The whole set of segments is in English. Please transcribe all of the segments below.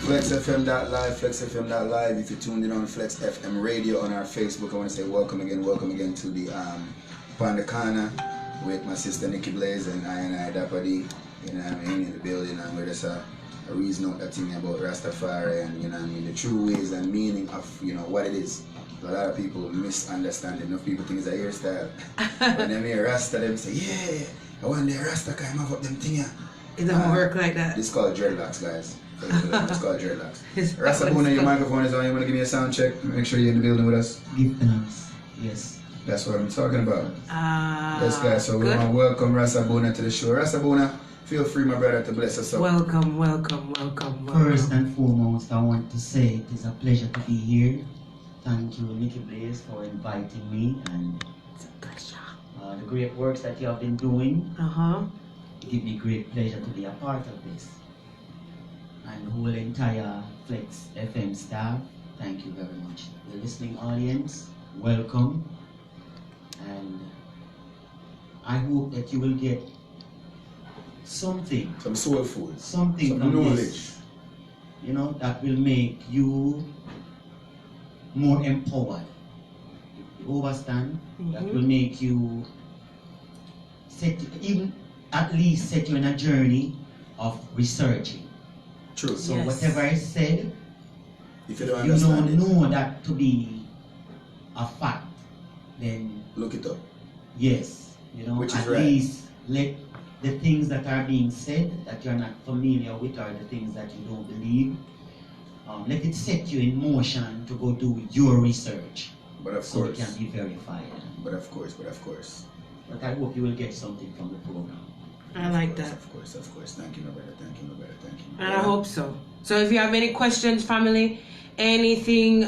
Flexxfm.live, Flexxfm.live. If you tuned in on Flexxfm radio on our Facebook, I want to say welcome again to the Pandakana with my sister Nicky Blaze and I Dappa. You know what I mean, in the building, and we're just a reason out that thing about Rastafari and, you know what I mean, the true ways and meaning of, you know, what it is. A lot of people misunderstand it. Enough people think it's a hairstyle. When they hear Rasta, they say, yeah, I want the Rasta kind of up them thing. It don't work like that. It's called dreadlocks, guys. It's called dreadlocks. Abuna, your microphone is on. You want to give me a sound check? Make sure you're in the building with us. Give thanks. Yes. That's what I'm talking about. Yes, guys. So we want to welcome Abuna to the show. Abuna, feel free, my brother, to bless us up. Welcome. First and foremost, I want to say it is a pleasure to be here. Thank you, Nicky Blaze, for inviting me, and it's a pleasure. The great works that you have been doing. It gives me great pleasure to be a part of this. And the whole entire Flexxfm staff, thank you very much. The listening audience, welcome. And I hope that you will get something. Some soul food. Something some from knowledge. This, you know, that will make you more empowered. You understand? That will make you at least set you on a journey of researching. True. So whatever I said, if you don't understand you don't know that to be a fact, then look it up. Yes, you know, which is at right. least let the things that are being said that you're not familiar with, or the things that you don't believe, let it set you in motion to go do your research. But of so course. it can be verified. But of course. But I hope you will get something from the program. I like that. Of course. Thank you, my brother. Thank you. And I hope so. So if you have any questions, family, anything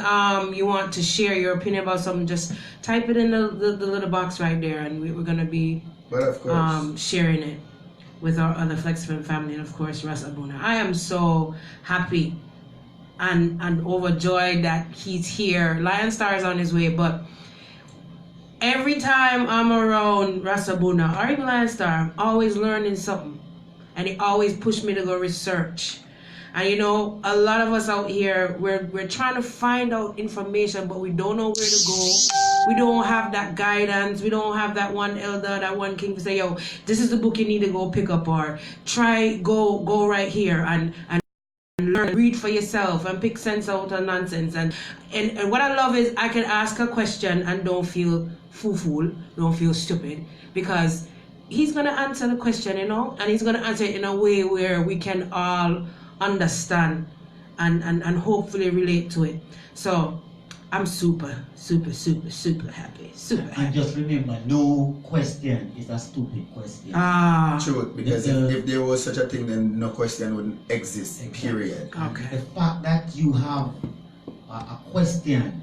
you want to share your opinion about something, just type it in the little box right there, and we're going to be sharing it with our other Flexxfm family, and of course Abuna. I am so happy and overjoyed that he's here. Lion Starr is on his way, but every time I'm around Abuna or even Lion Starr, I'm always learning something, and he always pushed me to go research. And you know, a lot of us out here, we're trying to find out information, but we don't know where to go. We don't have that guidance. We don't have that one elder, that one king to say, yo, this is the book you need to go pick up, or go right here and learn, read for yourself and pick sense out of nonsense. And what I love is I can ask a question and don't feel fool, don't feel stupid, because he's gonna answer the question, you know, and he's gonna answer it in a way where we can all understand and hopefully relate to it. So I'm super happy. And just remember, no question is a stupid question. True, because if there was such a thing, then no question wouldn't exist. Exactly. Period. Okay. The fact that you have a question,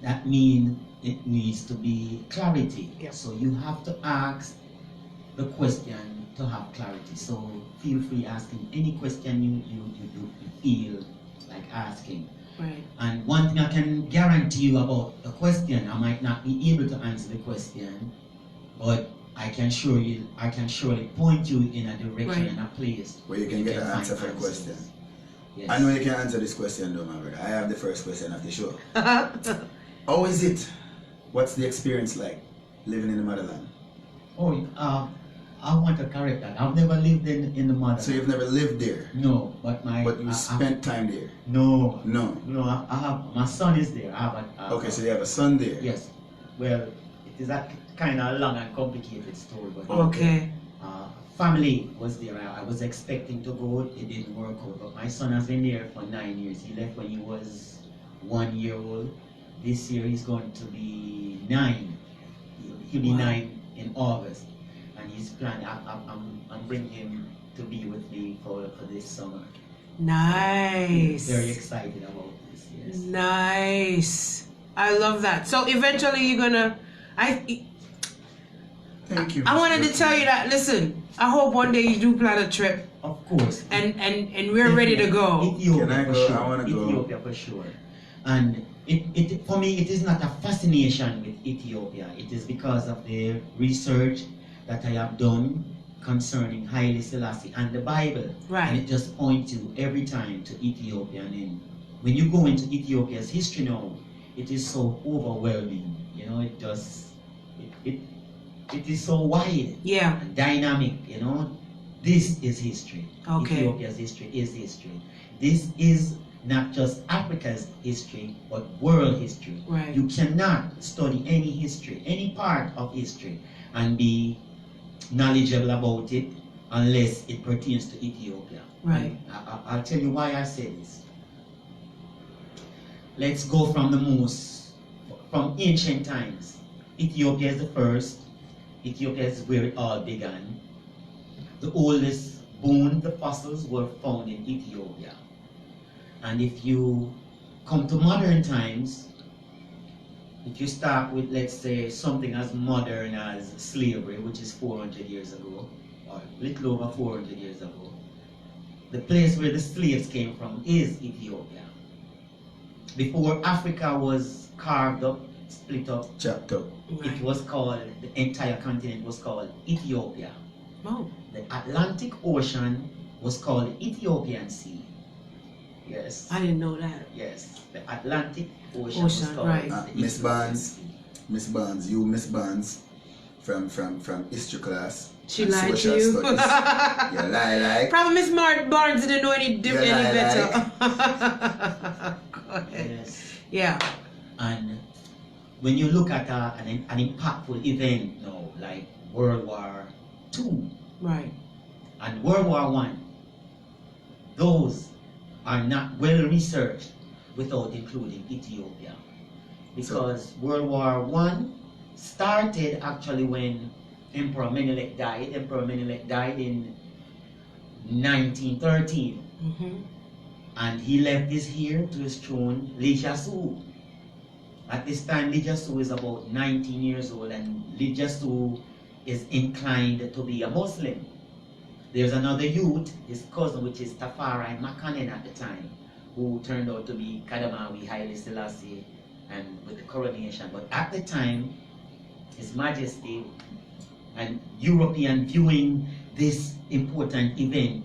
that means it needs to be clarity. So you have to ask the question to have clarity. So feel free asking any question you feel like asking. Right. And one thing I can guarantee you about the question, I might not be able to answer the question, but I can surely point you in a direction and a place where you can get an answer for the question. Yes. I know you can answer this question though, my brother. I have the first question of the show. How is it? What's the experience like living in the motherland? Oh, I want to correct that. I've never lived in the motherland. So you've never lived there? No, but you spent time there? No. I have, my son is there. Okay, so you have a son there? Yes. Well, it is a kind of long and complicated story. But okay. Family was there. I was expecting to go. It didn't work out. But my son has been there for 9 years. He left when he was 1 year old. This year he's going to be 9. He'll be 9 in August. And he's planning. I'm bringing him to be with me for this summer. Nice. Very excited about this. Yes. Nice. I love that. So eventually you're gonna. Thank you. I wanted to tell you that. Listen, I hope one day you do plan a trip. Of course. And we're ready to go. Ethiopia, Can I go? sure. I want to go. Ethiopia for sure. And it for me, it is not a fascination with Ethiopia. It is because of the research that I have done concerning Haile Selassie and the Bible. Right. And it just points you every time to Ethiopia. And then when you go into Ethiopia's history now, it is so overwhelming. You know, it just, it is so wide and dynamic, you know. This is history. Okay. Ethiopia's history is history. This is not just Africa's history, but world history. Right. You cannot study any history, any part of history, and be knowledgeable about it unless it pertains to Ethiopia. Right. I'll tell you why I say this. Let's go from ancient times. Ethiopia is the first. Ethiopia is where it all began. The oldest bones, the fossils, were found in Ethiopia. And if you come to modern times, if you start with, let's say, something as modern as slavery, which is 400 years ago, or a little over 400 years ago, the place where the slaves came from is Ethiopia. Before Africa was carved up, split up, chopped up, it was called, the entire continent was called Ethiopia. Oh. The Atlantic Ocean was called Ethiopian Sea. Yes. I didn't know that. Yes. The Atlantic Ocean was called right. Miss Barnes, you Miss Barnes from history class. She lied to you. Yeah, lie. Probably Miss Barnes didn't know any better. Go ahead. Yes. Yeah. And when you look at an impactful event now, like World War II, right, and World War I, those are not well researched without including Ethiopia. Because World War I started actually when Emperor Menelik died. Emperor Menelik died in 1913. Mm-hmm. And he left his heir to his throne, Lijasu. At this time, Lijasu is about 19 years old, and Lijasu is inclined to be a Muslim. There's another youth, his cousin, which is Tafari Makanen at the time, who turned out to be Kadamawi Haile Selassie and with the coronation. But at the time, His Majesty and European viewing this important event,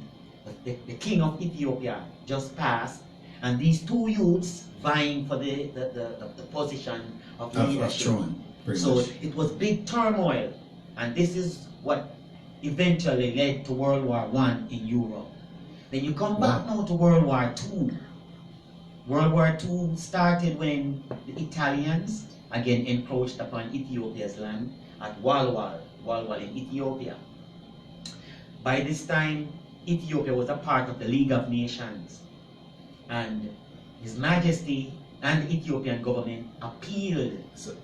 the King of Ethiopia just passed, and these two youths vying for the position of leadership. So it was big turmoil, and this is what eventually led to World War I in Europe. Then you come back now to World War II. World War II started when the Italians again encroached upon Ethiopia's land at Walwal in Ethiopia. By this time, Ethiopia was a part of the League of Nations, and His Majesty and the Ethiopian government appealed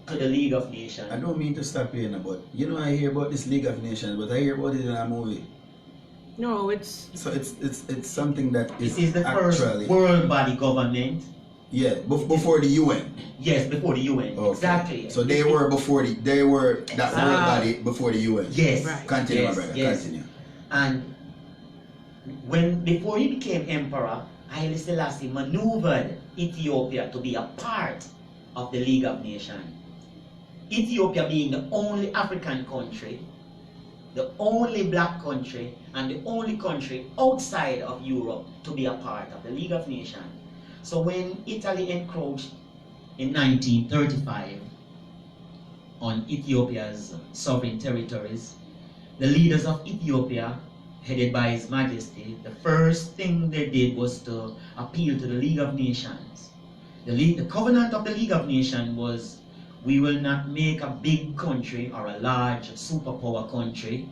to the League of Nations. I don't mean to stop here, but you know, I hear about this League of Nations, but I hear about it in a movie. No, it's something that This is the first world body government. Yeah, before the UN. Yes, before the UN. Okay. Exactly. So they were that world body before the UN. Yes. Right. Continue, yes, my brother. Yes. Continue. And before he became emperor, Haile Selassie maneuvered Ethiopia to be a part of the League of Nations. Ethiopia being the only African country, the only black country, and the only country outside of Europe to be a part of the League of Nations. So when Italy encroached in 1935 on Ethiopia's sovereign territories, the leaders of Ethiopia, headed by His Majesty, the first thing they did was to appeal to the League of Nations. The covenant of the League of Nations was, we will not make a big country or a large superpower country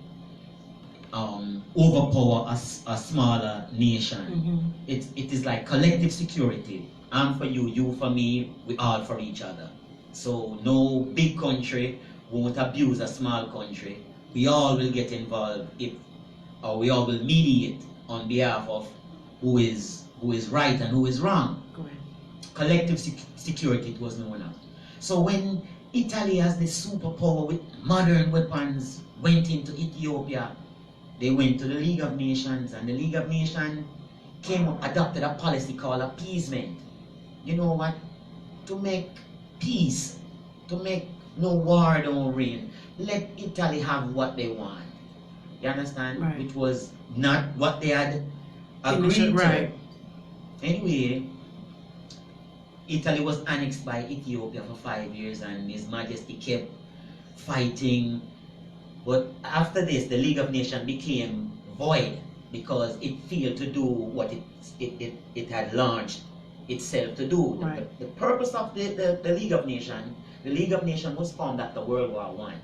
overpower a smaller nation. Mm-hmm. It is like collective security. I'm for you, you for me, we all for each other. So no big country won't abuse a small country. We all will get involved or we all will mediate on behalf of who is right and who is wrong. Correct. Collective security, it was known as. So when Italy, as the superpower with modern weapons, went into Ethiopia, they went to the League of Nations, and the League of Nations adopted a policy called appeasement. You know what? To make peace, to make no war don't reign, let Italy have what they want. You understand? Right. Which was not what they had agreed to. Right. Anyway, Italy was annexed by Ethiopia for 5 years, and His Majesty kept fighting. But after this, the League of Nations became void because it failed to do what it had launched itself to do. Right. The purpose of the League of Nations was formed after World War I.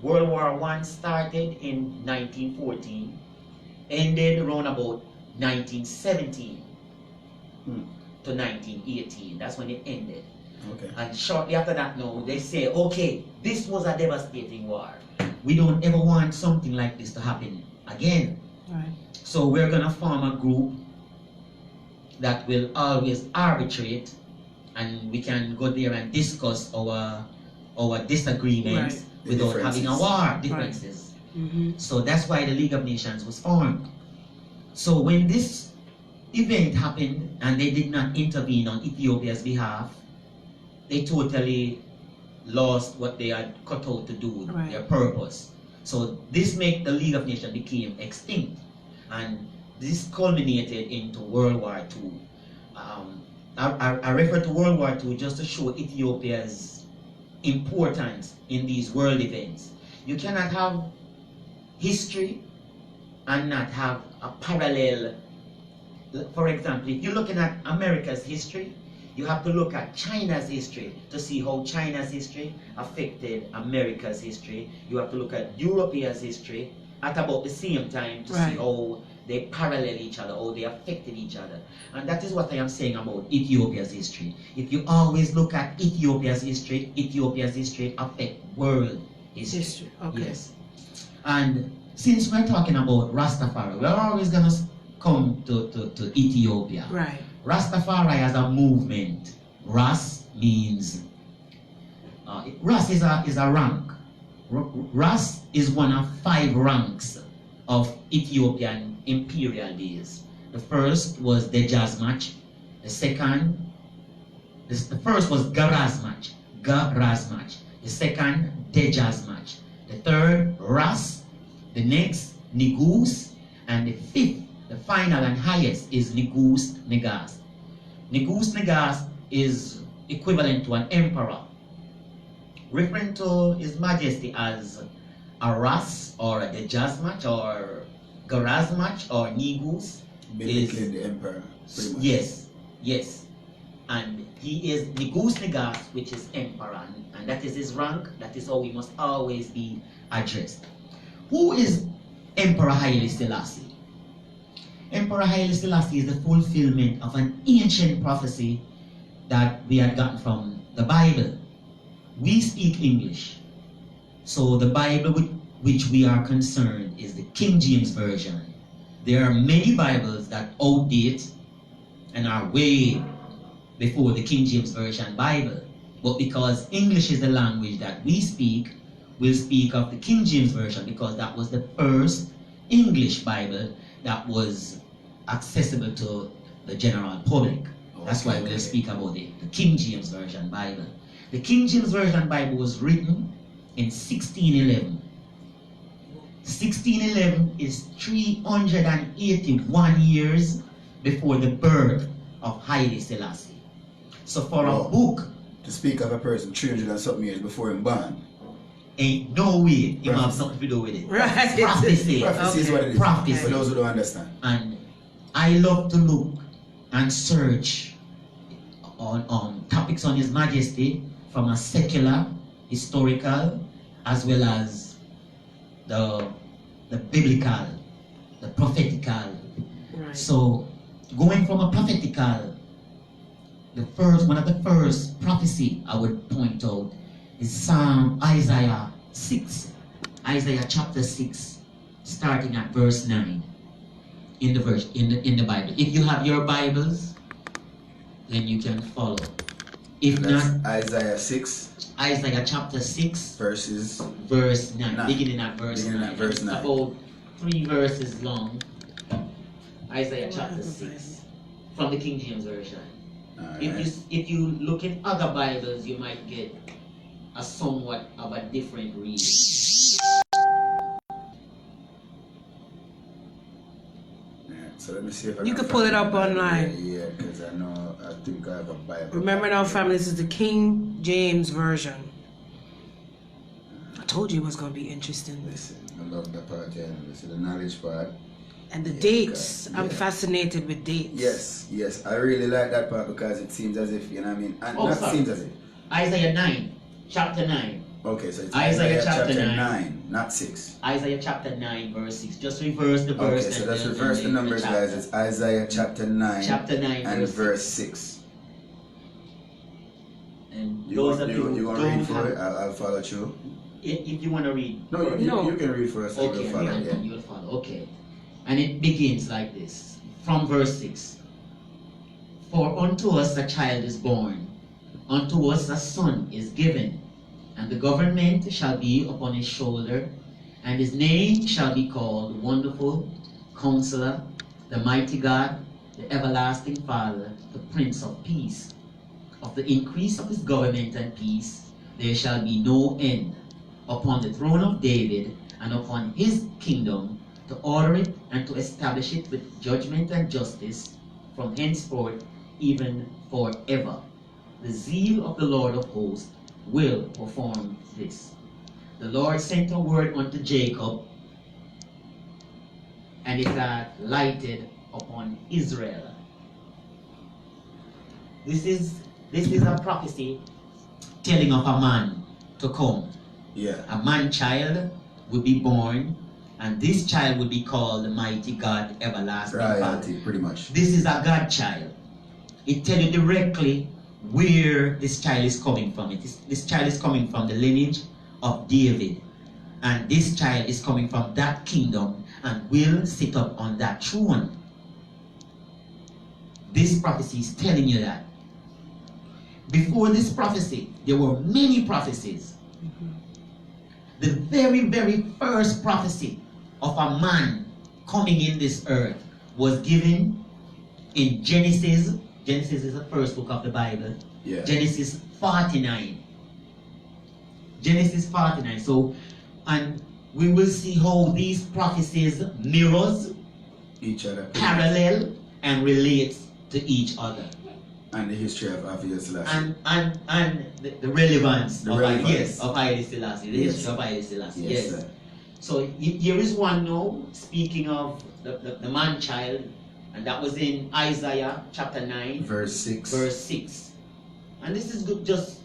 World War I started in 1914, ended around about 1917 to 1918. That's when it ended. Okay. And shortly after that, now they say, okay, this was a devastating war. We don't ever want something like this to happen again. Right. So we're gonna form a group that will always arbitrate, and we can go there and discuss our disagreements without having a war differences. Mm-hmm. So that's why the League of Nations was formed. So when this event happened and they did not intervene on Ethiopia's behalf, they totally lost what they had cut out to do, their purpose. So this made the League of Nations became extinct, and this culminated into World War II. I refer to World War II just to show Ethiopia's importance in these world events. You cannot have history and not have a parallel. For example, if you're looking at America's history, you have to look at China's history to see how China's history affected America's history. You have to look at Europe's history at about the same time to see how they parallel each other, how they affected each other. And that is what I am saying about Ethiopia's history. If you always look at Ethiopia's history affects world history. Okay. Yes. And since we're talking about Rastafari, we're always going to come to Ethiopia. Right. Rastafari as a movement. Ras means Ras is a rank. Ras is one of 5 ranks of Ethiopian imperial days. The first was Dejazmach. The first was Garazmach. The second Dejazmach. The third Ras. The next Nigus, and the 5th, the final and highest, is Nigus Negas. Nigus Negas is equivalent to an emperor. Referring to His Majesty as a Ras or a Dejazmach or Garazmach or Nigus. Basically the emperor, pretty much. Yes. And he is Nigus Negas, which is emperor, and that is his rank. That is how we must always be addressed. Who is Emperor Haile Selassie? Emperor Haile Selassie is the fulfillment of an ancient prophecy that we had gotten from the Bible. We speak English, so the Bible with which we are concerned is the King James Version. There are many Bibles that outdate and are way before the King James Version Bible, but because English is the language that we speak, we'll speak of the King James Version because that was the first English Bible that was accessible to the general public. That's why we'll speak about it, the King James Version Bible. The King James Version Bible was written in 1611. 1611 is 381 years before the birth of Haile Selassie. So for a book, to speak of a person 300 and something years before him born, ain't no way you have something to do with it. Right. Prophecy. Prophecy is what it is. Prophecy. For those who don't understand. And I love to look and search on topics on His Majesty from a secular, historical, as well as the biblical, the prophetical. Right. So going from a prophetical, one of the first prophecy I would point out is Isaiah 6. Isaiah chapter 6, starting at verse 9 in the Bible. If you have your Bibles, then you can follow. If not, Isaiah 6. Isaiah chapter 6 verse 9. Beginning at verse 9. Verse 9. About 3 verses long. Isaiah chapter 6 from the King James Version. If you look at other Bibles, you might get a somewhat of a different reading. So let me see if I You can could pull it find up online. Yeah, because I know, I think I have a Bible. Remember now, family, this is the King James Version. I told you it was going to be interesting. Listen, I love that part, yeah. This is the knowledge part. And the Yeah, dates. yeah. I'm fascinated with dates. Yes. I really like that part because it seems as if, you know what I mean? And not sorry. seems as if. Isaiah 9, chapter 9. Okay, so it's Isaiah chapter 9, not 6. Isaiah chapter 9, verse 6. Just reverse the verse. Okay, so let's reverse the numbers, guys. It's Isaiah chapter 9, and verse 6. And You those want of you to who read don't for it? I'll follow you. If you want to read. No, you can read for us. Okay, We'll follow, yeah. you'll follow. Okay. And it begins like this. From verse 6. For unto us a child is born, unto us a son is given, and the government shall be upon his shoulder, and his name shall be called Wonderful, Counselor, the Mighty God, the Everlasting Father, the Prince of Peace. Of the increase of his government and peace there shall be no end, upon the throne of David and upon his kingdom, to order it and to establish it with judgment and justice from henceforth even forever. The zeal of the Lord of hosts will perform this. The Lord sent a word unto Jacob, and it hath lighted upon Israel. This is a prophecy telling of a man to come. Yeah. A man-child will be born, and this child will be called the Mighty God, Everlasting Father. Royalty, pretty much. This is a God child. It tells you directly where this child is coming from. This child is coming from the lineage of David, and this child is coming from that kingdom and will sit up on that throne. This prophecy is telling you that. Before this prophecy, there were many prophecies. The very, very first prophecy of a man coming in this earth was given in Genesis. Genesis is the first book of the Bible. Yeah. Genesis 49. Genesis 49. So, and we will see how these prophecies mirrors, Each other. parallel, and relate to each other. And the history of Haile Selassie. And the relevance The of relevance. Haile Selassie. The Yes. history of Haile Selassie. Yes, Yes. sir. So here is one now, speaking of the man-child, and that was in Isaiah chapter 9, Verse 6. verse 6. And this is good, just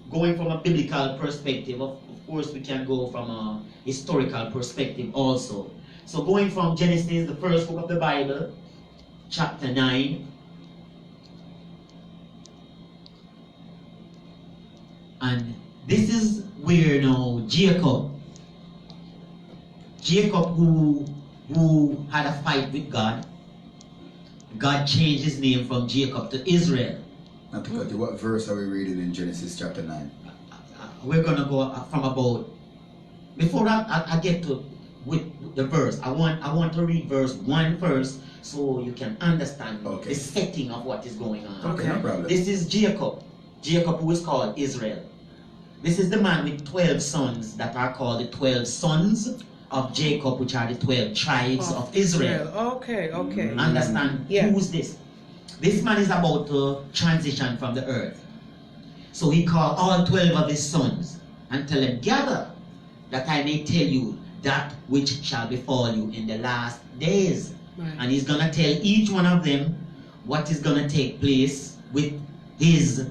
going from a biblical perspective. Of course, we can go from a historical perspective also. So going from Genesis, the first book of the Bible, chapter 9, and this is where now Jacob who had a fight with God changed his name from Jacob to Israel. Not to cut you, what verse are we reading in Genesis chapter 9? We're gonna go from about, before I get to with the verse, I want to read verse 1 first, so you can understand Okay. the setting of what is going on. Okay, no problem. This is Jacob who is called Israel. This is the man with 12 sons that are called the 12 sons of Jacob, which are the 12 tribes of Israel. Okay. Understand? Yeah. Who's this? This man is about to transition from the earth. So he called all 12 of his sons and tell them, gather, that I may tell you that which shall befall you in the last days. Right. And he's going to tell each one of them what is going to take place with his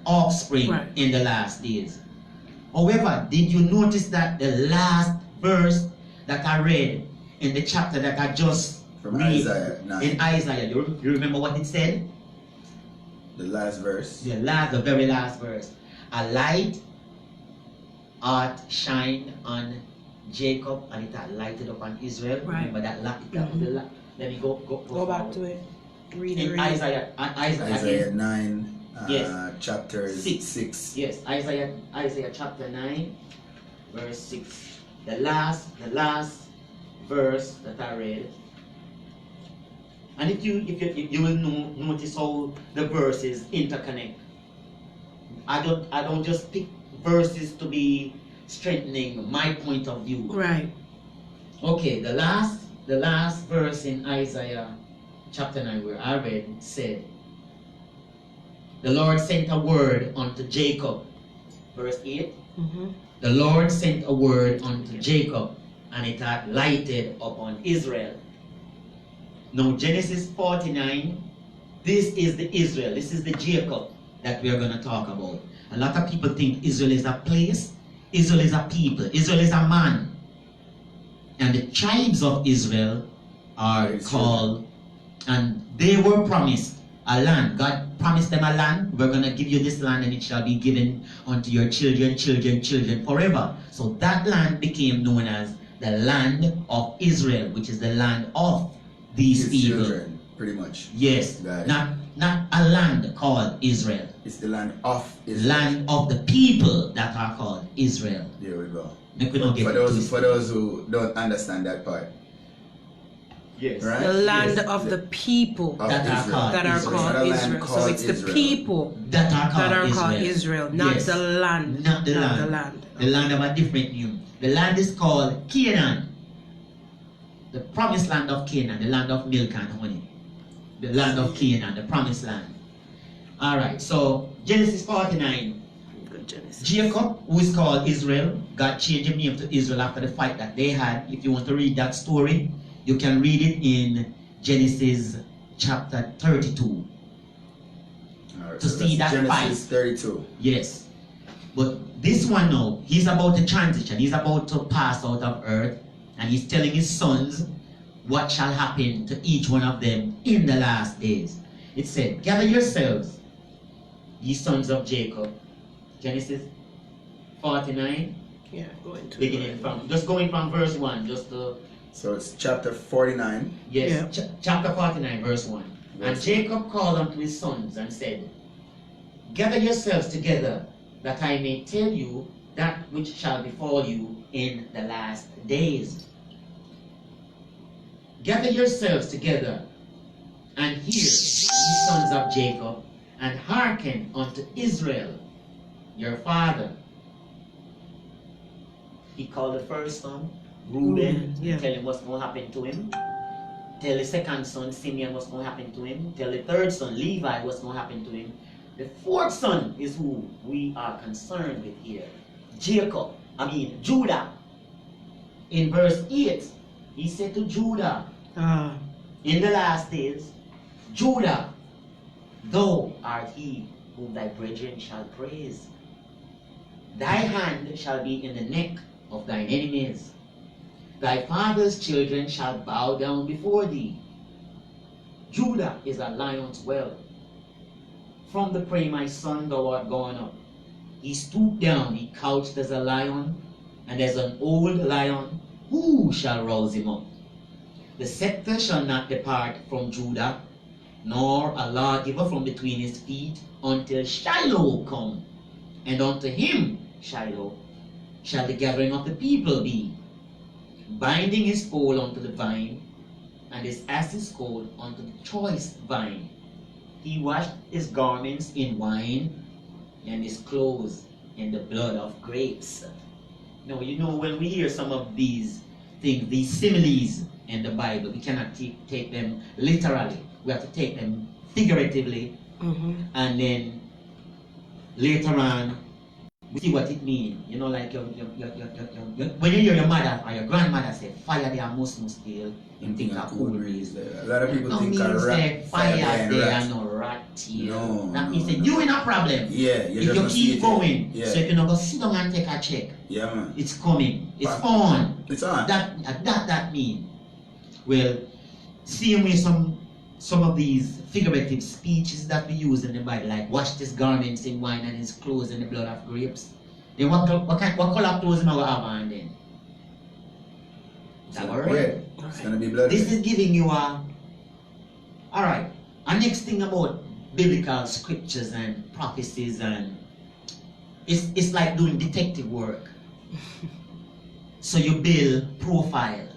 offspring Right. in the last days. However, did you notice that the last verse that I read in the chapter that I just From read Isaiah 9. in Isaiah, you remember what it said? The last verse. The very last verse. A light hath shined on Jacob, and it had lighted upon Israel. Right. Remember that light? That was the light. Let me go back to it. Read in Isaiah Isaiah 9, Yes. chapter 6. 6. Yes, Isaiah chapter 9, verse 6. The last verse that I read. And if you will notice how the verses interconnect. I don't just pick verses to be strengthening my point of view. Right. Okay, the last the last verse in Isaiah chapter 9 where I read said, the Lord sent a word unto Jacob. Verse 8. The Lord sent a word unto Jacob, and it hath lighted upon Israel. Now Genesis 49, this is the Israel, this is the Jacob that we are going to talk about. A lot of people think Israel is a place, Israel is a people, Israel is a man. And the tribes of Israel are called, and they were promised a land. God promised them a land. We're going to give you this land, and it shall be given unto your children, children, children forever. So that land became known as the land of Israel, which is the land of these people. Children, pretty much. Yes. Not a land called Israel. It's the land of Israel. Land of the people that are called Israel. There we go. For those who don't understand that part. Yes. Right? The land of the people that are called Israel. So it's the people that are called Israel, not the land. Not the land. The land of a different name. The land is called Canaan. The promised land of Canaan, the land of milk and honey. The land of Canaan, the promised land. Alright, so Genesis 49. Jacob, who is called Israel, God changed his name to Israel after the fight that they had. If you want to read that story, you can read it in Genesis chapter 32. Right, to so see that Genesis fight. 32. Yes. But this one now, he's about to transition. He's about to pass out of earth. And he's telling his sons what shall happen to each one of them in the last days. It said, gather yourselves, ye sons of Jacob. Genesis 49. Yeah, going from verse 1. So it's chapter 49. Yes, yeah. Chapter 49, verse 1. And Jacob called unto his sons and said, gather yourselves together, that I may tell you that which shall befall you in the last days. Gather yourselves together, and hear, ye sons of Jacob, and hearken unto Israel, your father. He called the first son, Reuben, tell him what's going to happen to him. Tell the second son, Simeon, what's going to happen to him. Tell the third son, Levi, what's going to happen to him. The fourth son is who we are concerned with here. Judah. In verse 8, he said to Judah, in the last days, Judah, thou art he whom thy brethren shall praise. Thy hand shall be in the neck of thine enemies. Thy father's children shall bow down before thee. Judah is a lion's whelp. From the prey, my son, thou art gone up. He stooped down, he couched as a lion, and as an old lion, who shall rouse him up? The scepter shall not depart from Judah, nor a lawgiver from between his feet, until Shiloh come. And unto him, Shiloh, shall the gathering of the people be, binding his foal unto the vine, and his ass's coat unto the choice vine. He washed his garments in wine, and his clothes in the blood of grapes. Now, when we hear some of these things, these similes in the Bible, we cannot take them literally. We have to take them figuratively, and then later on, we see what it means. Like when you hear your mother or your grandmother say, fire there must still, you think a cool breeze. A lot of people think a rat. Fire there and no rat here. No, that means that you in a problem. Yeah, if you keep going, so if you not go sit down and take a check, man, it's coming. It's on. It's on. That means. Well, seeing with some of these figurative speeches that we use in the Bible, like wash his garments in wine and his clothes in the blood of grapes. Then what color clothes am I going to have on then? Is that alright? It's going to be blood. This is giving you alright. And next thing about biblical scriptures and prophecies, and it's like doing detective work. So you build profile.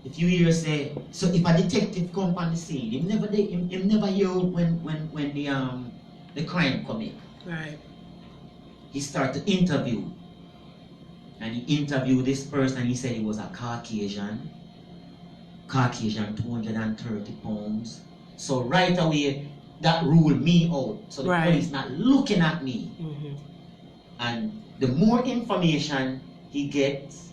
If you hear say, so if a detective come on the scene, him never hear when the crime commit. Right. He start to interview. and he interviewed this person. He said he was a Caucasian, 230 pounds. So right away, that ruled me out. So the police not looking at me. And the more information he gets,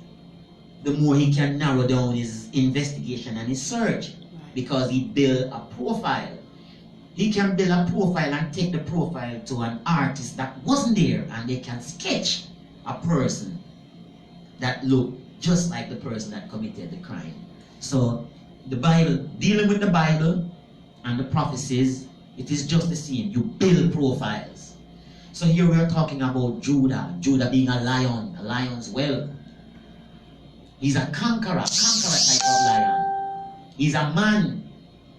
the more he can narrow down his investigation and his search, because he built a profile. He can build a profile and take the profile to an artist that wasn't there, and they can sketch a person that looked just like the person that committed the crime. So the Bible, dealing with the Bible and the prophecies, it is just the same. You build profiles. So here we are talking about Judah. Judah being a lion, a lion's whelp. He's a conqueror type of lion. He's a man.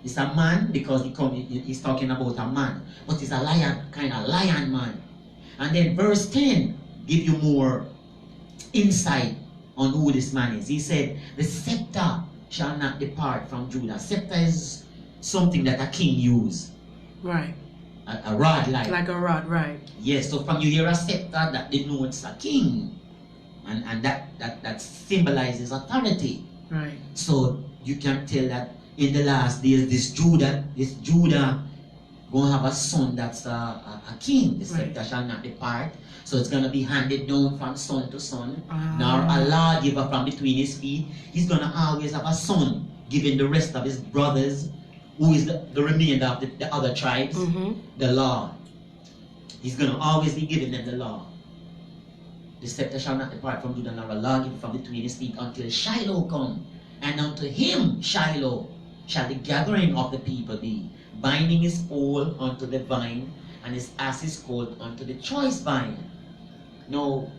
He's a man because he's talking about a man. But he's a lion, kind of lion man. And then verse 10 give you more insight on who this man is. He said, the scepter shall not depart from Judah. Scepter is something that a king uses. Right. A rod like a rod, right. Yes, so from you hear a scepter, that denotes a king. And that symbolizes authority. Right. So you can tell that in the last days, this Judah gonna have a son that's a king. The scepter shall not depart. So it's gonna be handed down from son to son. Nor a lawgiver from between his feet. He's gonna always have a son, giving the rest of his brothers, who is the remainder of the other tribes, the law. He's gonna always be giving them the law. The scepter shall not depart from Judah, nor a lawgiver from between his feet, until Shiloh come. And unto him, Shiloh, shall the gathering of the people be, binding his pole unto the vine, and his ass's colt unto the choice vine. No,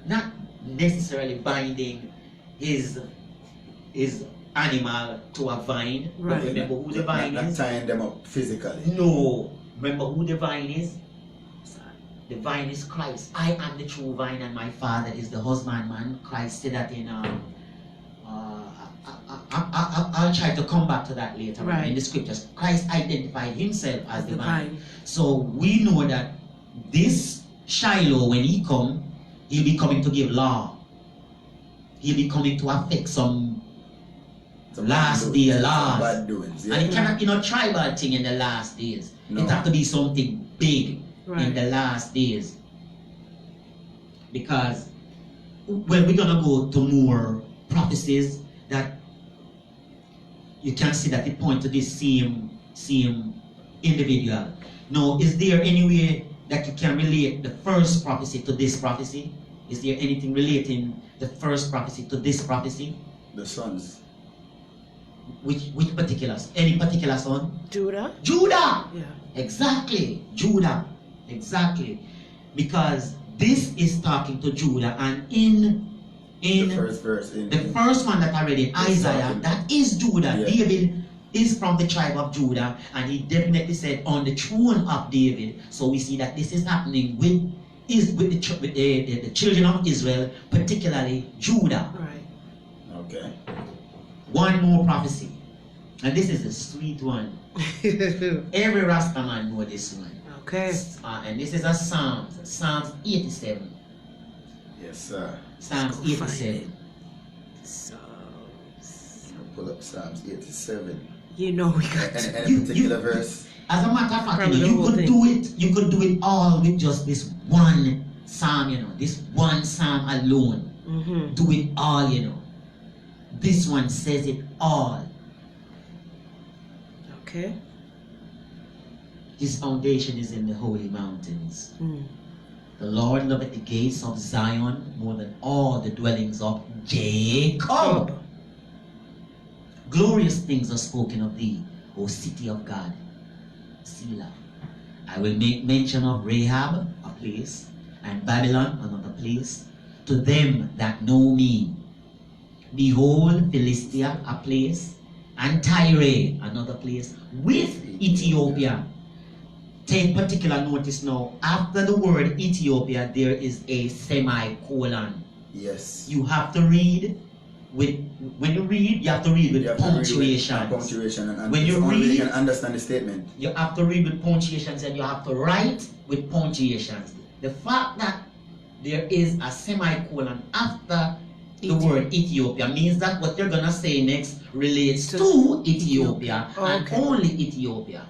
not necessarily binding his animal to a vine. Right. But remember who the vine is? Not tying them up physically. No. Remember who the vine is? The vine is Christ. I am the true vine, and my Father is the husbandman. Christ said that in I'll try to come back to that later on in the scriptures. Christ identified himself as the vine. So we know that this Shiloh, when he come, he'll be coming to give law. He'll be coming to affect some last day laws. Bad doings, yeah. And it cannot be no tribal thing in the last days. No. It have to be something big in the last days. Because we're gonna go to more prophecies that you can see that it point to this same individual. Now, is there any way that you can relate the first prophecy to this prophecy? Is there anything relating the first prophecy to this prophecy? The sons. Which particular? Any particular son? Judah. Judah! Yeah. Exactly. Judah. Exactly. Because this is talking to Judah, and in the first verse, the first one that I read in Isaiah, that is Judah. Yeah. David is from the tribe of Judah, and he definitely said on the throne of David. So we see that this is happening with the children of Israel, particularly Judah. Right. Okay. One more prophecy, and this is a sweet one. Every Rastaman know this one. Okay. And this is a Psalms 87. Yes, sir. Psalms 87. Pull up Psalms 87. You know we got any particular verse? As a matter of fact, you could do it all with just this one psalm, this one psalm alone. Do it all, This one says it all. Okay. His foundation is in the holy mountains. The Lord loveth the gates of Zion more than all the dwellings of Jacob. Glorious things are spoken of thee, O city of God. Selah. I will make mention of Rahab, a place, and Babylon, another place, to them that know me. Behold, Philistia, a place, and Tyre, another place, with Ethiopia. Take particular notice now. After the word Ethiopia, there is a semicolon. Yes. You have to read with, when you read, you have to read with punctuation. And when you read, you can understand the statement. You have to read with punctuations, and you have to write with punctuations. The fact that there is a semicolon after the word Ethiopia. Means that what you're gonna say next relates to Ethiopia and only Ethiopia.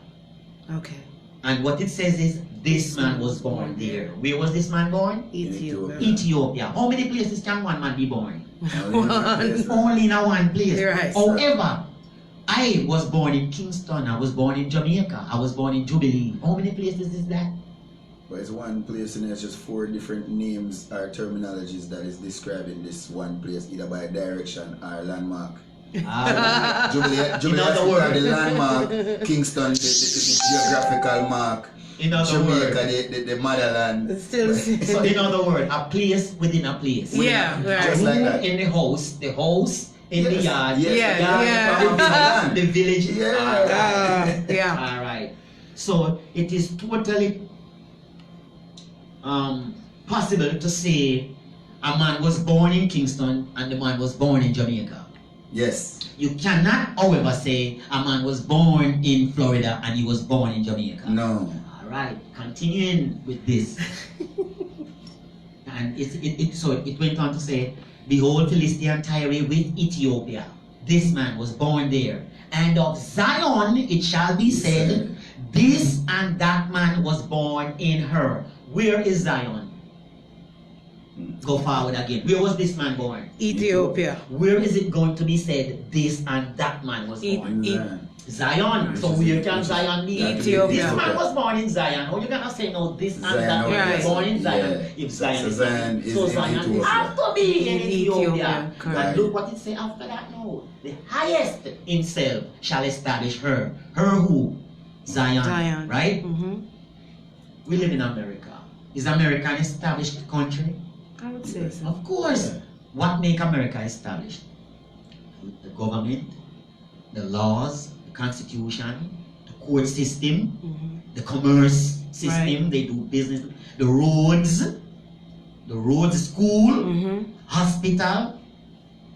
Okay. And what it says is, this man was born there. Where was this man born? Ethiopia. Ethiopia. How many places can one man be born? One. Only in a one place. Right. However, I was born in Kingston. I was born in Jamaica. I was born in Jubilee. How many places is that? But it's one place and there's just 4 different names or terminologies that is describing this one place, either by direction or landmark. Jubilee the landmark, Kingston the geographical mark, Jamaica the motherland. Still. So in other words, a place within a place. Yeah, right. Just like that. In the house in the yard, the village. Yeah. All right. So it is totally possible to say a man was born in Kingston and the man was born in Jamaica. Yes. You cannot, however, say a man was born in Florida and he was born in Jamaica. No. All right. Continuing with this. And it went on to say, behold, Philistia and Tyre with Ethiopia. This man was born there. And of Zion it shall be said, this and that man was born in her. Where is Zion? Go forward again. Where was this man born? Ethiopia. Where is it going to be said, this and that man was born? Zion. So where can Zion be? Ethiopia. This man was born in Zion. How you gonna say no? This and that man was born in Zion. If Zion is Zion have to be in Ethiopia. And look what it say after that. No, the highest himself shall establish her. Her who? Zion. Right? We live in America. Is America an established country? I would say so. Of course. What make America established? The government, the laws, the constitution, the court system, the commerce system, they do business, the roads, school, hospital.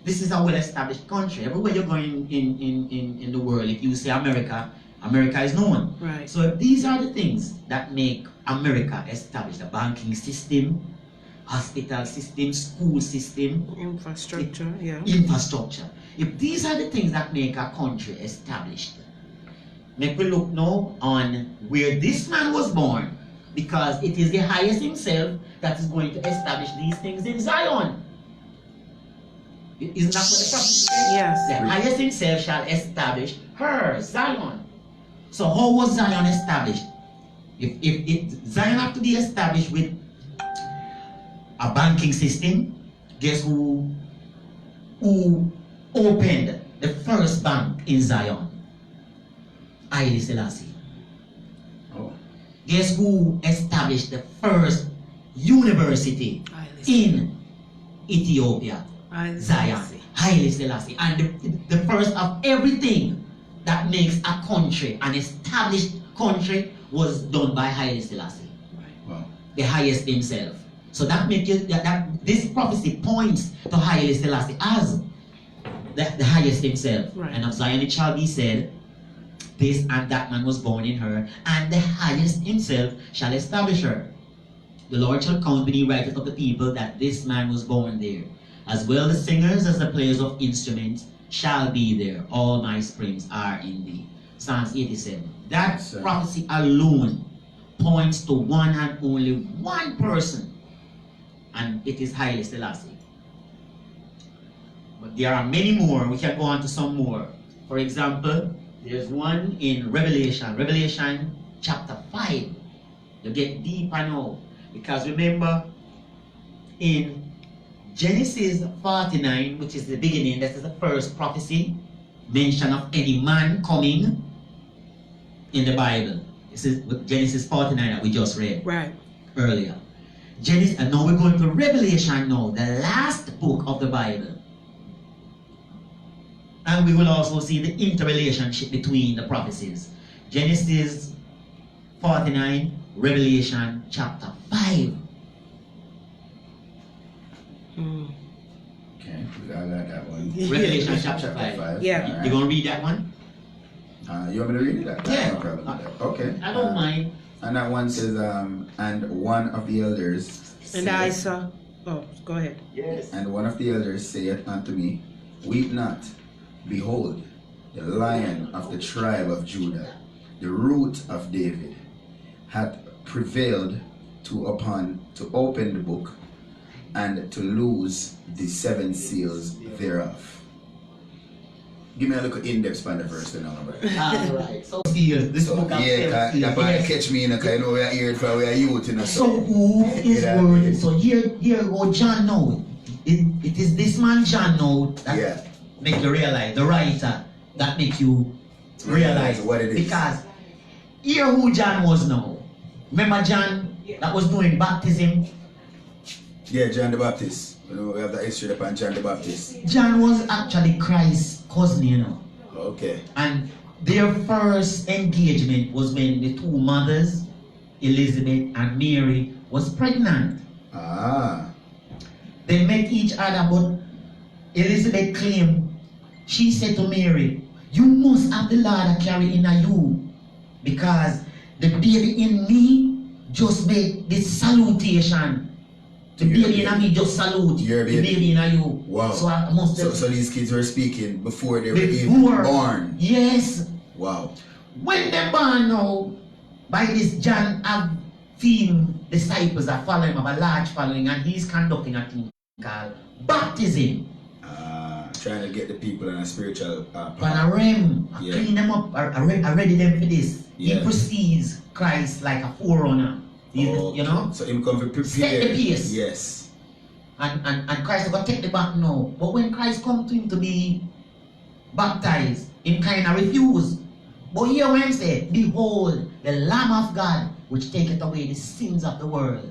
This is a well-established country. Everywhere you're going in the world, if you say America, America is known. Right. So these are the things that make America established: the banking system, hospital system, school system, infrastructure. Infrastructure. If these are the things that make a country established, make we look now on where this man was born, because it is the highest himself that is going to establish these things in Zion. Isn't that what the prophet said? Yes. The highest himself shall establish her, Zion. So how was Zion established? If Zion have to be established with a banking system, guess who opened the first bank in Zion? Haile Selassie. Oh. Guess who established the first university in Ethiopia? Zion. Haile Selassie. And the first of everything that makes a country an established country was done by Haile Selassie. Wow. The highest himself. So that makes you that this prophecy points to Haile Selassie as the highest himself. Right. And of Zion it shall be said, this and that man was born in her, and the highest himself shall establish her. The Lord shall count when he writeth of the people that this man was born there. As well the singers as the players of instruments shall be there. All my springs are in thee. Psalms 87. That prophecy alone points to one and only one person, and it is Haile Selassie. But there are many more. We can go on to some more. For example, there's one in Revelation chapter 5. You get deeper now, because remember in Genesis 49, which is the beginning, this is the first prophecy mention of any man coming in the Bible. This is Genesis 49 that we just read earlier. Genesis, and now we're going to Revelation now, the last book of the Bible. And we will also see the interrelationship between the prophecies. Genesis 49, Revelation chapter 5. Okay, I like that one. Revelation chapter 5. Yeah. Right. You gonna read that one? You want me to read it? Yeah. No problem with that. Okay. I don't mind. And that one says, and one of the elders And I saw. Oh, go ahead. Yes. And one of the elders saith unto me, Weep not, behold, the Lion of the tribe of Judah, the root of David, hath prevailed to open the book and to loose the 7 seals thereof. Give me a little in-depth on the verse then, brother. Alright, so seals, this book of Yeah, seals. that catch me, because you know we are here for we are youth, you know. So who is word? So here go John now. It is this man John now that make you realize, the writer that make you realize what it is. Because here who John was now. Remember John that was doing baptism? Yeah, John the Baptist. You know, we have the history upon John the Baptist. John was actually Christ's cousin, you know. Okay. And their first engagement was when the 2 mothers, Elizabeth and Mary, was pregnant. Ah. They met each other, but Elizabeth claimed, she said to Mary, you must have the Lord carry in you, because the baby in me just made this salutation. The baby in me just salute. The baby in you. Wow. So I must so these kids were speaking before they were even born. Yes. Wow. When they born now, by this John have few disciples are following him, have a large following, and he's conducting a thing called baptism. Trying to get the people in a spiritual Panorama, clean them up, ready them for this. He precedes Christ like a forerunner. You know? So him come to prepare. Set the pace. Yes. And Christ is going to take the back now. But when Christ come to him to be baptized, him kind of refuse. But here when he said, behold, the Lamb of God, which taketh away the sins of the world.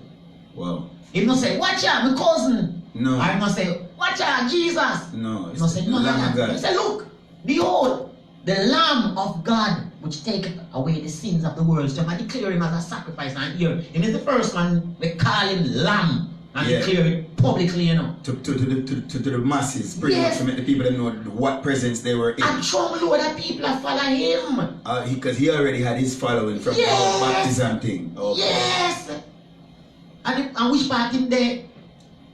Wow. He not say, watch out, my cousin. No. I not say, watch out, Jesus. No. He not say, no, Lamb of God. He said, look, behold, the Lamb of God, which taketh away the sins of the world. So I declare him as a sacrifice. And here, he is the first one, we call him Lamb. And declare it publicly, you know. To the masses, pretty much to make the people know what presence they were in. And some load of people are follow him. Because he already had his following from the baptism thing. Okay. Yes. And which part him there?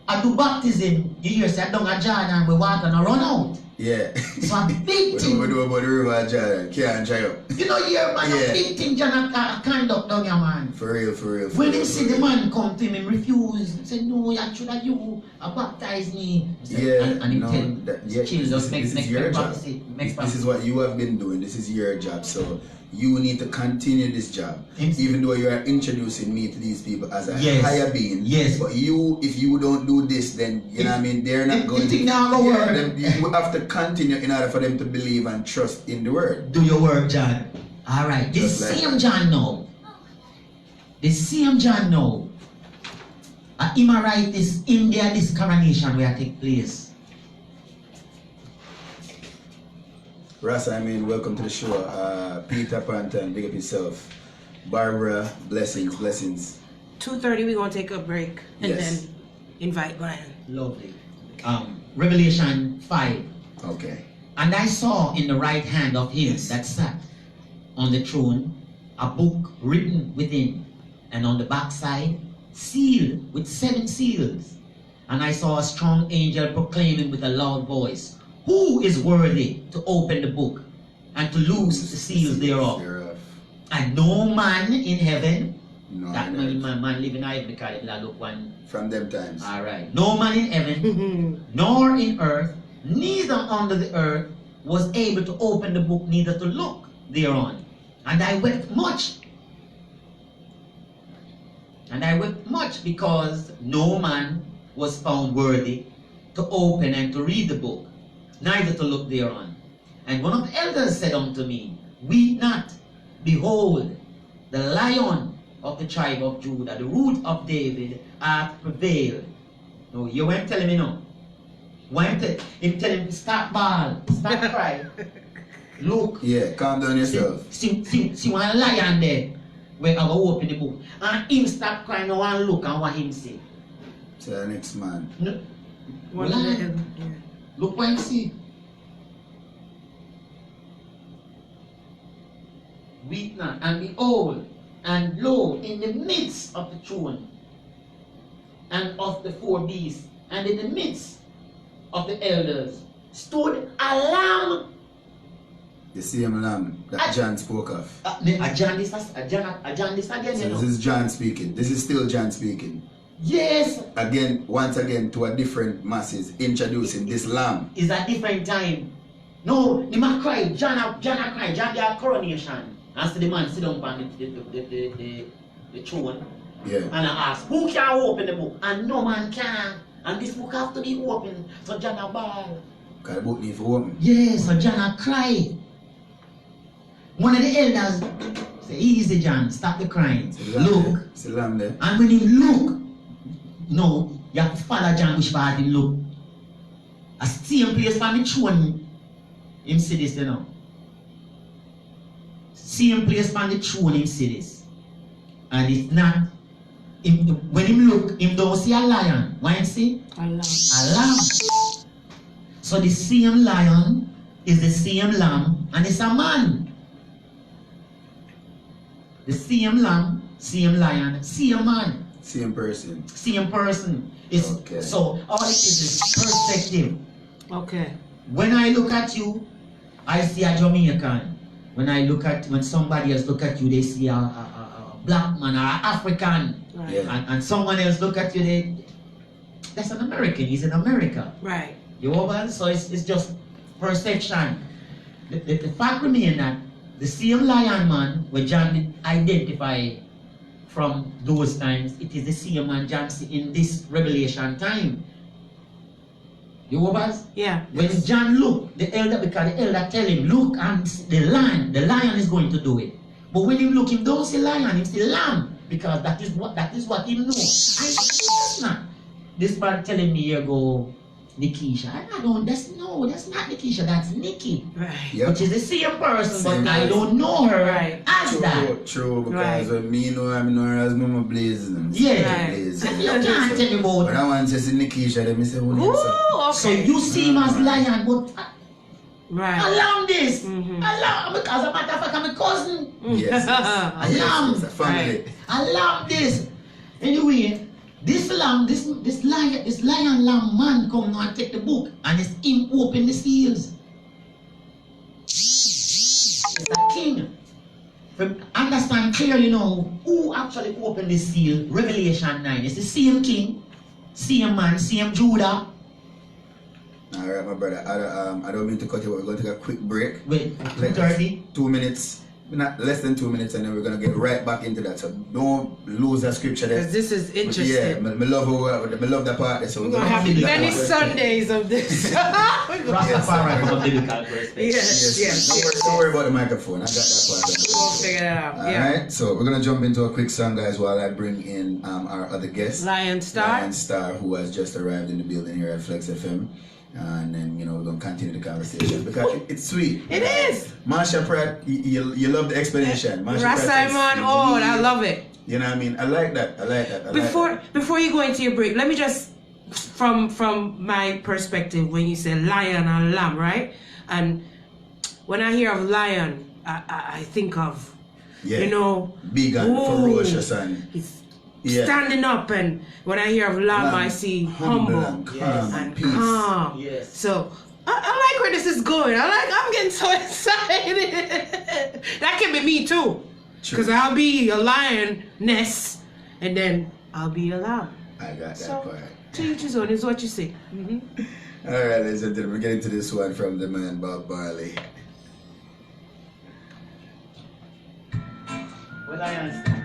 I do baptism. You hear say down a Jordan we water and run out. Yeah. So a big thing. We do about the river Jordan, can't dry up. You know here man, a big thing John conduct down here man. For real. When they see the man come to him and refuse, he say no, you should have you baptize me. And he tell chill, just make your job. This is what you have been doing. This is your job. So you need to continue this job. Even though you are introducing me to these people as a higher being. Yes. But if you don't do this, then you know what I mean, they're not going to work. You have to continue in order for them to believe and trust in the word. Do your work, John. Alright. This same John now. The same John now. Him write this India, this coronation where take place. Rasta, welcome to the show. Peter Panton, big up yourself. Barbara, blessings. 2:30, we're going to take a break and then invite Glenn. Lovely. Revelation 5. Okay. And I saw in the right hand of him that sat on the throne a book written within, and on the backside sealed with 7 seals. And I saw a strong angel proclaiming with a loud voice, who is worthy to open the book and to loose the seals thereof? And no man in heaven, that man living in heaven, because it look one from them times. Alright. No man in heaven, nor in earth, neither under the earth, was able to open the book, neither to look thereon. And I wept much. Because no man was found worthy to open and to read the book, neither to look thereon. And one of the elders said unto me, weep not, behold, the Lion of the tribe of Judah, the root of David, hath prevailed. No, you weren't telling me no. Him tell him stop ball, stop cry. Look. Yeah, calm down yourself. See one lion there where I will open the book. And him stop crying now and look and what him say. To the next man. No. Look what him see. Weep not, and behold, and lo, in the midst of the throne, and of the 4 beasts, and in the midst of the elders stood a lamb. The same lamb that John spoke of. John this again, So this is John speaking. This is still John speaking. Yes. Again, once again, to a different masses, introducing this lamb. It's a different time. No, the man cried. John cried. John their coronation. As the man sit down on the throne. Yeah. And I asked, who can open the book? And no man can. And this book have to be open. So John a ball. Because the book need to open. Yes, so John a cry. One of the elders say, easy John, stop the crying. Look. It's the lamb there. And when you look, no, you have to follow John which part him look. A same place for the throne, him see this, you know. Same place for the throne, him see this. And it's not, when him look, him don't see a lion. What him see? A lamb. A lamb. So the same lion is the same lamb, and it's a man. The same lamb, same lion, same man. Same person. Same person. It's okay. So all it is perspective. Okay. When I look at you, I see a Jamaican. When somebody else look at you, they see a black man or an African. Right. Yeah. And someone else look at you, that's an American. He's in America. Right. You know, so it's just perception. The fact remains that the same lion man where John identify from those times, it is the same man John see in this revelation time. You know, Yeah. when John look, because the elder tell him, look, and the lion is going to do it. But when him look, him don't see lion, him see lamb, because that is what he knows. That's not. This man telling me here go Nikisha. That's not Nikisha, that's Nicky. Right. Yep. Which is the same person, Same but I person. don't know her Right. as that. True, because Right. when me know her, I know her as Mama Blaze. Yeah. Blaze. And you can't tell me about. But I want to say Nikisha, let me say, Ooh, okay. So you see him as lion, but Right. I love this. Mhm. I love, because as a matter of fact, I'm a cousin. Yes. I love. It's a family. Right. I love this. Anyway, this lamb, this lion lamb man come now and take the book, and it's him open the seals. It's a king. Understand clearly now who actually opened the seal. Revelation 9. It's the same king, same man, same Judah. Alright, my brother. I don't mean to cut you, but we're going to take a quick break. Wait, Like 2:30. 2 minutes. Not less than 2 minutes, and then we're going to get right back into that. So don't lose that scripture there. Because this is Yeah, interesting. I love that part there. So We're going to have do that many one. Sundays of this. Rastafari from biblical perspective. Yes. Don't worry about the microphone. I got that part. We'll figure that out. Yeah. Alright, so we're gonna jump into a quick song, guys, while I bring in our other guest, Lion Starr. Lion Starr, who has just arrived in the building here at Flexxfm. And then, we're gonna continue the conversation because it's sweet. It is. Marsha Pratt, you love the explanation. Marsha Pratt Rasta is man, oh, I love it. You know what I mean? I like that. Before you go into your break, let me just from my perspective, when you say lion and lamb, right? And when I hear of lion, I think of Yeah. Big and ooh, ferocious and he's yeah. standing up, and when I hear of lamb, I see humble and calm Yes. and and peace. calm. Yes. So I like where this is going. I'm getting so excited. That can be me too. True. Because I'll be a lioness, and then I'll be a lamb. I got that So, part. to each his own is what you say. Mm-hmm. Alright, ladies and gentlemen, we're getting to this one from the man Bob Marley. Well, I understand.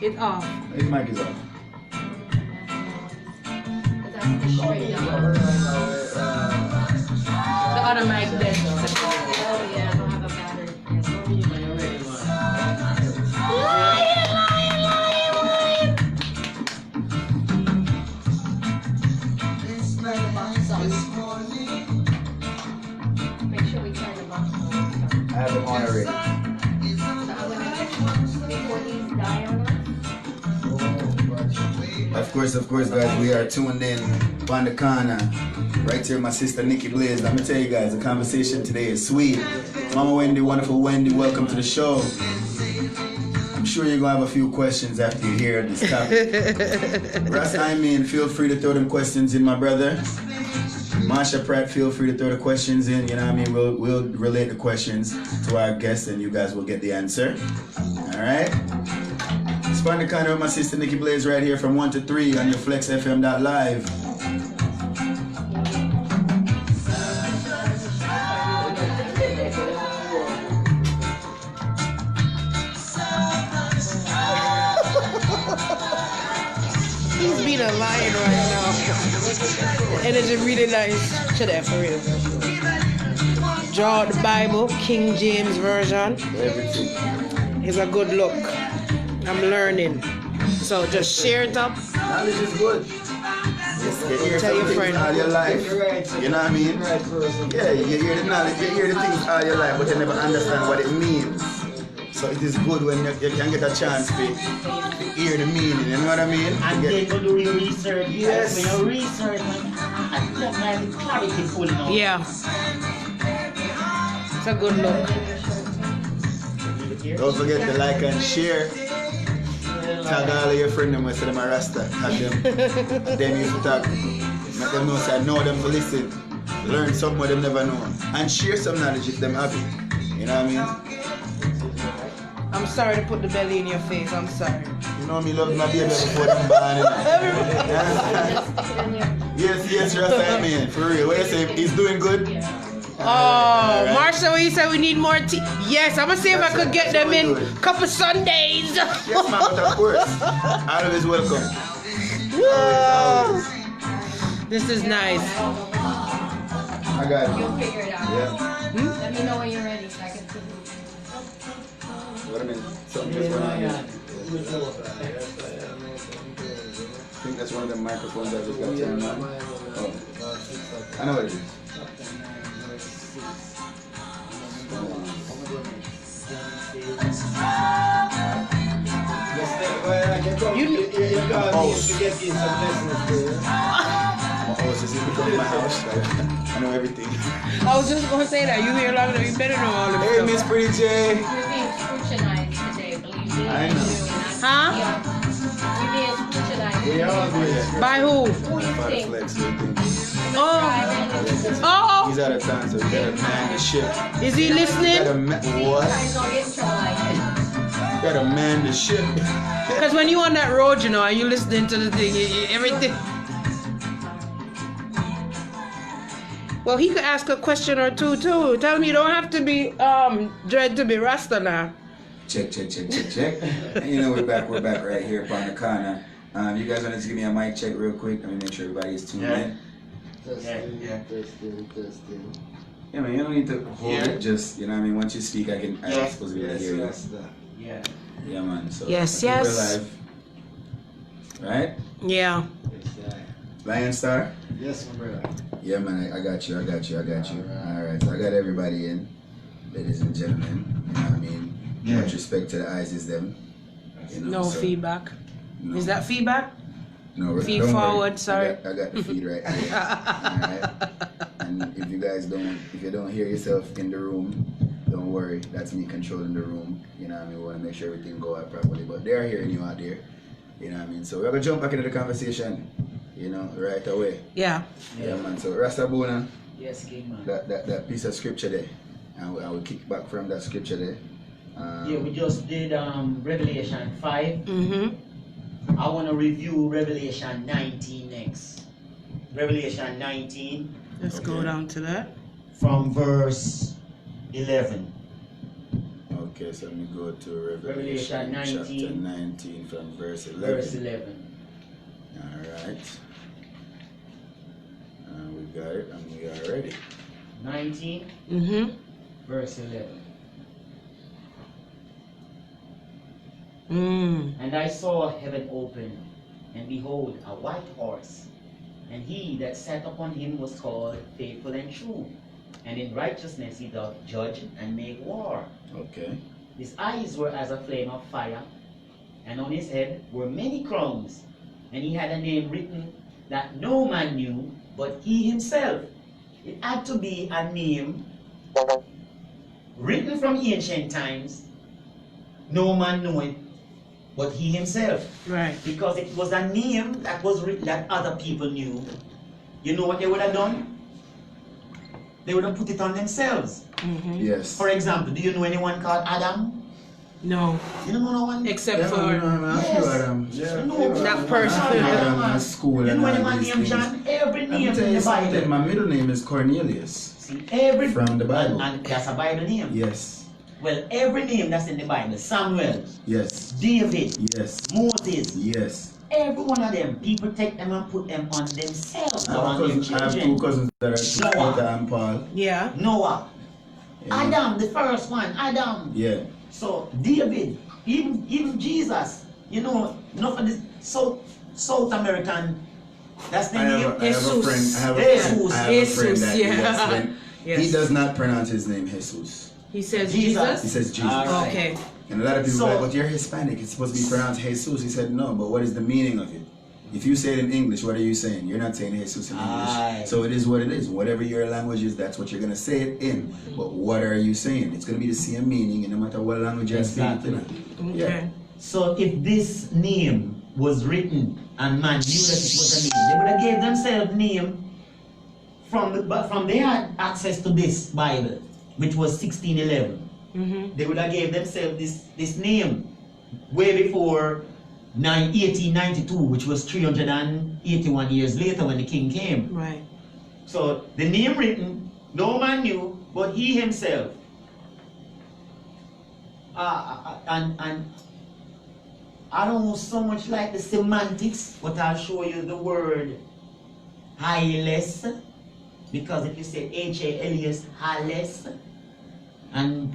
It off. His mic is off. The other mic dead. Oh yeah, I don't have a battery. Make sure we turn the box on. I have them on already. So I'm gonna before these die on us. Of course, guys, we are tuned in on the corner. Right here, my sister Nicky Blaze. Let me tell you guys, the conversation today is sweet. Mama Wendy, wonderful Wendy, welcome to the show. I'm I'm sure you're gonna have a few questions after you hear this topic. Ras, I mean, feel free to throw them questions in, my brother. Marsha Pratt, feel free to throw the questions in. You know what I mean? We'll relate the questions to our guests, and you guys will get the answer. All right. Spend the corner with my sister Nicky Blaze right here from 1 to 3 on your Flexxfm.live. He's being a lion right now. Energy really nice. Shut up, for real. Draw the Bible, King James Version. Everything. It's a good look. I'm learning. So just share it up. Knowledge is good. You hear Tell your some friend. things all your life. You know what I mean? Yeah, you hear the knowledge, you hear the things all your life, but you never understand what it means. So it is good when you can get a chance to hear the meaning, you know what I mean? And then go do your research. Yes. When you research, and the clarity pulling out. Yeah. It's a good look. Don't forget to like and share. Tag all of your friends and say them a Rasta. Tag them. Then you talk. Make them know, say I know them to listen. Learn something what them never know. And share some knowledge if them have it. You know what I mean? I'm sorry to put the belly in your face. I'm sorry. You know me love my baby before them born. Yes, Rasta, I mean, for real. What you say? He's doing good? Oh, Right. Marsha, when you said we need more tea. Yes, I'm gonna see if I could get them in a couple Sundays. Yes, ma'am, but of course. Always welcome. Always. This is nice. I got it. You'll figure it out. Yeah. Let me know when you're ready so I can see. What I mean? Something just went on here. I think that's one of the microphones that just got turned on. Oh. I know what it is. My house. I know everything. I was just gonna say that. You here long enough, you better know all of Hey, it. Miss Pretty J. You're being scrutinized today, believe me. I know. Huh? Yeah. You're being scrutinized. We all do By who? Who you Father think? Flex, everything. Oh. Oh. He's out of town, so we gotta man the ship. Is he Gotta listening? what? Guys don't get in trouble like this. Gotta man the ship. Because when you on that road, you know, and you listening to the thing, everything. Well, he could ask a question or two too. Tell me you don't have to be dread to be Rasta now. Check. And you know we're back right here upon the corner. You guys want to give me a mic check real quick? Let me make sure everybody is tuned in. Testing. Yeah, man, you don't need to hold it. Just, you know what I mean? Once you speak, I'm supposed to be able to hear you. Yeah. Yeah, man. So Yes, I think yes. we're live. Right? Yeah. Lion Starr? Yes, my brother. Yeah, man, I got you. Alright, so I got everybody in, ladies and gentlemen. You know what I mean? Yeah. Much respect to the ISIS them. You know, No so, feedback. no. Is that feedback? No, Feed don't forward, worry. sorry. I got the feed right here. Alright? And if you don't hear yourself in the room, don't worry. That's me controlling the room. You know what I mean? We want to make sure everything go out properly. But they're hearing you out there. You know what I mean? So we're going to jump back into the conversation, you know, right away. Yeah. Yeah, man. So Abuna, Yes, King man. that piece of scripture there. And I will kick back from that scripture there. Yeah, we just did Revelation 5. Mm-hmm. I want to review Revelation 19 next. Revelation 19 Let's go down to that. from verse 11. Okay, so let me go to Revelation Revelation 19. chapter 19 from verse 11. Verse 11. Alright. We got it and we are ready. 19, Mm-hmm. verse 11. And I saw heaven open, and behold, a white horse. And he that sat upon him was called Faithful and True. And in righteousness he doth judge and make war. Okay. His eyes were as a flame of fire, and on his head were many crowns. And he had a name written that no man knew but he himself. It had to be a name written from ancient times. No man knew it but he himself. Right. Because it was a name that was written that other people knew. You know what they would have done? They would have put it on themselves. Yes. For example, do you know anyone called Adam? No. You don't know no one? Except Yeah, for that person. At school You and know all anyone these named things. John? Every name Let me tell in you the Bible. something. My middle name is Cornelius. See, every From the Bible. and that's a Bible name. Yes. Well, every name that's in the Bible, Samuel, Yes. David, Yes. Moses, Yes. every one of them, people take them and put them on themselves or on their I have children. two cousins that are Noah. Peter and Paul. Yeah. Noah, Yeah. Adam, the first one, Adam. Yeah. So David, even Jesus, you know, enough of this South American. That's the I name. have a friend. I have a Jesus. friend that Yeah. yes, when Yes. he does not pronounce his name Jesus. He says Jesus. He Jesus. says Jesus. All right. Okay. And a lot of people So- are like, but you're Hispanic. It's supposed to be pronounced Jesus. He said, no, but what is the meaning of it? If you say it in English, what are you saying? You're not saying Jesus in English. Aye. So it is what it is. Whatever your language is, that's what you're going to say it in. But what are you saying? It's going to be the same meaning no matter what language you're Exactly. speaking. Okay. So if this name was written and man knew that it was a name, they would have gave themselves name from they had access to this Bible, which was 1611. They would have gave themselves this name way before 1892, which was 381 years later when the king came. Right. So the name written, no man knew, but he himself. And I don't so much like the semantics, but I'll show you the word Hiles, because if you say H-A-L-E-S, Hiles, and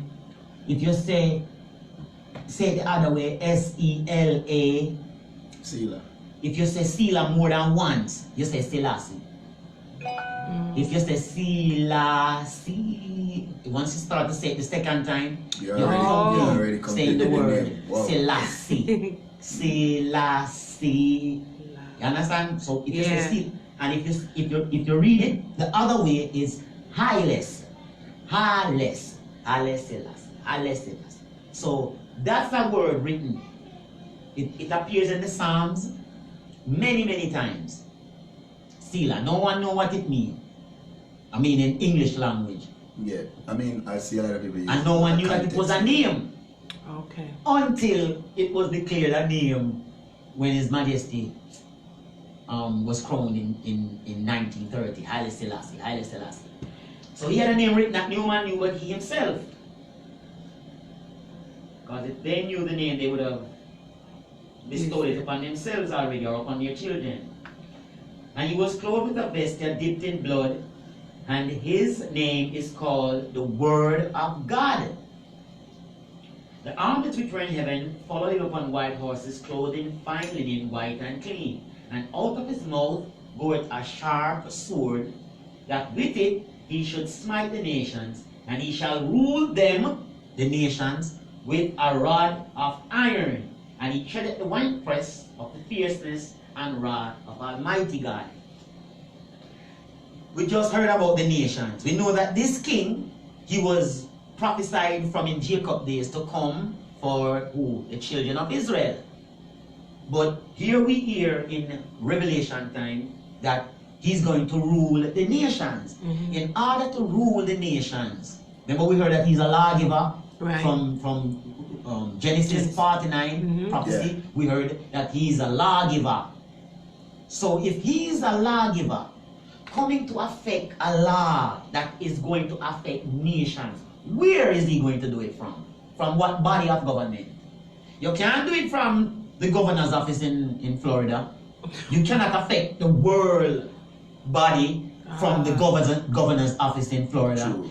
if you say the other way, S-E-L-A, Sila. if you say Sila more than once, you say Selassie. If you say Selassie, once you start to say it the second time, You're you already come say the completed the word name. Wow. Selassie. Selassie. You understand? So if you say Yeah. Sila, and if you read it, the other way is Hiles. Hiles. Hiles Selassie. Hiles Selassie. So that's a word written. It appears in the Psalms many times. Sila. No one know what it means. I mean in English language. Yeah. I mean, I see a lot of people use And no one knew that it context. was a name Okay. until it was declared a name when His Majesty was crowned in 1930. Haile Selassie. Haile Selassie. So he had a name written that no one knew but he himself. Because if they knew the name, they would have bestowed it upon themselves already or upon their children. And he was clothed with a vesture dipped in blood, and his name is called the Word of God. The armies which were in heaven followed him upon white horses, clothed in fine linen, white and clean. And out of his mouth goeth a sharp sword, that with it he should smite the nations, and he shall rule them, the nations, with a rod of iron. And he treadeth the winepress of the fierceness and wrath of Almighty God. We just heard about the nations. We know that this king, he was prophesied from in Jacob's days to come for who? The children of Israel. But here we hear in Revelation time that he's going to rule the nations. In order to rule the nations, remember we heard that he's a lawgiver. Right. From Genesis 49 prophecy, Yeah. we heard that he's a lawgiver. So if he's a lawgiver, coming to affect a law that is going to affect nations, where is he going to do it from? From what body of government? You can't do it from the governor's office in Florida. You cannot affect the world body from the governor's office in Florida. True.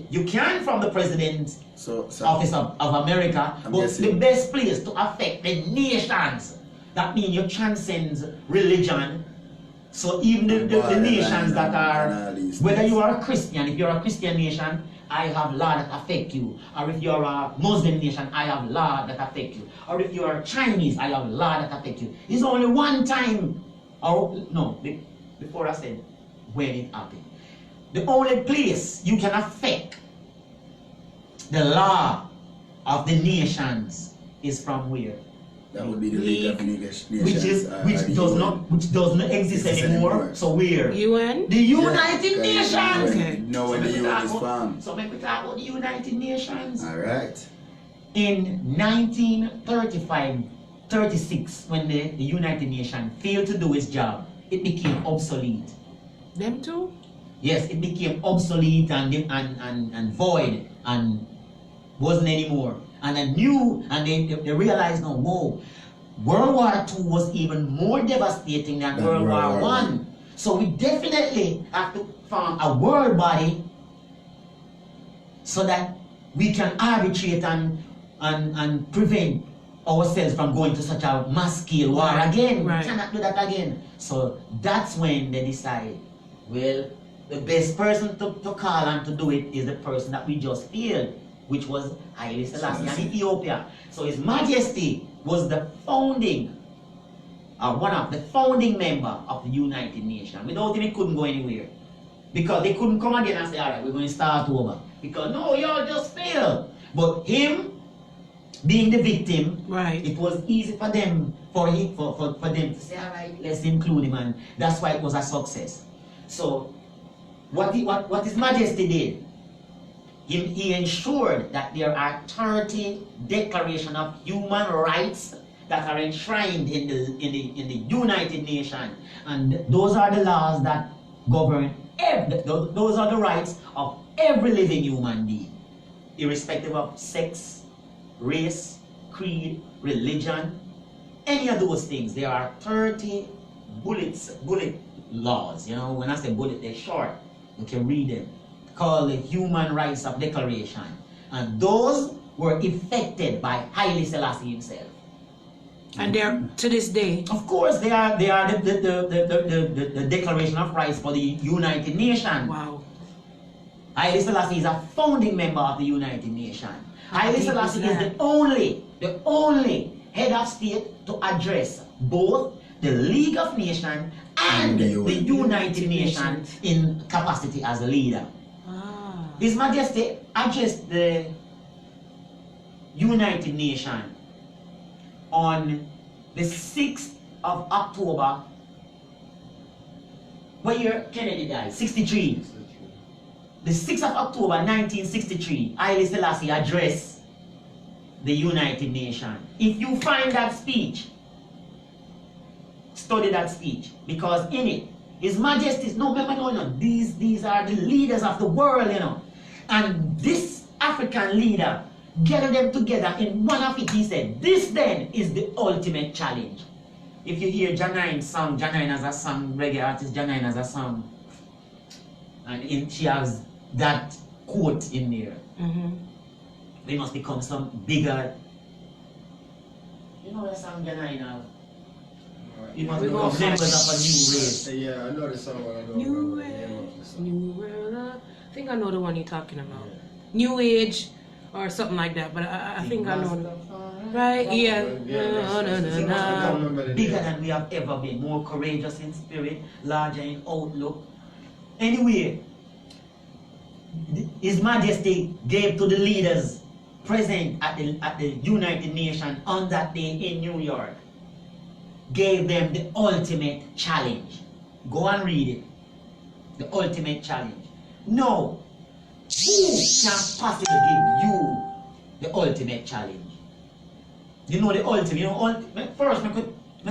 You can from the president's So office of America, I'm but guessing- the best place to affect the nations, that means you transcend religion. So even the nations that are, whether you are a Christian, if you're a Christian nation, I have law that affect you. Or if you're a Muslim nation, I have law that affect you. Or if you are Chinese, I have law that affect you. It's only one time, or no, before I said when it happened. The only place you can affect the law of the nations is from where? That would be the League of Nations. Which does not exist anymore. So where? UN? The United Nations. Okay. No, when the UN is formed. So make we talk about the United Nations. All right. In 1935-36, when the United Nations failed to do its job, it became obsolete. Them too? Yes, it became obsolete and void and wasn't anymore. And they realized, no, whoa, World War II was even more devastating than World War I. So we definitely have to form a world body so that we can arbitrate and prevent ourselves from going to such a mass scale war again. Right. We cannot do that again. So that's when they decide, well, the best person to call and to do it is the person that we just failed, which was Haile Selassie and Ethiopia. So His Majesty was the founding, one of the founding member of the United Nations. Without him, it couldn't go anywhere. Because they couldn't come again and say, all right, we're going to start over. Because no, y'all just failed. But him being the victim, it was easy for them for them to say, all right, let's include him, and that's why it was a success. So what His Majesty did, he ensured that there are 30 declarations of human rights that are enshrined in the United Nations, and those are the laws that govern those are the rights of every living human being, irrespective of sex, race, creed, religion, any of those things. There are 30 bullet laws. You know, when I say bullet, they're short. You can read them. Called the Human Rights of Declaration, and those were effected by Haile Selassie himself. And they're to this day. Of course, they are the Declaration of Rights for the United Nations. Wow. Haile Selassie is a founding member of the United Nations. Haile Selassie is the only head of state to address both the League of Nations and the United Nations in capacity as a leader. His Majesty addressed the United Nations on the 6th of October. What year Kennedy died? 63. The 6th of October 1963, Haile Selassie addressed the United Nations. If you find that speech, study that speech, because in it, His Majesty's, these are the leaders of the world, you know. And this African leader gathered them together in one of it. He said, this then is the ultimate challenge. If you hear Janine's song, Janine as a song, reggae artist Janine as a song, and she has that quote in there. They must become some bigger, you know that song Janine have? You must become members of a new race. Yeah, I know the song, but I don't New remember Age, New World. I think I know the one you're talking about. New Age or something like that, but I think I know. Right? Yeah. Bigger than we have ever been, more courageous in spirit, larger in outlook. Anyway, His Majesty gave to the leaders present at the United Nations on that day in New York, gave them the ultimate challenge. Go and read it. The ultimate challenge. No, who can possibly give you the ultimate challenge? You know the ultimate. First,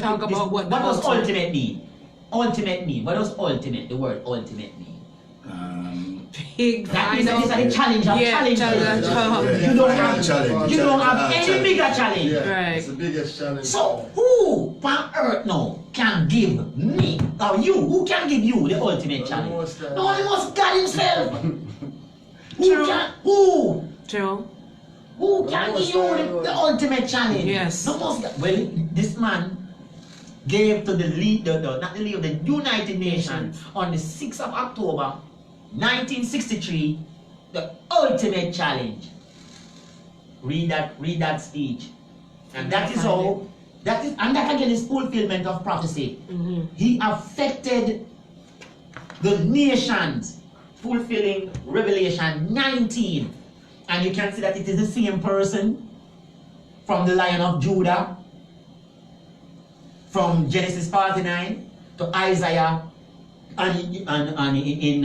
talk about what does ultimate mean? Ultimate mean. What does ultimate? The word ultimate mean. Big. That is a challenge of challenges. Challenge. You don't have any bigger challenge. Yeah, Right. it's the biggest challenge. So who on earth now can give me or you? Who can give you the ultimate challenge? No one must God Himself. True. Who can give you the ultimate challenge? Yes. No most God. Well, this man gave to the the United Nations on the 6th of October 1963 the ultimate challenge. Read that speech. And that is how that again is fulfillment of prophecy. He affected the nations, fulfilling Revelation 19. And you can see that it is the same person from the Lion of Judah from Genesis 49 to Isaiah and in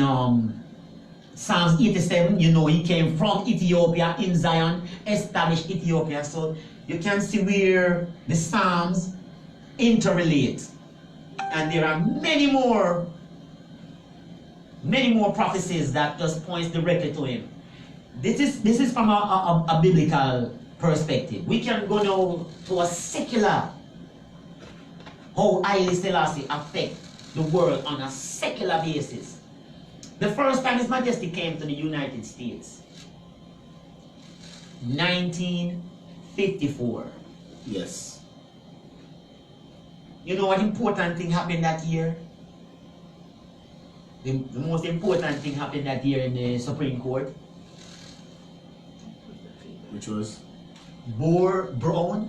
Psalms 87, you know, he came from Ethiopia in Zion, established Ethiopia. So you can see where the Psalms interrelate. And there are many more prophecies that just points directly to him. This is from a biblical perspective. We can go now to a secular, how Haile Selassie affect the world on a secular basis. The first time His Majesty came to the United States, 1954. Yes. You know what important thing happened that year? The most important thing happened that year in the Supreme Court. Which was? Brown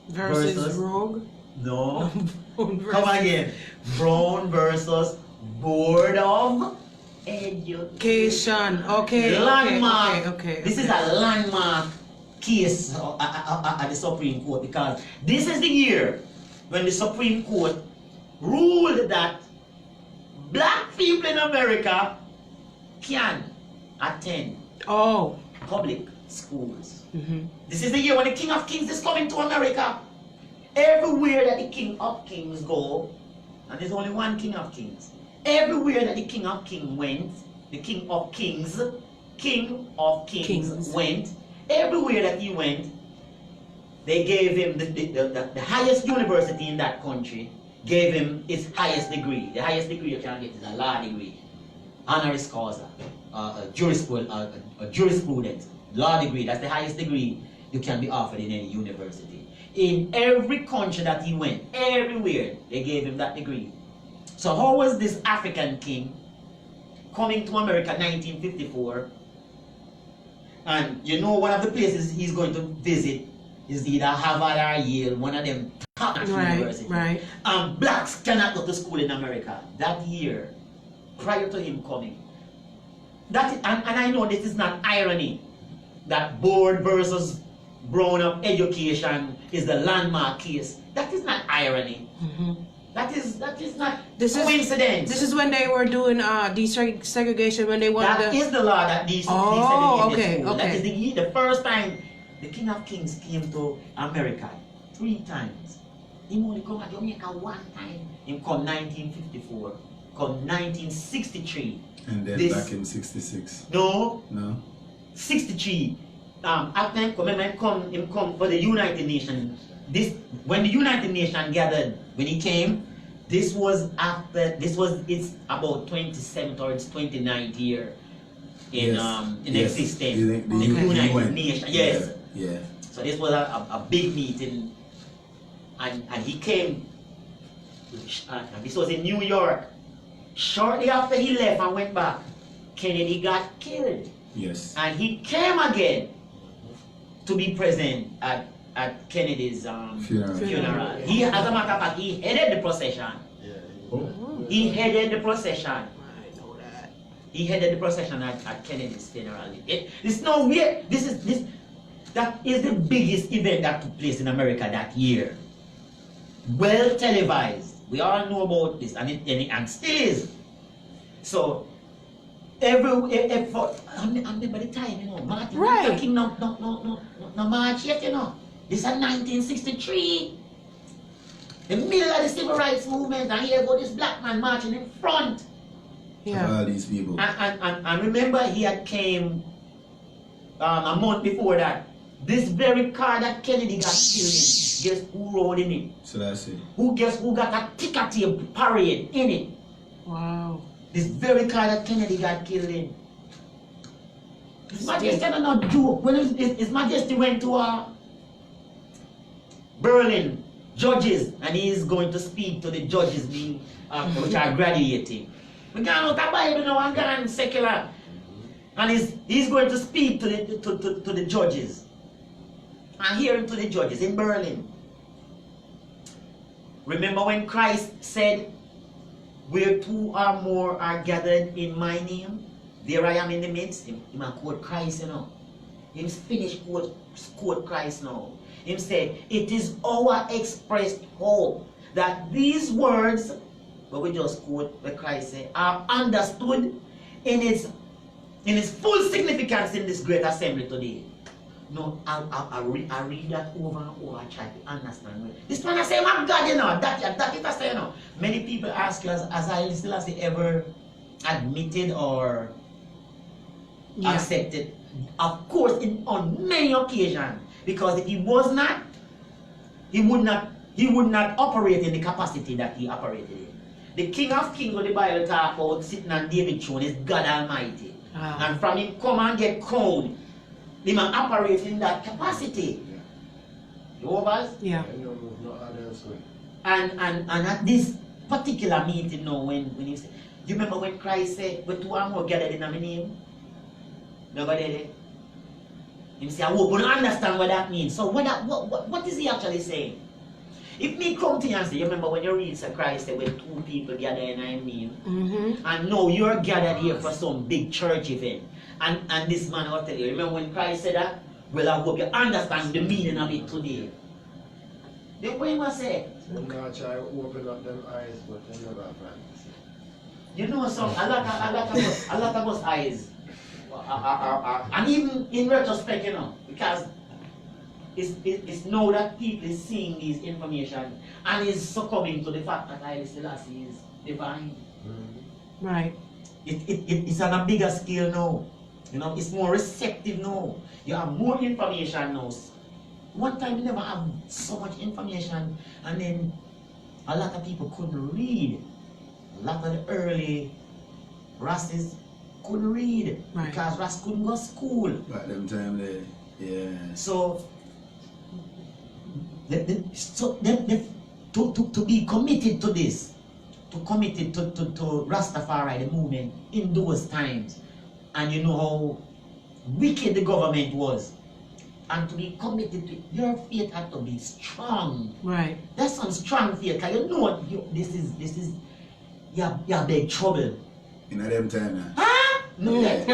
versus Rogue. No. Come again. Brown versus Board of Education. Okay. Landmark. Okay. This is a landmark case at the Supreme Court, because this is the year when the Supreme Court ruled that black people in America can attend public schools. This is the year when the King of Kings is coming to America. Everywhere that the King of Kings go, and there's only one King of Kings. Everywhere that the King of Kings went, the King of Kings went, everywhere that he went, they gave him the highest university in that country, gave him its highest degree. The highest degree you can get is a law degree, honoris causa, jurisprudence, law degree. That's the highest degree you can be offered in any university. In every country that he went, everywhere, they gave him that degree. So how was this African king coming to America in 1954? And you know, one of the places he's going to visit is either Harvard or Yale, one of them top universities. Right. Blacks cannot go to school in America. That year, prior to him coming. And I know this is not irony, that Board versus Brown of Education is the landmark case. That is not irony. That is not coincidence. This is when they were doing desegregation, when they wanted That is the law that desegregated okay. That is the first time the King of Kings came to America 3 times. He only come to Jamaica 1 time. He come 1954, come 1963. And then back in 66. No. 63. After him come for the United Nations. When the United Nations gathered, when he came, it's about 27th or its 29th year in existence. The United Nations. Yes. Yeah. So this was a big meeting, and he came. And this was in New York. Shortly after he left and went back, Kennedy got killed. Yes. And he came again to be present at Kennedy's funeral. He, as a matter of fact, he headed the procession. He headed the procession. I know that. He headed the procession at Kennedy's funeral. That is the biggest event that took place in America that year. Well televised. We all know about this, and still is. So and by the time, you know, Martin Luther King no march yet, you know. This is 1963. The middle of the civil rights movement, and here go this black man marching in front. Of all these people. And remember, he had came a month before that. This very car that Kennedy got killed in, guess who rode in it? So that's it. Guess who got a ticker tape parade in it? Wow. This very car that Kennedy got killed in. His Majesty not joke. When His Majesty went to Berlin judges, and he is going to speak to the judges being which are graduating. We can't know the Bible now and gone secular. And he's going to speak to the judges. And hearing to the judges in Berlin. Remember when Christ said, "Where 2 or more are gathered in my name, there I am in the midst." He might quote Christ, you know. Him finish quote Christ now. Him say, it is our expressed hope that these words, but we just quote what Christ said, are understood in its full significance in this great assembly today. No, I read that over and over, I try to understand. This man I say, my God, you know, that it I say, you know. Many people ask you, as I still has ever admitted or accepted? Of course, on many occasions. Because if he was not, he would not operate in the capacity that he operated in. The King of Kings, what the Bible talk about sitting on David's throne, is God Almighty. And from him come and get crowned, he man operate in that capacity. You know us? Yeah. And at this particular meeting now, when he said, you remember when Christ said, "When two or more gathered in my name"? Nobody did. He said, "I hope you understand what that means." So what is he actually saying? If me come to you and say, you remember when you read Sir Christ said, when two people gather in my name, and now you're gathered here for some big church event, and this man will tell you, remember when Christ said that? Well, I hope you understand the meaning of it today. Then what he must say? I'm not trying to open up them eyes, but they never find. You know, some a lot of us eyes are and even in retrospect, you know, because it's now that people is seeing this information and is succumbing to the fact that Haile Selassie is divine. Right. It's on a bigger scale now. You know, it's more receptive now. You have more information now. One time you never have so much information, and then a lot of people couldn't read. A lot of the early Rastas couldn't read because Ras couldn't go to school. Back them time there, yeah. So, to be committed to this, to committed to Rastafari, the movement in those times, and you know how wicked the government was, and to be committed to it, your faith had to be strong. Right. That's some strong faith, because you know this is you're big trouble. In them time now. Huh? No, today,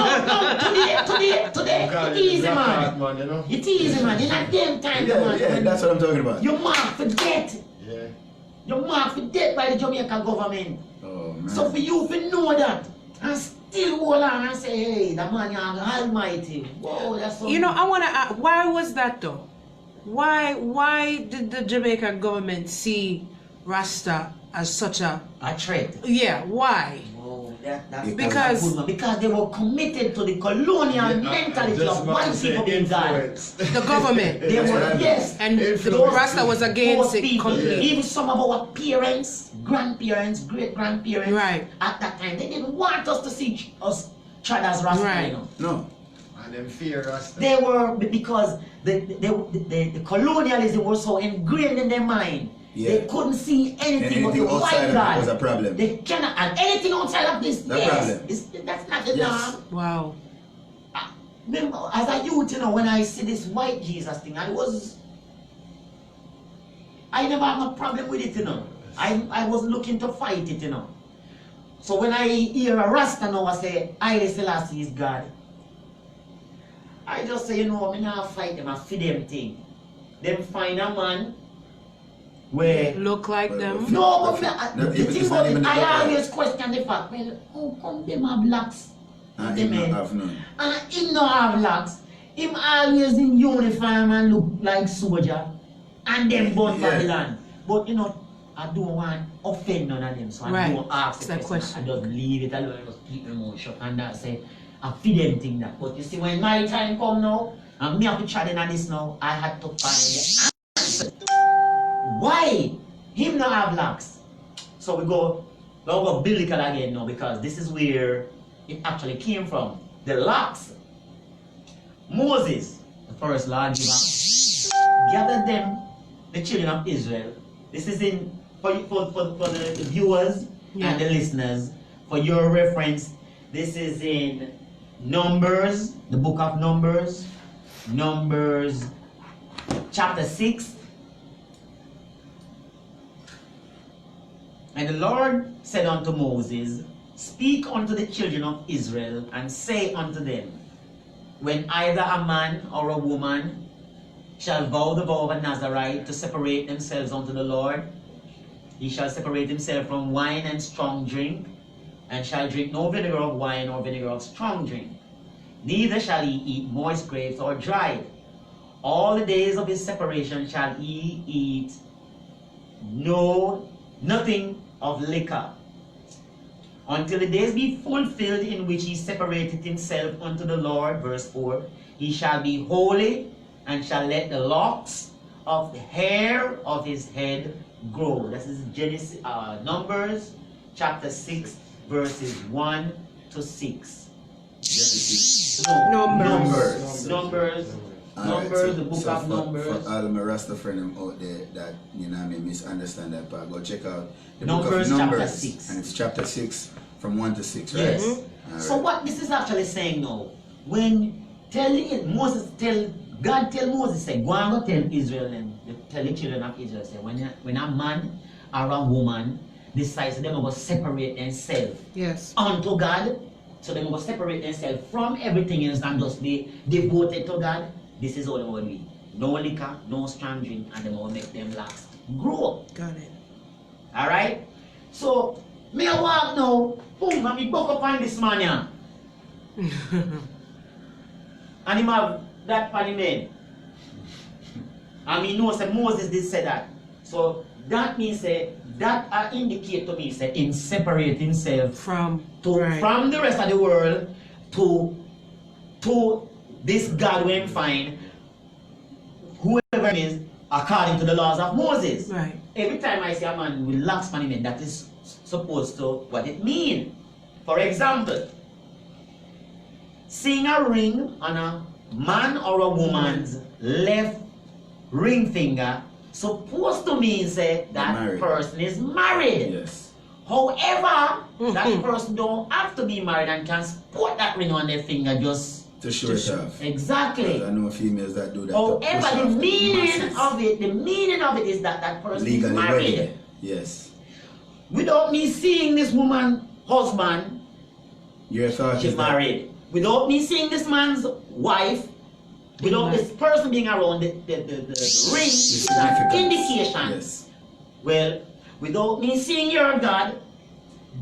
it's easy, man. You know? It's easy, man. In that damn time, man. Yeah, that's what I'm talking about. You're marked for death. Yeah. You're marked for death by the Jamaican government. Oh, man. So for you to know that and still hold on and say, hey, the man is almighty. Whoa, that's so. You know, I want to ask, why was that though? Why did the Jamaican government see Rasta as such a threat? Yeah, why? Oh, that's because they were committed to the colonial mentality of white people being God. the government. They were, yes. And the Rasta was against it completely. Even some of our parents, grandparents, great-grandparents, right, at that time, they didn't want us to see us tried as Rasta, right. You know. No. And them fear Rasta. They were, because the colonialism was so ingrained in their mind. Yeah. They couldn't see anything but the white guy. Was a problem. They cannot, and anything outside of this, problem. That's not the norm. Wow. Remember, as a youth, you know, when I see this white Jesus thing, I never had a problem with it, you know. I was looking to fight it, you know. So when I hear a Rasta now, I say, Haile Selassie is God. I just say, you know, I'm not fight them, I feed them thing. Them find a man where look like them. No, but the thing about it, I always question the fact, well, how come them have locks? And him not have none. And him not have locks. Him always in uniform and look like soldier. And them born Babylon. But you know, I don't want to offend none of them, so I don't ask the question. I just leave it alone, I just keep my mouth shut and that say, I feed them thing that. But you see, when my time come now, and me have to chat in on this now, I had to find the answer. Why him not have locks? So we go biblical again now, because this is where it actually came from. The locks. Moses, the first lawgiver, gathered them, the children of Israel. This is in for the viewers and the listeners, for your reference. This is in Numbers, the book of Numbers, Numbers chapter 6. And the Lord said unto Moses, speak unto the children of Israel, and say unto them, when either a man or a woman shall vow the vow of a Nazarite to separate themselves unto the Lord, he shall separate himself from wine and strong drink, and shall drink no vinegar of wine or vinegar of strong drink. Neither shall he eat moist grapes or dried. All the days of his separation shall he eat nothing of liquor, until the days be fulfilled in which he separateth himself unto the Lord. Verse 4, he shall be holy, and shall let the locks of the hair of his head grow. This is Numbers chapter 6, verses 1 to 6. Numbers. Numbers, the book of Numbers. For all my Rasta friends out there that, you know what I mean, misunderstand that part, go check out the Numbers, book of Numbers. chapter 6. And it's chapter 6 from 1 to 6, right? Yes. All So right. what this is actually saying now, when God tell Moses, say, go and go tell Israel and tell the children of Israel, say, when a man or a woman decides they're going to separate themselves Yes. unto God, so they're going to separate themselves from everything else and just be devoted to God, this is all they're going to be. No liquor, no strong drink, and they're going to make them last. Grow. Got it. Alright? So, me a walk now, boom, and me buck up on this man here. And him have that for the men. And me know say Moses did say that. So that means say that indicate to me say him separate himself From from the rest of the world to this God when find whoever it is according to the laws of Moses. Right. Every time I see a man with locks on him, that is supposed to what it mean. For example, seeing a ring on a man or a woman's left ring finger supposed to mean say that Married. person is married. Yes. However, that person don't have to be married and can sport that ring on their finger just To show it off. exactly. I know females that do that. to push However, off the meaning masses. of it is that that person Legally is married. wedded. Yes. Without me seeing this woman husband, Your thought she's is that married. Without me seeing this man's wife, without this person being around, the ring is an significance. indication. Yes. Well, without me seeing your God,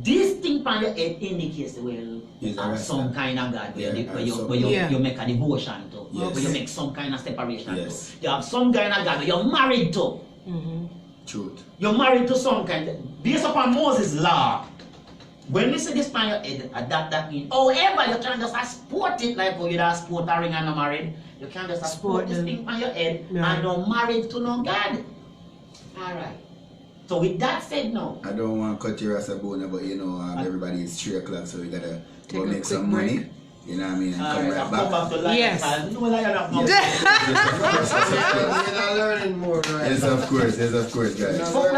this thing on your head indicates well, Yes, you have I some understand. kind of God Yeah, where Yeah. you make a devotion to, Yes. where you make some kind of separation Yes. to. You have some kind of God where you're married to. Mm-hmm. Truth. You're married to some kind based upon Moses' law. When we say this on your head, that means, however, you can't just sport it like you just sport a ring and not married. You can't just sport this thing on your head Yeah. and not married to no God. Alright. So with that said now, I don't want to cut your ass Abuna, but you know, everybody is 3 o'clock, so we gotta Take go a make quick some break. money. You know what I mean? And come alright, right I'll come back. back to lion. Yes. No lion have no. Yes. You're not learning more, right? Yes, of course. Yes, of course, guys. So we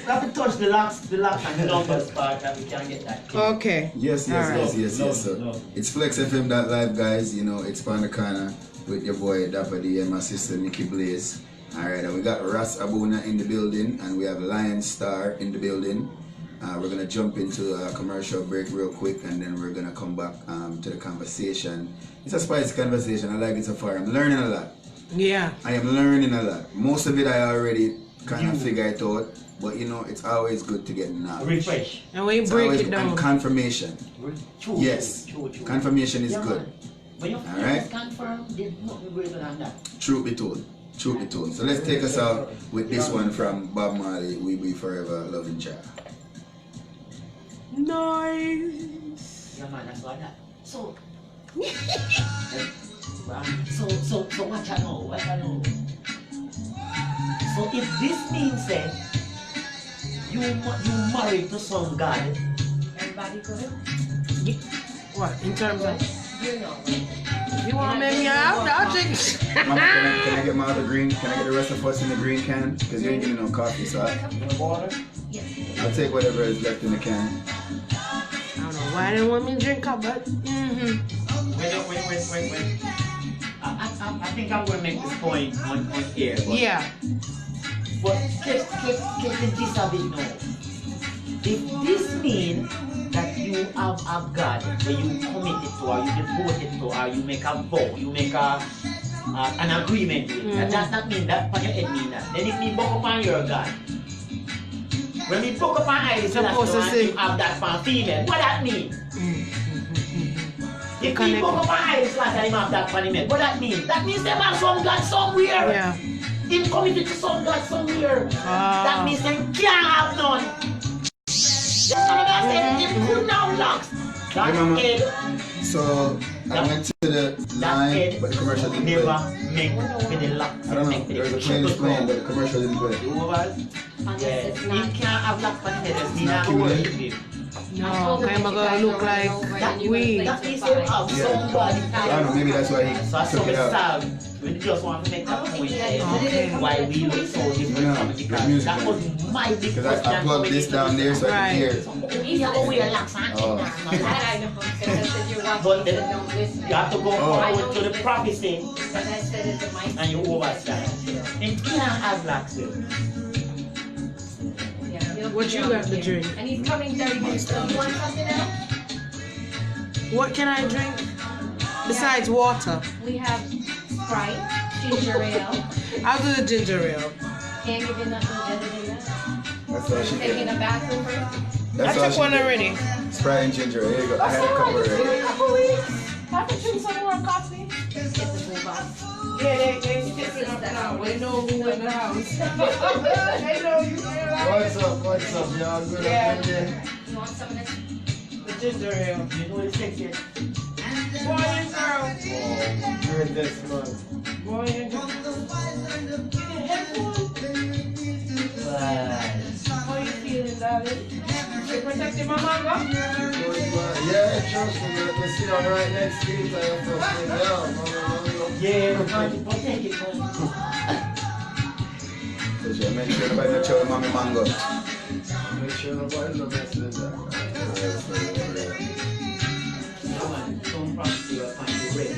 have to touch the locks and the numbers part and we can get that clear. Okay. Yes, All right. yes. So No. it's Flexxfm.live, guys. You know, it's Panda Corner with your boy Dappa D and my sister Nicky Blaze. Alright, and we got Abuna in the building, and we have Lion Starr in the building. We're gonna jump into a commercial break real quick, and then we're gonna come back to the conversation. It's a spicy conversation. I like it so far. I'm learning a lot. Yeah. I am learning a lot. Most of it I already kind of figure it out, but you know, it's always good to get knowledge. Refresh. And when you It's break always- it down. And confirmation. True, Yes. true. Confirmation is Yeah, good. man. When your All right. feelings confirm, there's nothing greater than that. Truth be told. Truth be told. So let's take us out with this one from Bob Marley, We Be Forever Loving Jah. Nice. Yeah, man, that's why that. So, so watch I know. So if this means that you married to some God, Everybody good? What? In terms of. You know. You want to make me out? I'll take it. Mama, can I get my other green? Can I get the rest of us in the green can? Because you ain't giving no coffee, so Water? Yes. I'll take whatever is left in the can. I don't know why they want me to drink up, but. wait. I think I'm going to make this point on air. But, Yeah. But get the gist of it now. If this means that you have a God where you committed to, or you devoted to, or you make a vow, you make an agreement with, that does not mean that on your head mean that. Then if me book upon your God, when we book upon Iris, you have that for female, what that mean? If we book upon Iris, last time have that for the men, what that mean? That means they have some God somewhere. Yeah. Him committed to some God somewhere. That means they can't have none. That's what I'm saying. Him could now locks. That's it. So I went to the line, but the commercial didn't play. Never make for the locks. I don't know. There was a playlist playing, but the commercial didn't play. You know what? Yeah. He can't have locks for the head. He's not going to worship him. No, I'm gonna look like we. That means they have somebody. I don't know. Maybe that's why he took it out. We just want to make that point. Okay. Why we look so different because that was my big question. Because I plugged this down there so I can hear it. But then you have to go forward to the prophecy and you overstand. And can't have locks. What you got to drink? And he's coming 30 minutes. So you want something else? What can I drink besides water? We have Sprite, ginger ale. I'll do the ginger ale. Can't give you nothing better than that. That's all she Taking did. a bathroom break. I took one already. Sprite and ginger. There you go. I had a couple already. Have to drink some more coffee. Get the full box. Yeah, they stick up now. They know who in the house. They know you in the house. What's up, y'all? Good Yeah. afternoon. You want some of this? The ginger ale. You know the sex yet? Boy and girl. Good this month. Boy and girl. How you feeling, darling? You protecting my mama? Yeah, trust me. Let me sit down right next to you. I have to sit down. Yeah, we're trying to protect it. So she make sure nobody not chow the mommy mango. Make sure nobody's not messing with that. Some prophecy will find you ready.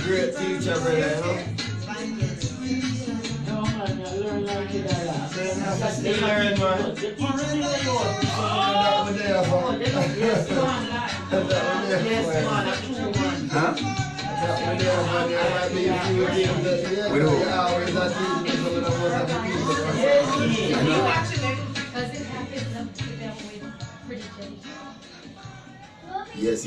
Great teacher, brother, you know? No, man, I learn like it. They learn, man. Huh? With who? Because it happens up to them with pretty jelly. Yes,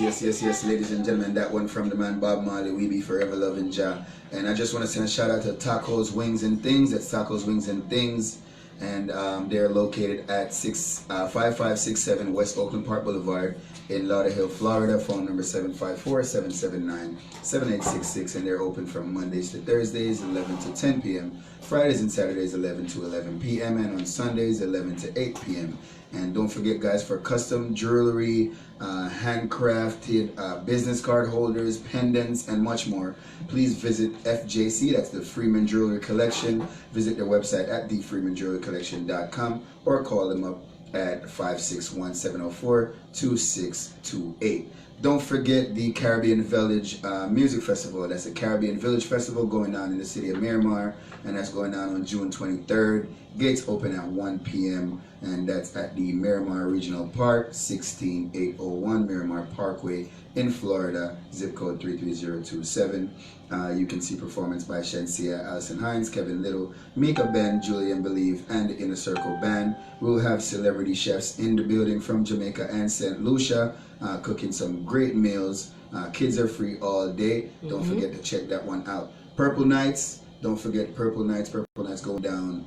ladies and gentlemen, that one from the man Bob Marley, We Be Forever Loving Jah. And I just want to send a shout out to Tacos, Wings and Things. That's Tacos, Wings and Things. And they're located at 5567 West Oakland Park Boulevard in Lauderhill, Florida. Phone number 754-779-7866. And they're open from Mondays to Thursdays, 11 to 10 p.m. Fridays and Saturdays, 11 to 11 p.m. And on Sundays, 11 to 8 p.m. And don't forget, guys, for custom jewelry, handcrafted business card holders, pendants, and much more, please visit FJC, that's the Freeman Jewelry Collection. Visit their website at thefreemanjewelrycollection.com or call them up at 561-704-2628. Don't forget the Caribbean Village Music Festival. That's the Caribbean Village Festival going on in the city of Miramar, and that's going on June 23rd. Gates open at 1 p.m. and that's at the Miramar Regional Park, 16801 Miramar Parkway in Florida, zip code 33027. You can see performance by Shensia, Allison Hines, Kevin Little, Mika Ben, Julian Believe, and the Inner Circle Band. We'll have celebrity chefs in the building from Jamaica and St. Lucia, cooking some great meals. Kids are free all day. Don't forget to check that one out. Purple Nights. Don't forget Purple Nights. Purple Nights go down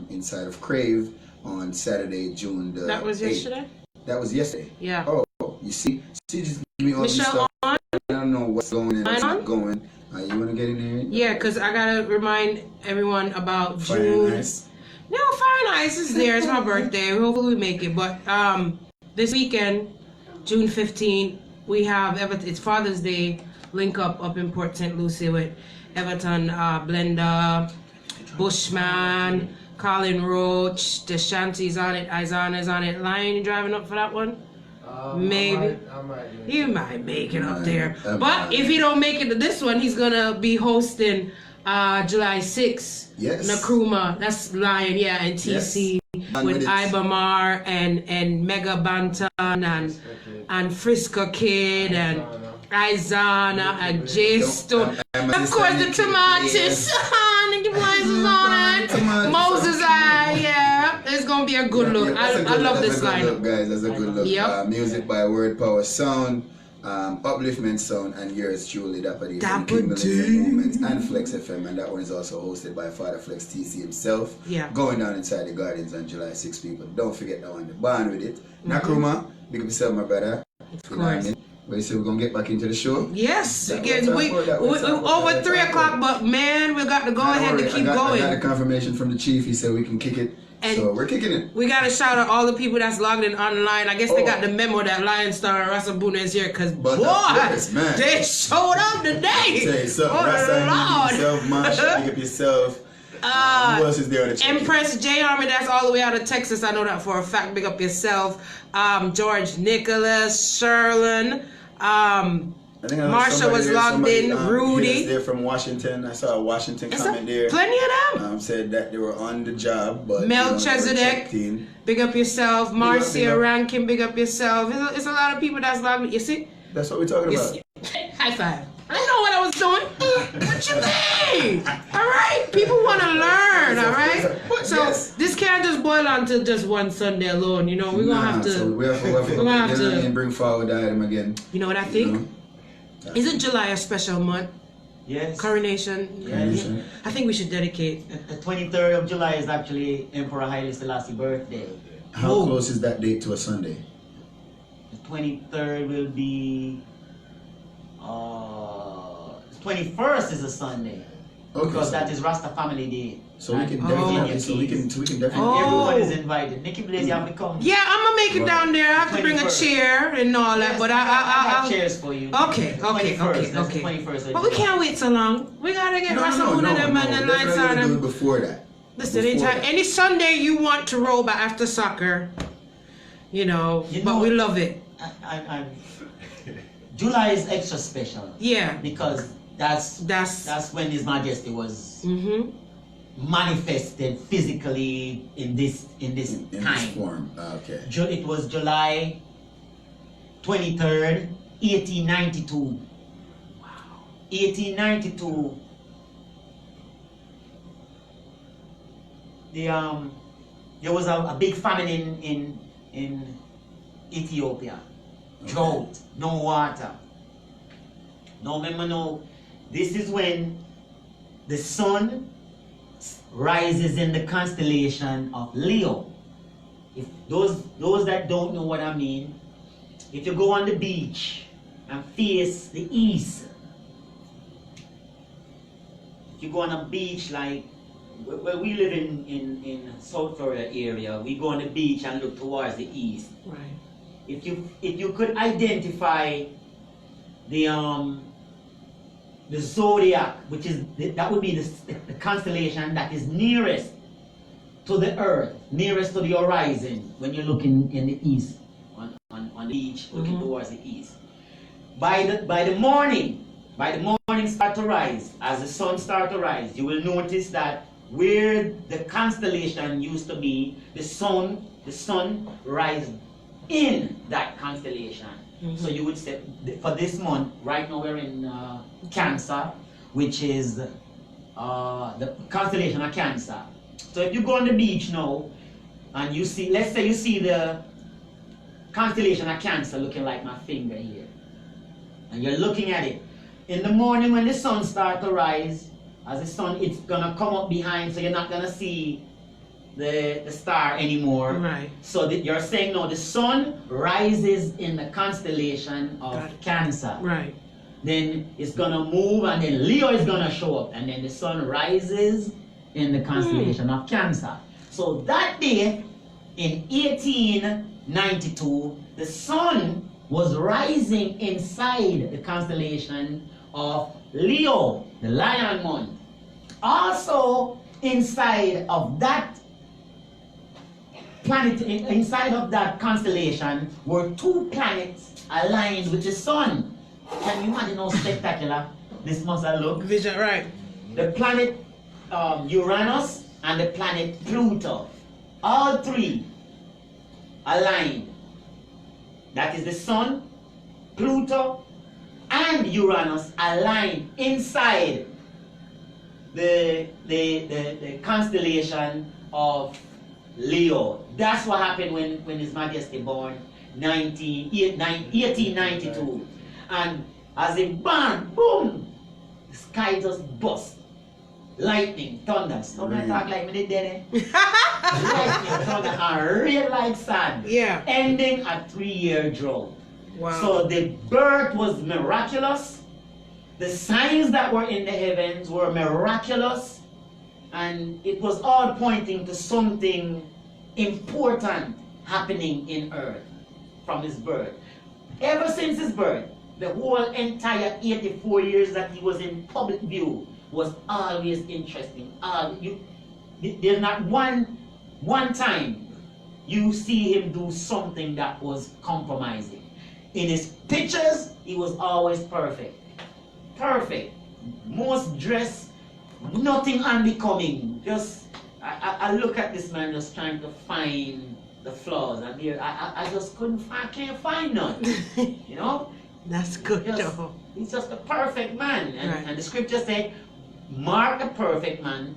inside of Crave on Saturday, June the 8th. That was yesterday? That was yesterday. Yeah. Oh, you see? She just give me all this stuff. On? I don't know what's going and what's On? not going. You want to get in there? Yeah, because I got to remind everyone about Fire June. and Ice. No, Fire and Ice is there. It's my birthday. Hopefully we make it. But this weekend, June 15th, we have it's Father's Day link up in Port St. Lucie with Everton, Blenda, Bushman, Colin Roach, the Shanty's on it, Izana's on it. Lion, you driving up for that one? Maybe. I might He might make it up there. But if he don't make it to this one, he's gonna be hosting July 6th. Yes. Nkrumah. That's Lion, yeah, and TC with Ibamar and Mega Bantan and Frisco Kid and Izana and J Stone. Of course the Tomatoes. Nicky Blaze is on it. Moses yeah. It's gonna be a good look. I love this lineup. Guys, that's a good look. Yep. Music by Word Power Sound, Upliftment Sound, and yours truly, Dappa D from King Millennium Movement and Flexxfm, and that one is also hosted by Father Flex TC himself. Yeah. Going down inside the Gardens on July 6, people. Don't forget that one. The band with it. Nkrumah, big up yourself, my brother. Of course. But you say we're gonna get back into the show? Yes, That again, we over 3 o'clock, but man, we got to go ahead to keep going. I got a confirmation from the chief. He said we can kick it. And so we're kicking it. We gotta shout out all the people that's logged in online. I guess they got the memo that Lion Starr and Abuna is here, cause boy, man, they showed up today. Say so. Oh Rastafari, Lord. yourself, Masha, pick up yourself. Who else is there on the chat? Empress J Army, that's all the way out of Texas. I know that for a fact. Big up yourself. George Nicholas, Sherlin. Marsha was logged in. Rudy. They're from Washington. I saw a Washington comment there. Plenty of them. Said that they were on the job, but Melchizedek. Big up yourself. Marcia Rankin. Big up yourself. It's a lot of people that's logged in. You see? That's what we're talking about. High five. I know what I was doing. What you mean? All right, people want to learn. All right, so this can't just boil down to just one Sunday alone. You know, we're gonna have to. So we're gonna have to bring forward the item again. You know what I think? Isn't July a special month? Yes. Coronation. Yes. I think we should dedicate. The 23rd of July is actually Emperor Haile Selassie's birthday. How close is that date to a Sunday? The 23rd will be. 21st is a Sunday. Okay, because that is Rastafari Day. So we can definitely. Everyone is invited. Nicky Blaze, you have to come. Yeah, I'm gonna make it down there. I have to bring a chair and all that, but I have chairs for you. Okay. But we can't wait so long. We gotta get Rastafari them and the lights on them. Before that. Listen, any Sunday you want to roll back after soccer, you know, but we love it. July is extra special. Yeah. Because that's when His Majesty was manifested physically in this time. This form. Okay. It was July 23rd, 1892. Wow. 1892. There was a big famine in Ethiopia. Drought, no water. Now remember now, this is when the sun rises in the constellation of Leo. If those that don't know what I mean, if you go on the beach and face the east, if you go on a beach like where we live in South Florida area, we go on the beach and look towards the east. Right. If you could identify the zodiac, which is that would be the constellation that is nearest to the earth, nearest to the horizon when you're looking in the east on the beach, looking towards the east. By the morning start to rise, as the sun start to rise, you will notice that where the constellation used to be, the sun rises in that constellation. So you would say for this month, right now we're in Cancer, which is the constellation of Cancer. So if you go on the beach now and you see, let's say you see the constellation of Cancer looking like my finger here, and you're looking at it in the morning when the sun starts to rise, as the sun, it's gonna come up behind, so you're not gonna see the star anymore. Right. So you're saying no, the sun rises in the constellation of Cancer. Right. Then it's gonna move, and then Leo is gonna show up, and then the sun rises in the constellation of Cancer. So that day in 1892, the sun was rising inside the constellation of Leo, the lion month. Also inside of that planet inside of that constellation were 2 planets aligned with the sun. Can you imagine how spectacular this must have looked? Vision, right. The planet Uranus and the planet Pluto, all 3 aligned. That is the sun, Pluto, and Uranus aligned inside the constellation of Leo. That's what happened when His Majesty born 1892. And as it burned, boom, the sky just bust. Lightning, thunder. Don't I talk like me did then? Lightning, thunder, and rain like sand. Yeah. Ending a 3-year drought. Wow. So the birth was miraculous. The signs that were in the heavens were miraculous. And it was all pointing to something important happening in earth from His birth. Ever since His birth, the whole entire 84 years that He was in public view was always interesting. There's not one time you see Him do something that was compromising. In His pictures, He was always perfect. Perfect. Most dressed, nothing unbecoming. Just, I look at this man just trying to find the flaws, and here I just can't find none. You know? That's good though. He's just a perfect man. Right. And the scripture said, mark the perfect man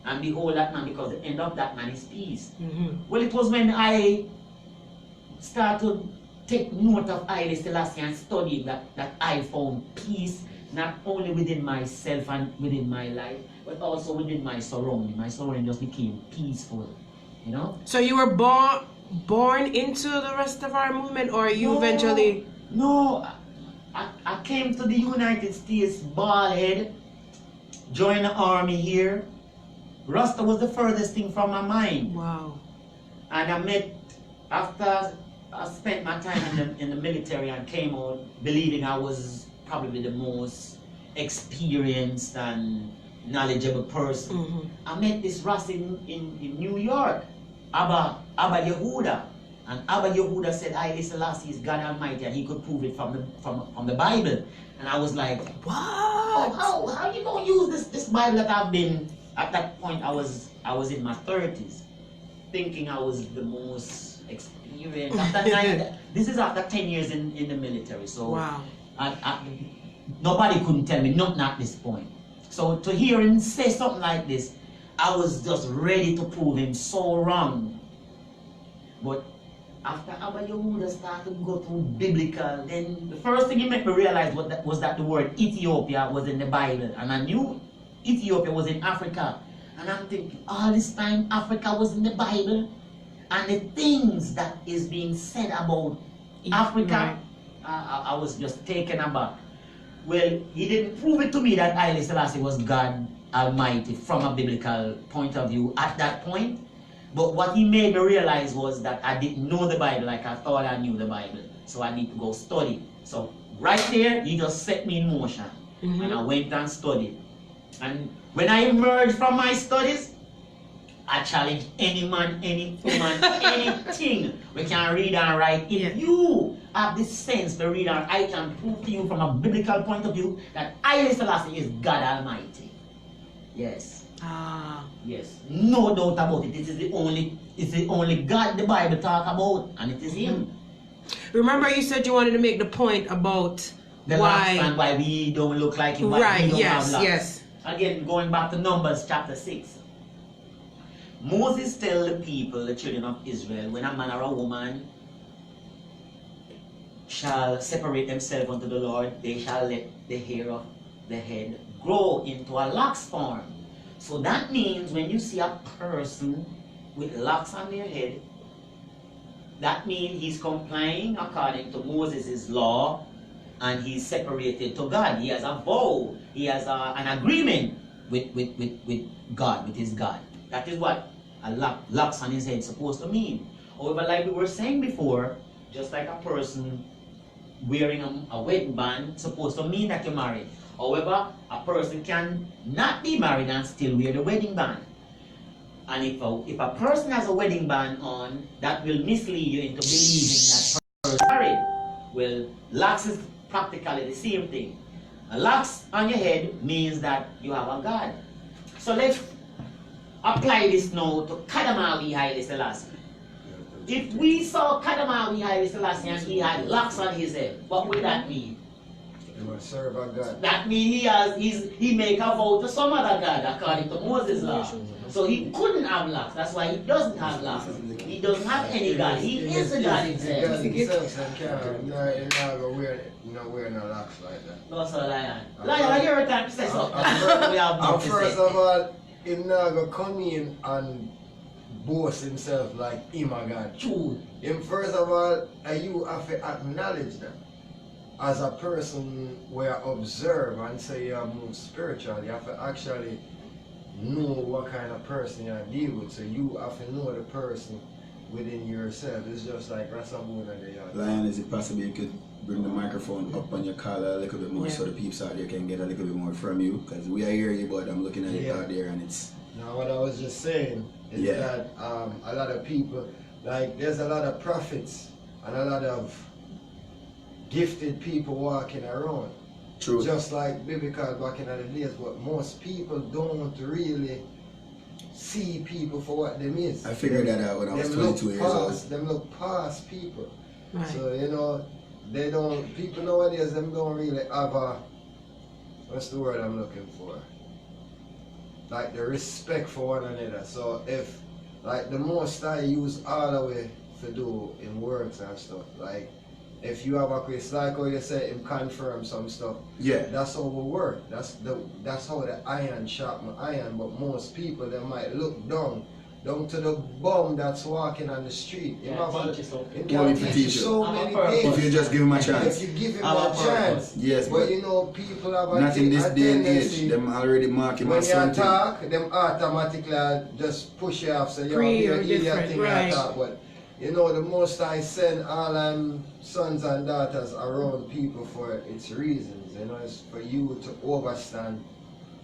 and behold that man, because the end of that man is peace. Well, it was when I started to take note of Haile Selassie and study that I found peace, not only within myself and within my life, but also within my surrounding. My surrounding just became peaceful, you know? So you were born into the Rastafari movement, or you eventually... No, I came to the United States bald head, joined the army here. Rasta was the furthest thing from my mind. Wow. And I met, after I spent my time in the military and came out believing I was probably the most experienced and knowledgeable person. I met this Rasta in New York, Abba Yehuda. And Abba Yehuda said Haile Selassie is God Almighty, and he could prove it from the Bible. And I was like, what? Oh, how you gonna use this Bible that I've been, at that point I was in my 30s, thinking I was the most experienced. This is after 10 years in the military, so wow. Nobody couldn't tell me nothing at this point. So to hear him say something like this, I was just ready to prove him so wrong. But after Abba Yehuda started to go through biblical, then the first thing he made me realize was that the word Ethiopia was in the Bible. And I knew Ethiopia was in Africa. And I'm thinking, all this time Africa was in the Bible. And the things that is being said about Africa, I was just taken aback. Well, he didn't prove it to me that Haile Selassie was God Almighty from a biblical point of view at that point. But what he made me realize was that I didn't know the Bible like I thought I knew the Bible. So I need to go study. So right there, he just set me in motion. And I went and studied. And when I emerged from my studies, I challenge any man, any woman, anything we can read and write. If you have this sense to read and I can prove to you from a biblical point of view that Haile Selassie is God Almighty. Yes. Yes. No doubt about it. It's the only God the Bible talk about, and it is Him. Remember you said you wanted to make the point about the locks and why we don't look like Him, why we don't have locks. Yes. Again, going back to Numbers chapter 6. Moses tell the people, the children of Israel, when a man or a woman shall separate themselves unto the Lord, they shall let the hair of the head grow into a locks form. So that means when you see a person with locks on their head, that means he's complying according to Moses' law, and he's separated to God. He has a vow, he has an agreement with God, with his God. That is what a locks on his head is supposed to mean. However, like we were saying before, just like a person wearing a wedding band supposed to mean that you're married. However, a person can not be married and still wear the wedding band. And if a person has a wedding band on, that will mislead you into believing that person is married. Well, locks is practically the same thing. A locks on your head means that you have a God. So let's apply this now to Kadamawi Haile Selassie. If we saw Kadamawi Haile Selassie and he had locks on his head, what would that mean? You must serve a God. That means he make a vow to some other God according to Moses' law. So he couldn't have locks. That's why he doesn't have locks. He doesn't have any God. He is a God himself. God himself can't. You're not going to wear no locks like that. No, sir, Lion. Lion, you're time to say something. First of all, he's not going to come in and boast himself like him a God. True. First of all, you have to acknowledge that. As a person where observe and say you have moved spiritual, you have to actually know what kind of person you deal with. So you have to know the person within yourself. It's just like Abuna there. Lion, is it possible you could bring the microphone up on your collar a little bit more so the peeps out there can get a little bit more from you? Because we are hearing you, but I'm looking at it out there and it's... Now what I was just saying is that a lot of people, like there's a lot of prophets and a lot of gifted people walking around. True. Just like biblical back in the days, but most people don't really see people for what them is. I figured that out when I was 22 years old. Them look past people. Right. So, you know, they don't, people nowadays, them don't really have a, what's the word I'm looking for? Like the respect for one another. So if, like the most I use all the way to do in works and stuff, like, if you have a quiz, like how you say him confirm some stuff. Yeah. That's how we work. That's how the iron sharpen iron. But most people they might look down to the bum that's walking on the street. Yeah, He can teach you so many things. If you just give him a chance. If you give him a chance. Yes. But you know people have not in this day and age. tendency, Them already marking when on you something. talk, them automatically just push you off. So you're Different, idiot thing right. you talk. But you know, the most I send all sons and daughters around people for its reasons. You know, it's for you to overstand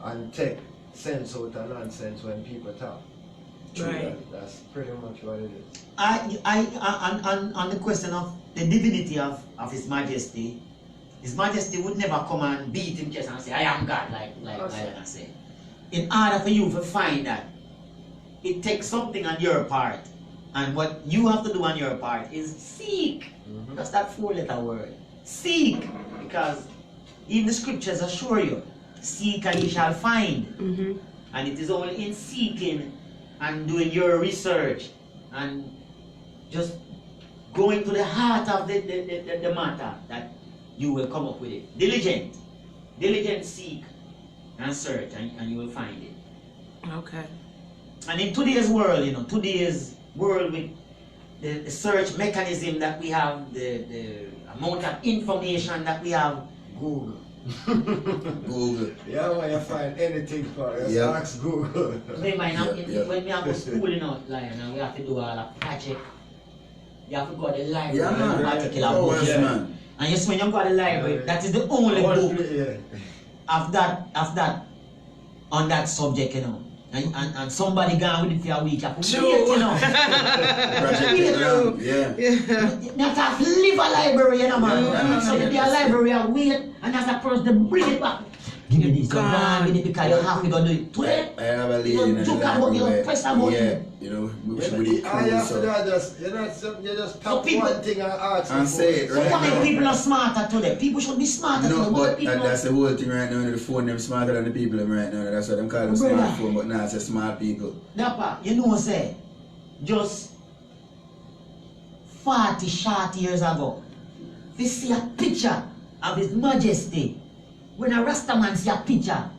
and take sense out of nonsense when people talk. Right. That's pretty much what it is. On the question of the divinity of His Majesty would never come and beat him chest and say, I am God, like I say. In order for you to find that, it takes something on your part. And what you have to do on your part is seek. That's that 4-letter word. Seek. Because even the scriptures assure you, seek and you shall find. And it is only in seeking and doing your research and just going to the heart of the matter that you will come up with it. Diligent seek and search and you will find it. Okay. And in today's world, you know, today's world with the search mechanism that we have, the amount of information that we have, Google. Google. Yeah, when you find anything for it, just ask Google. when we have to school, you know, Lion, and we have to do a project, you have to go to the library and a particular book. Man. And yes, when you go to the library, that is the only book of that on that subject, you know. And somebody gone with it for a week, you have to wait, you know. Not have to leave a library, you know, man. So you be a library and wait, and as a person, they bring it back. Give me this, give me because you have to go do it today. I have a lady in the library. You know, we should be you just talk one thing and ask and say it, So right? why people are smarter today? People should be smarter today. No, but that's the whole thing right now. The phone them smarter than the people them right now. That's why them call them smartphone, but now it's a smart people. Dappa, you know what say? Just 40 short years ago, we see a picture of His Majesty. When a Rastaman see a picture,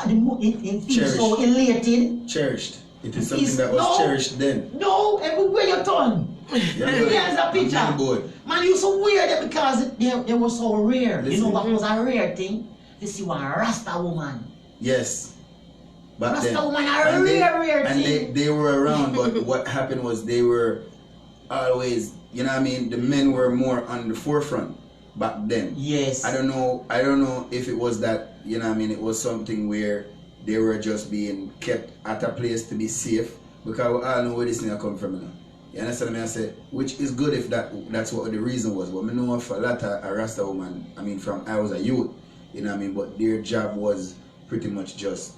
it feels so elated. Cherished. It is something that was cherished then. No, everywhere you turn. There's a picture. Man, you so weird because they were so rare. Listen. You know what was a rare thing? To see one Rasta woman. Yes. Back Rasta then. woman are rare and thing. they were around, but what happened was they were always, you know what I mean, the men were more on the forefront back then. Yes. I don't know if it was that, you know what I mean, it was something where they were just being kept at a place to be safe, because we all know where this thing come from, you know. You understand me? I say, which is good if that's what the reason was. But I know for a lot of a Rasta woman, I mean, from I was a youth, you know what I mean, but their job was pretty much just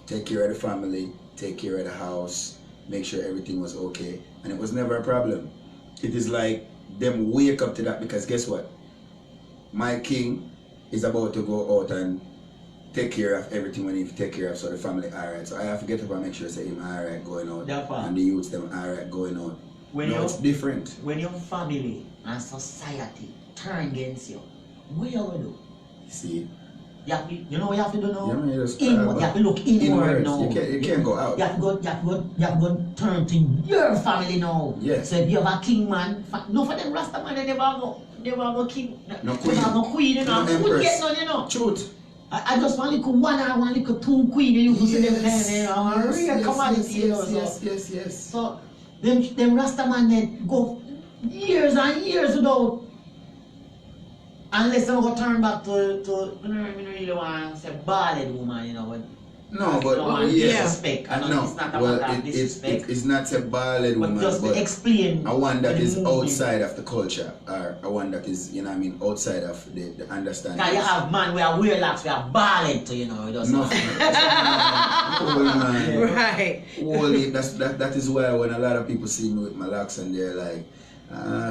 take care of the family, take care of the house, make sure everything was okay, and it was never a problem. It is like them wake up to that, because guess what? My king is about to go out and take care of everything we need to take care of, so the family alright. So I have to get up and make sure say him alright going out, Dappa. and the youths them alright going out. When No, it's different. When your family and society turn against you, what you will do? See? You know what you have to do now? Yeah, man, you just You have to look inward now. You can't go out. You have to go turn to your family now. Yes. So if you have a king man, no for them Rasta man, they never go king. No They queen. have no queen, you know. No Who empress. get none, you know. Truth. I just want little one or one little two queen, you used to see them there, you know, a real commodity, you know. Yes. So them Rasta man they go years and years without, unless they go turn back to I don't really want to say bald woman, you know, but No, but disrespect. I know no. it's not about Well, that disrespect. it's not a ballad But woman, just to but explain a one that the is movement. outside of the culture, or a one that is, you know what I mean, outside of the understanding. Now you have man we are weird locks, we are bald to, you know, it doesn't No, man. Right. Holy, that is why when a lot of people see me with my locks and they're like,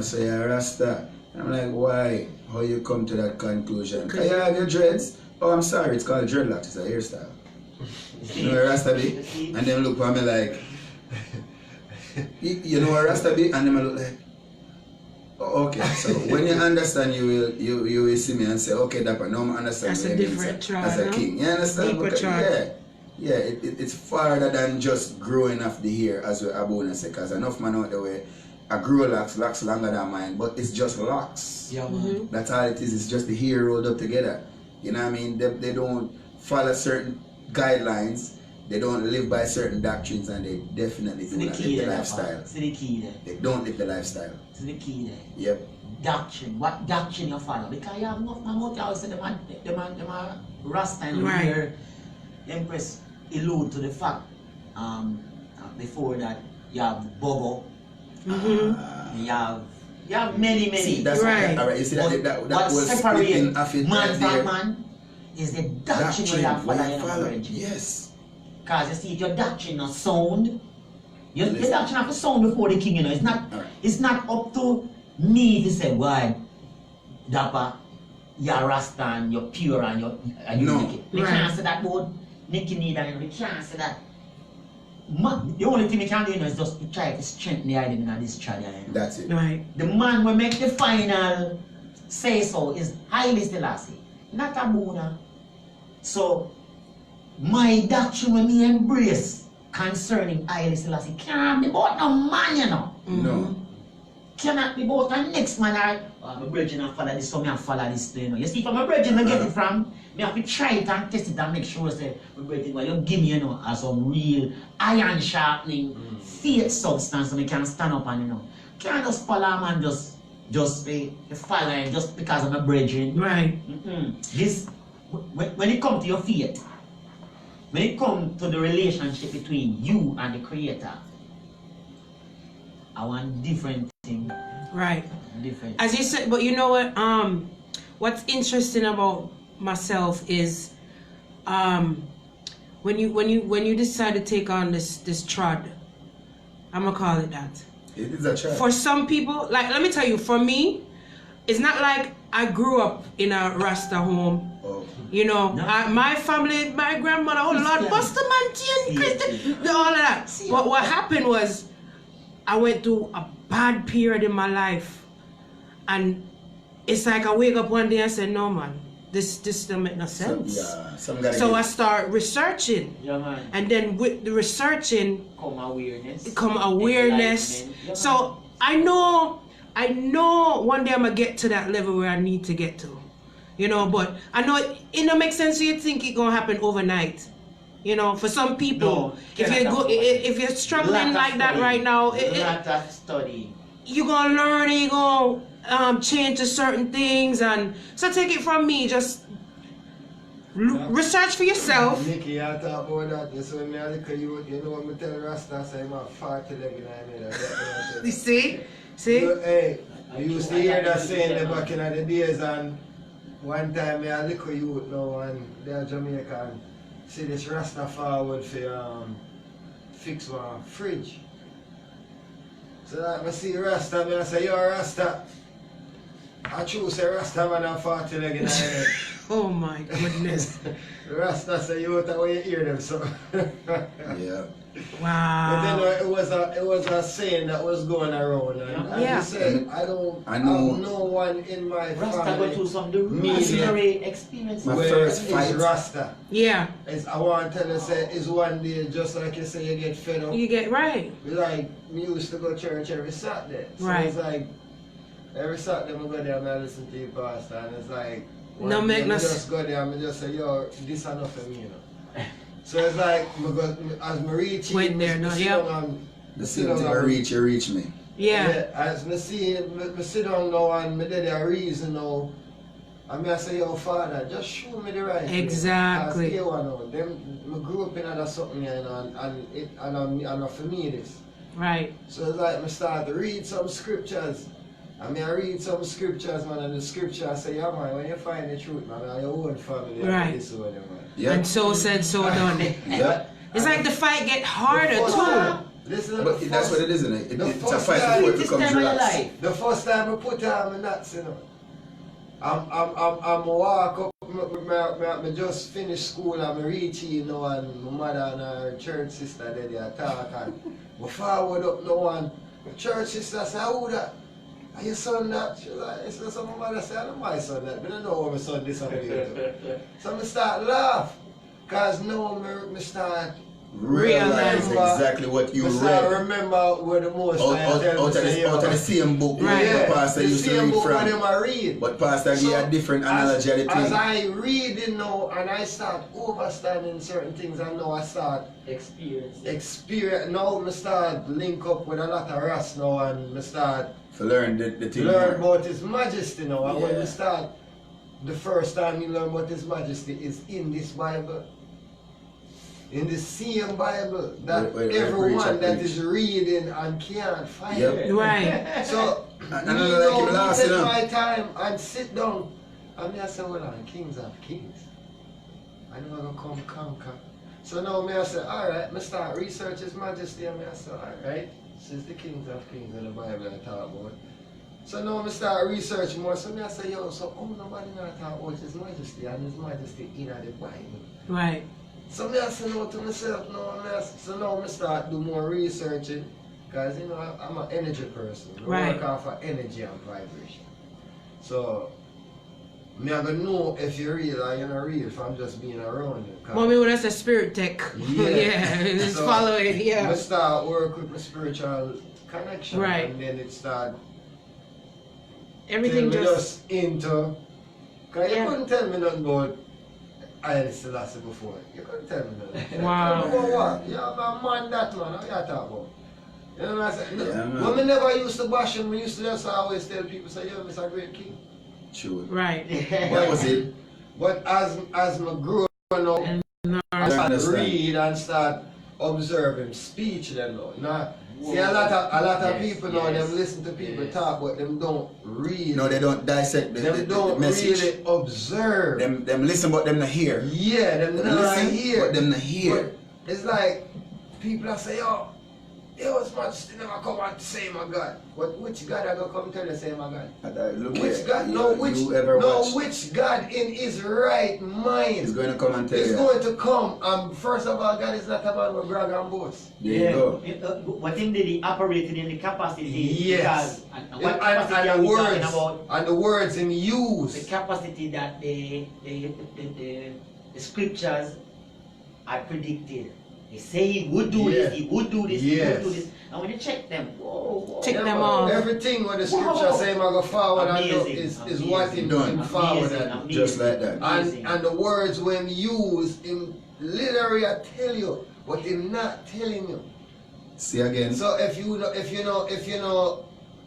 so you're a Rasta. And I'm like, why? How you come to that conclusion? Because you have your dreads. Oh, I'm sorry, it's called dreadlocks, it's a hairstyle. You know what Rasta be? And then look at me like, you know what Rasta be? And then I look like, oh, okay. So when you understand, you will see me and say, okay, Dappa, now I understand. That's what a it means different tribe, as a no? king. You understand? Deeper Because, tribe. yeah, it's farther than just growing off the hair, as we Abuna say, because enough man out the way, I grew locks longer than mine, but it's just locks. Yeah, man. That's all it is. It's just the hair rolled up together. You know what I mean? They don't follow certain guidelines. They don't live by certain doctrines, and they definitely do not live the lifestyle. See the key there. They don't live the lifestyle. See the key there. Yep. Doctrine. What doctrine you follow? Because you have enough man out there, say them are Rasta and Right. here. Empress allude to the fact before that you have Bobo. You have many. See, that's Right. all right. You see that what was separate splitting off it man right from there. man is the doctrine you have What follow, you you know, follow. Virgin. Yes. Because you see, if your doctrine not sound, your doctrine have to sound before the king, you know. It's not, Alright. it's not up to me to say, why, Dappa, you're Rasta and you're pure and you're No. Nicky. We Right. can't say that word. Nicky neither, and we can't say that. The only thing we can do, you know, is just to try to strengthen the identity of this tribe. You know. That's it. Right. The man will make the final say so is Haile Selassie, not Abuna. So, my doctrine when me embrace concerning Haile Selassie can't be about no man, you know. No. Cannot be about the next man or my brethren and follow this, so me and follow this, you know. You see, from my brethren I get it from, me have to try it and test it and make sure say, my brethren, well, you give me, you know, as some real iron sharpening, faith substance so me can stand up and, you know. Can't just follow a man just be following just because of my brethren. Right. This, when it comes to your faith, when it comes to the relationship between you and the Creator, I want different thing. Right. Different. As you said, but you know what? What's interesting about myself is, when you decide to take on this trod, I'm gonna call it that. It is a child. For some people, like let me tell you, for me, it's not like I grew up in a Rasta home. Oh. You know, No. my family, my grandmother, oh Lord, Buster Mantian, Christian, all of that. But what happened was, I went through a bad period in my life, and it's like I wake up one day and say, no man, this don't make no sense. So I start researching, Yeah, man. and then with the researching Come awareness. come awareness. Enlightenment. Yeah, So I know one day I'm gonna get to that level where I need to get to, you know. But I know it don't make sense. You think it gonna happen overnight, you know. For some people, No, cannot if you're struggling like that right now, lot of study. you're gonna learn. You're gonna change to certain things, and so take it from me. Just research for yourself. Nicky, I talk about that. This when I look at you, you know what me tell Rasta, say I'm a 40 leg in my head. You see? See? So, hey, I used to hear that saying back in the days, and one time I look at you now and they're Jamaican. See this Rastafari would fix one fridge. So that I see Rasta, I say, yo Rasta. I choose a Rasta man and 40 leg in my head. Oh my goodness. Rasta say you out when you hear them, so. Yeah. Wow. But then it was a saying that was going around, and as you said, I don't have no one in my Rasta family. go through some Rastafari experience. My Where first is fight. Rasta? Yeah. I want to tell you, say, is one day, just like you say, you get fed up. You get right. Like, we used to go to church every Saturday. So Right. it's like, every Saturday I go there and I listen to your pastor, and it's like, No make no just go there and I just say, yo, this enough for me, you know. So it's like, as I reach Went there, no, yeah. The same thing I reach, you reach me. Yeah. As I see me sit down now and me did a reason now, and I say, yo, Father, just show me the right way. Exactly. As you know, them, I grew up in other something, you know, and I'm for me this. Right. So it's like I start to read some scriptures. I mean, I read some scriptures, man, and the scripture say, yeah, man, when you find the truth, man, your own family, Right. this one, man. Yeah. And so said, so done. Yeah. It's like the fight get harder The first too. time- Listen to But the that's first- what it is, isn't it? the It's a first fight time- before it This becomes time of your relaxed. life. The first time I put on my nuts, you know, I'm walk up, I just finished school and I reach here, you know, and my mother and her church sister they talk, and I forward up no one. The church sister say, who that? Are your son that? She like, it's not my mother say, I don't my son that, but I don't know what my son disappeared. So I start laugh, because now I start Realize exactly what you I read. remember where the most Out of the same book Right. where the pastor used to read where them from. I read. But pastor So, gave a different analogy of the as thing. I read it now and I start understanding certain things, and now I start experience. Now I start link up with a lot of Ras now, and I start To learn the thing learn more. about His Majesty now. And when Yeah. we start, the first time you learn about His Majesty is in this Bible. In the same Bible that Where everyone that preach. is reading and can't find. Yep. Right. So, And me I like him now, last, take you know. my time and sit down. And I say, well, I'm kings of kings. I know I'm going to come conquer. So now I say, alright, I start research His Majesty, and I say, alright, this is the kings of kings in the Bible I talk about. So now I start research more. So I say, yo, so nobody not talk about His Majesty and His Majesty in the Bible. Right. So I say no to myself, so now I start do more researching, because you know I'm an energy person. I Right. work off of energy and vibration. So me I gonna know if you're real or you're not real if I'm just being around you. 'Cause Mommy, well, that's a spirit tech. Yeah. Just So, follow it. I Yeah. start work with my spiritual connection, Right. and then it start Everything tell me just. into. Cause Yeah. you couldn't tell me nothing about I Selassie before. You couldn't tell me nothing. Wow. Tell me about what? You're a man that man, how you talk about? You know what I say? Yeah, man. When we never used to bash him, we used to just always tell people, say, yo, Mr. Great King. True. Right. That was it. But as I grew up, I start Understand. read and start observing speech then now. Now, see a lot of Yes, people now, yes, them listen to people yes. talk, but them don't read. No, they don't dissect Them the don't message. really observe. Them listen, but them not hear. Yeah, them Them not listen, here. but them not hear. But it's like people that say, yo, His Majesty never come and say my God. But which God I gonna come tell you say my God? Look Which here, God? you ever watch? Which God in His right mind He's going to come and tell is you. going to come? And first of all, God is not about no brag and boast. There you go. What him did he operated in the capacity. Yes. Because, and And, what capacity are and we the talking words about? and the words Him The use. capacity that the scriptures are predicted. They say He would do this, He would do this, He would do Yes. this. And when you check them, whoa. Check Yeah, them man. off. Everything what the scripture say, I'm gonna forward and do Amazing, is what Him Done. Him forward Amazing, and amazing. Just like that. Amazing. And the words when used, Him literally I tell you, but Him not telling you. See again. So if you know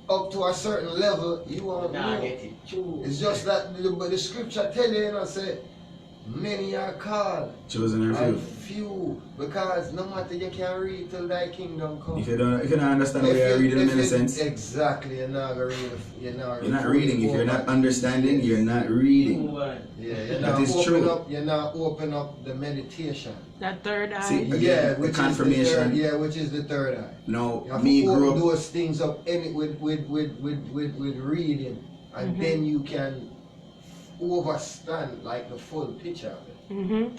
up to a certain level, you won't Nah, know. get it. True. It's just that the scripture tell you, say Many are called, Chosen and and few. few. Because no matter you can read till thy kingdom come. If you don't understand what you're reading, in a sense. Exactly, you're not gonna read. You're not reading. If you're not understanding, you're not reading. Yeah, you're That not is open true. up. You're not open up the meditation. That third eye. See, again, Yeah, the which confirmation. is the third, yeah, which is the third eye. No, You have me to grew open up. those things up with reading, and then you can overstand like the full picture of it. Mm-hmm.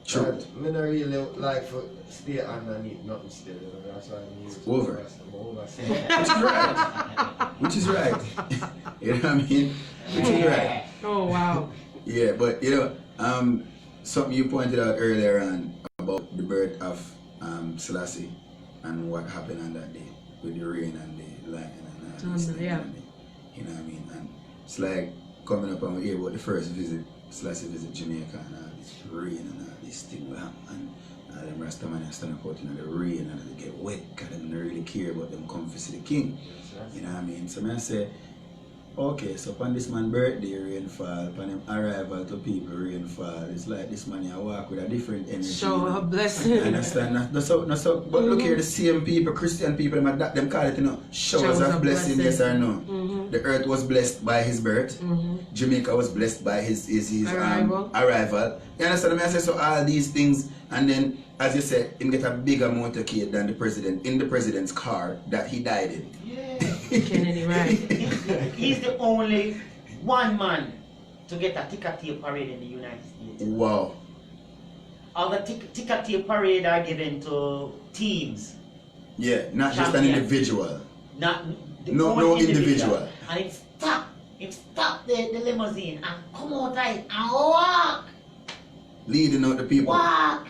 True. But me not really like for stay underneath nothing still. You know, that's why I'm using Over. Over. Which is right. You know what I mean? Which is right. Oh wow. Yeah, but something you pointed out earlier on about the birth of Selassie and what happened on that day with the rain and the lightning and all this thing. Yeah. You know what I mean? And it's like coming up and we hear about the first visit, Selassie visit Jamaica and all this rain and all this thing will happen. And them Rastaman stand up out in the rain and they get wet because they don't really care about them come to see the king. You know what I mean? So I say, okay, so upon this man's birthday, rainfall, upon him arrival to people, rainfall. It's like this man here walk with a different energy. Show a blessing. Understand? But look here, the same people, Christian people, them call it, showers of blessing, yes or no. The earth was blessed by his birth. Jamaica was blessed by his arrival. You understand what I say? So all these things, and then, as you said, him get a bigger motorcade than the president in the president's car that he died in. Kennedy, right? He's the only one man to get a ticker tape parade in the United States. Wow. All the ticker tape parade are given to teams. Yeah, not just an individual. Not No individual. And it stopped the limousine and come outside and walk. Leading out the people. Walk.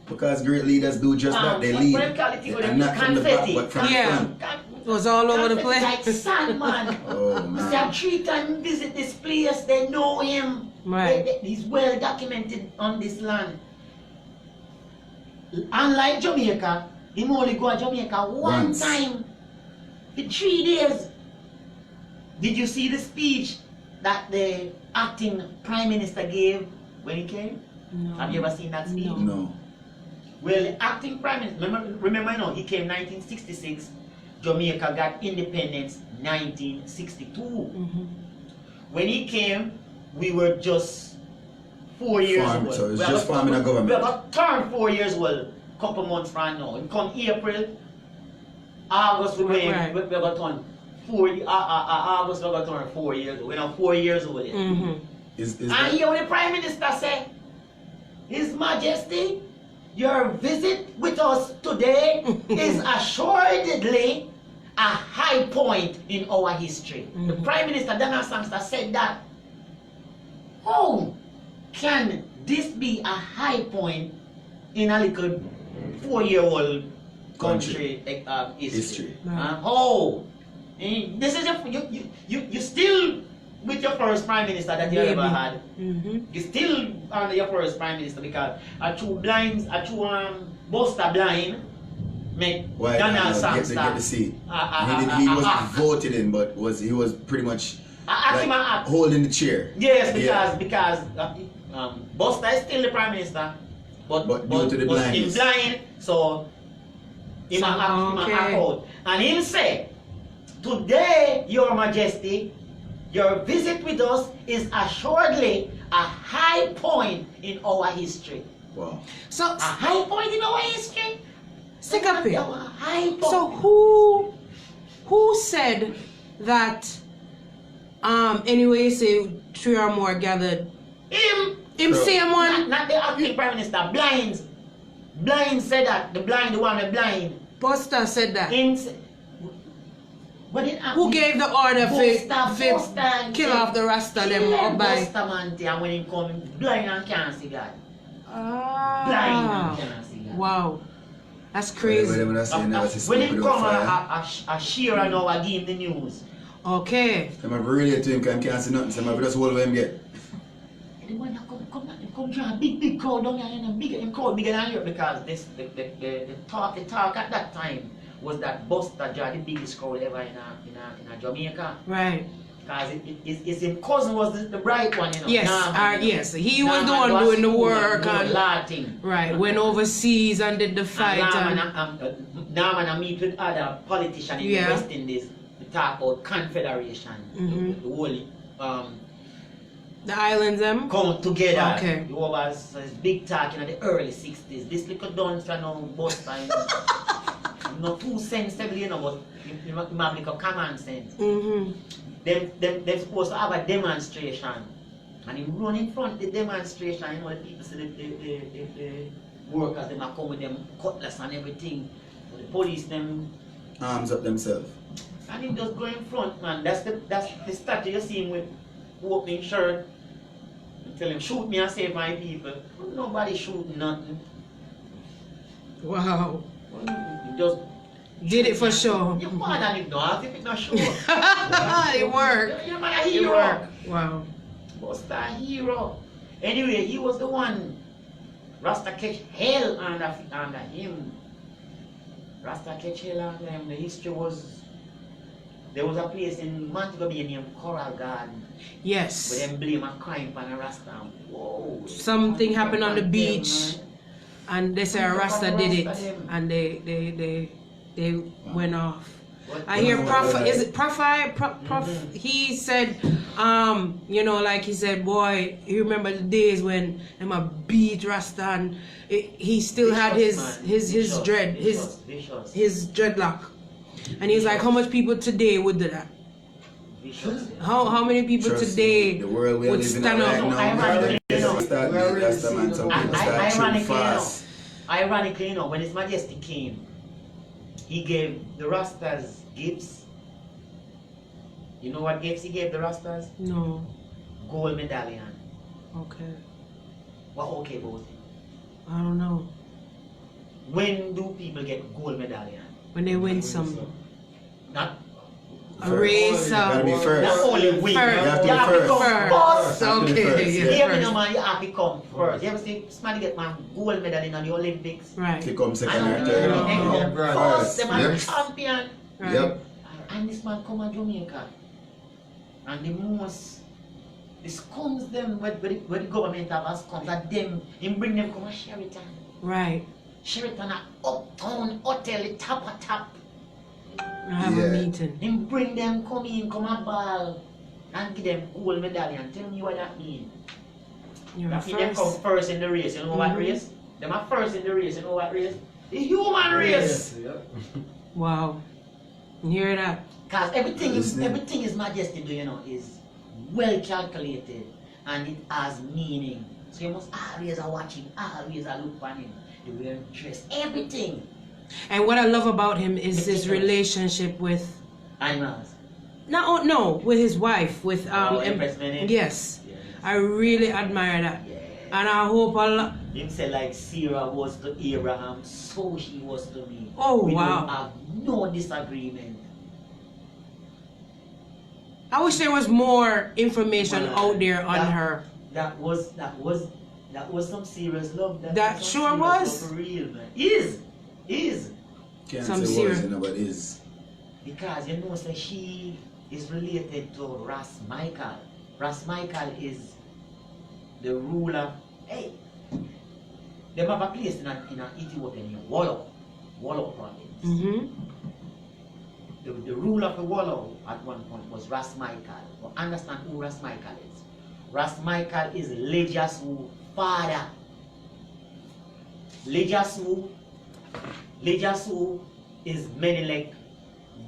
Because great leaders do just that, they lead. And not from the back, but from the front. It was all over the place. Like Sandman. Oh man. They have 3 times visit this place, they know him. Right. He's well documented on this land. Unlike Jamaica, he only go to Jamaica one time for 3 days. Did you see the speech that the acting prime minister gave when he came? No. Have you ever seen that speech? No. Well, the acting prime minister, remember he came 1966, Jamaica got independence 1962. When he came, we were just 4 years old. So it's just forming a government. We have turned 4 years old, couple months from now. And come April, August, we're going to turn 4 August, we're going to turn 4 years old. We're now 4 years old. Mm-hmm. And here the Prime Minister said, His Majesty, your visit with us today is assuredly a high point in our history. The Prime Minister Donald Sangster said that. How can this be a high point in a little 4-year-old country history? How? This is you still with your first Prime Minister that you ever had. You still under your first Prime Minister because a true Buster blind make Donald Sangster get the seat. He was voted in, but he was pretty much holding the chair. Yes, because Buster is still the Prime Minister, but due to the blindness. He's blind, so he act out. And he say, today, Your Majesty, your visit with us is assuredly a high point in our history. Wow. So a high point in our history? Stick up here. High point. So who said that anyway say 3 or more gathered? Him same one? Not the acting Prime Minister, Blind said that. The one with blind. Buster said that. Who gave the order for kill off the Rasta them up by? Buster man there when he come blind and can't see God. Blind and can't see God. Wow. That's crazy. When he come a share and now I give him the news. Okay. Some of really to him can't see nothing, some of just hold him get. The one that come draw a big crowd down here and a big crowd bigger than here because the talk at that time was that Buster draw the biggest crowd ever in a Jamaica. Right. Because his cousin was the bright one, you know. Yes, Norman, you know. yes. He was the Norman one doing the cool work and and Latin. right. Went overseas and did the fight. Norman and meet with other politicians in the West Indies to talk about confederation, the whole the islands them come together. Okay. It was big talk in the early 60s. This little dunce now bust time. No too sensible, you know, but you have like a common sense. They're supposed to have a demonstration. And he run in front of the demonstration, you know, the people see the workers, they might come with them cutlass and everything. The police, them arms up themselves. and he just go in front, man. That's the statue you see him with opening shirt. And tell him, shoot me and save my people. Nobody shoot nothing. Wow. He just Did it for sure. you more than it does, if it not sure. It worked. You're a It hero. worked. Wow. Was a hero. Anyway, he was the one. Rasta catch hell under him. Rasta catch hell under him. The history was, there was a place in Montego Bay named Coral Garden. Yes. Where them blame a crime on a Rasta. Whoa. Something happened on the beach, Them, and they say a Rasta did it, and they went off. What- I hear Prof. Is it Prof? He said, you know, like he said, boy, you remember the days when him a beat Rasta, and he still had Vicious, man. his Vicious, dread, vicious. his dreadlock, and he's like, how much people today would do that? Vicious, yeah. How many people Trust today me, the world we are would living in stand right up? now, Ironically, they you know, start we are being Rasta man, some people start Ironically, shooting you know, fast. Ironically, you know, when His Majesty came, he gave the Rastas gifts. You know what gifts he gave the Rastas? No. Gold medallion. Okay. What okay about it? I don't know. When do people get gold medallion? When they win some Not a race. Gotta be first. not only win. First. You have to be come first. first. Have to be Okay. first, Yeah. Yeah, First. no man, you have to come first. You ever see somebody get my gold medal in the Olympics? Right. He come second And or they third. come first. Them are Yep. champion. Right. Yep. And this man come to Jamaica. And the most, the scums them where the government have as scums at them, him bring them come to Sheraton. Right. Sheraton at uptown hotel, the top of top. I have a meeting. Him bring them come in, come a ball and give them gold medallion. Tell me what that mean. You're That mean them come first. first in the race. You know what race? Them are first in the race. You know what race? The human race. Wow. You hear that? Because everything Listening. His Majesty do, you know, is well calculated and it has meaning. So you must always watch him, always look on him. The way he dress, everything. And what I love about him is his relationship with Animals. with his wife, with Empress Mene? yes. Yes. I really admire that. Yeah. And I hope a lot. Him say like Sarah was to Abraham, so she was to me. Oh, we wow. don't have no disagreement. I wish there was more information Man, out there on that- her. That was some serious love. That some sure serious was. love for real, man. Is. Can't Some say serious- was, you know, but is. Because you know, say she is related to Ras Michael. Ras Michael is the ruler. Hey, they have a place in Ethiopia named Wallo province. Mm-hmm. The ruler of the Wallo at one point was Ras Michael. But understand who Ras Michael is. Ras Michael is Lejasu father. Lejasu is Menelik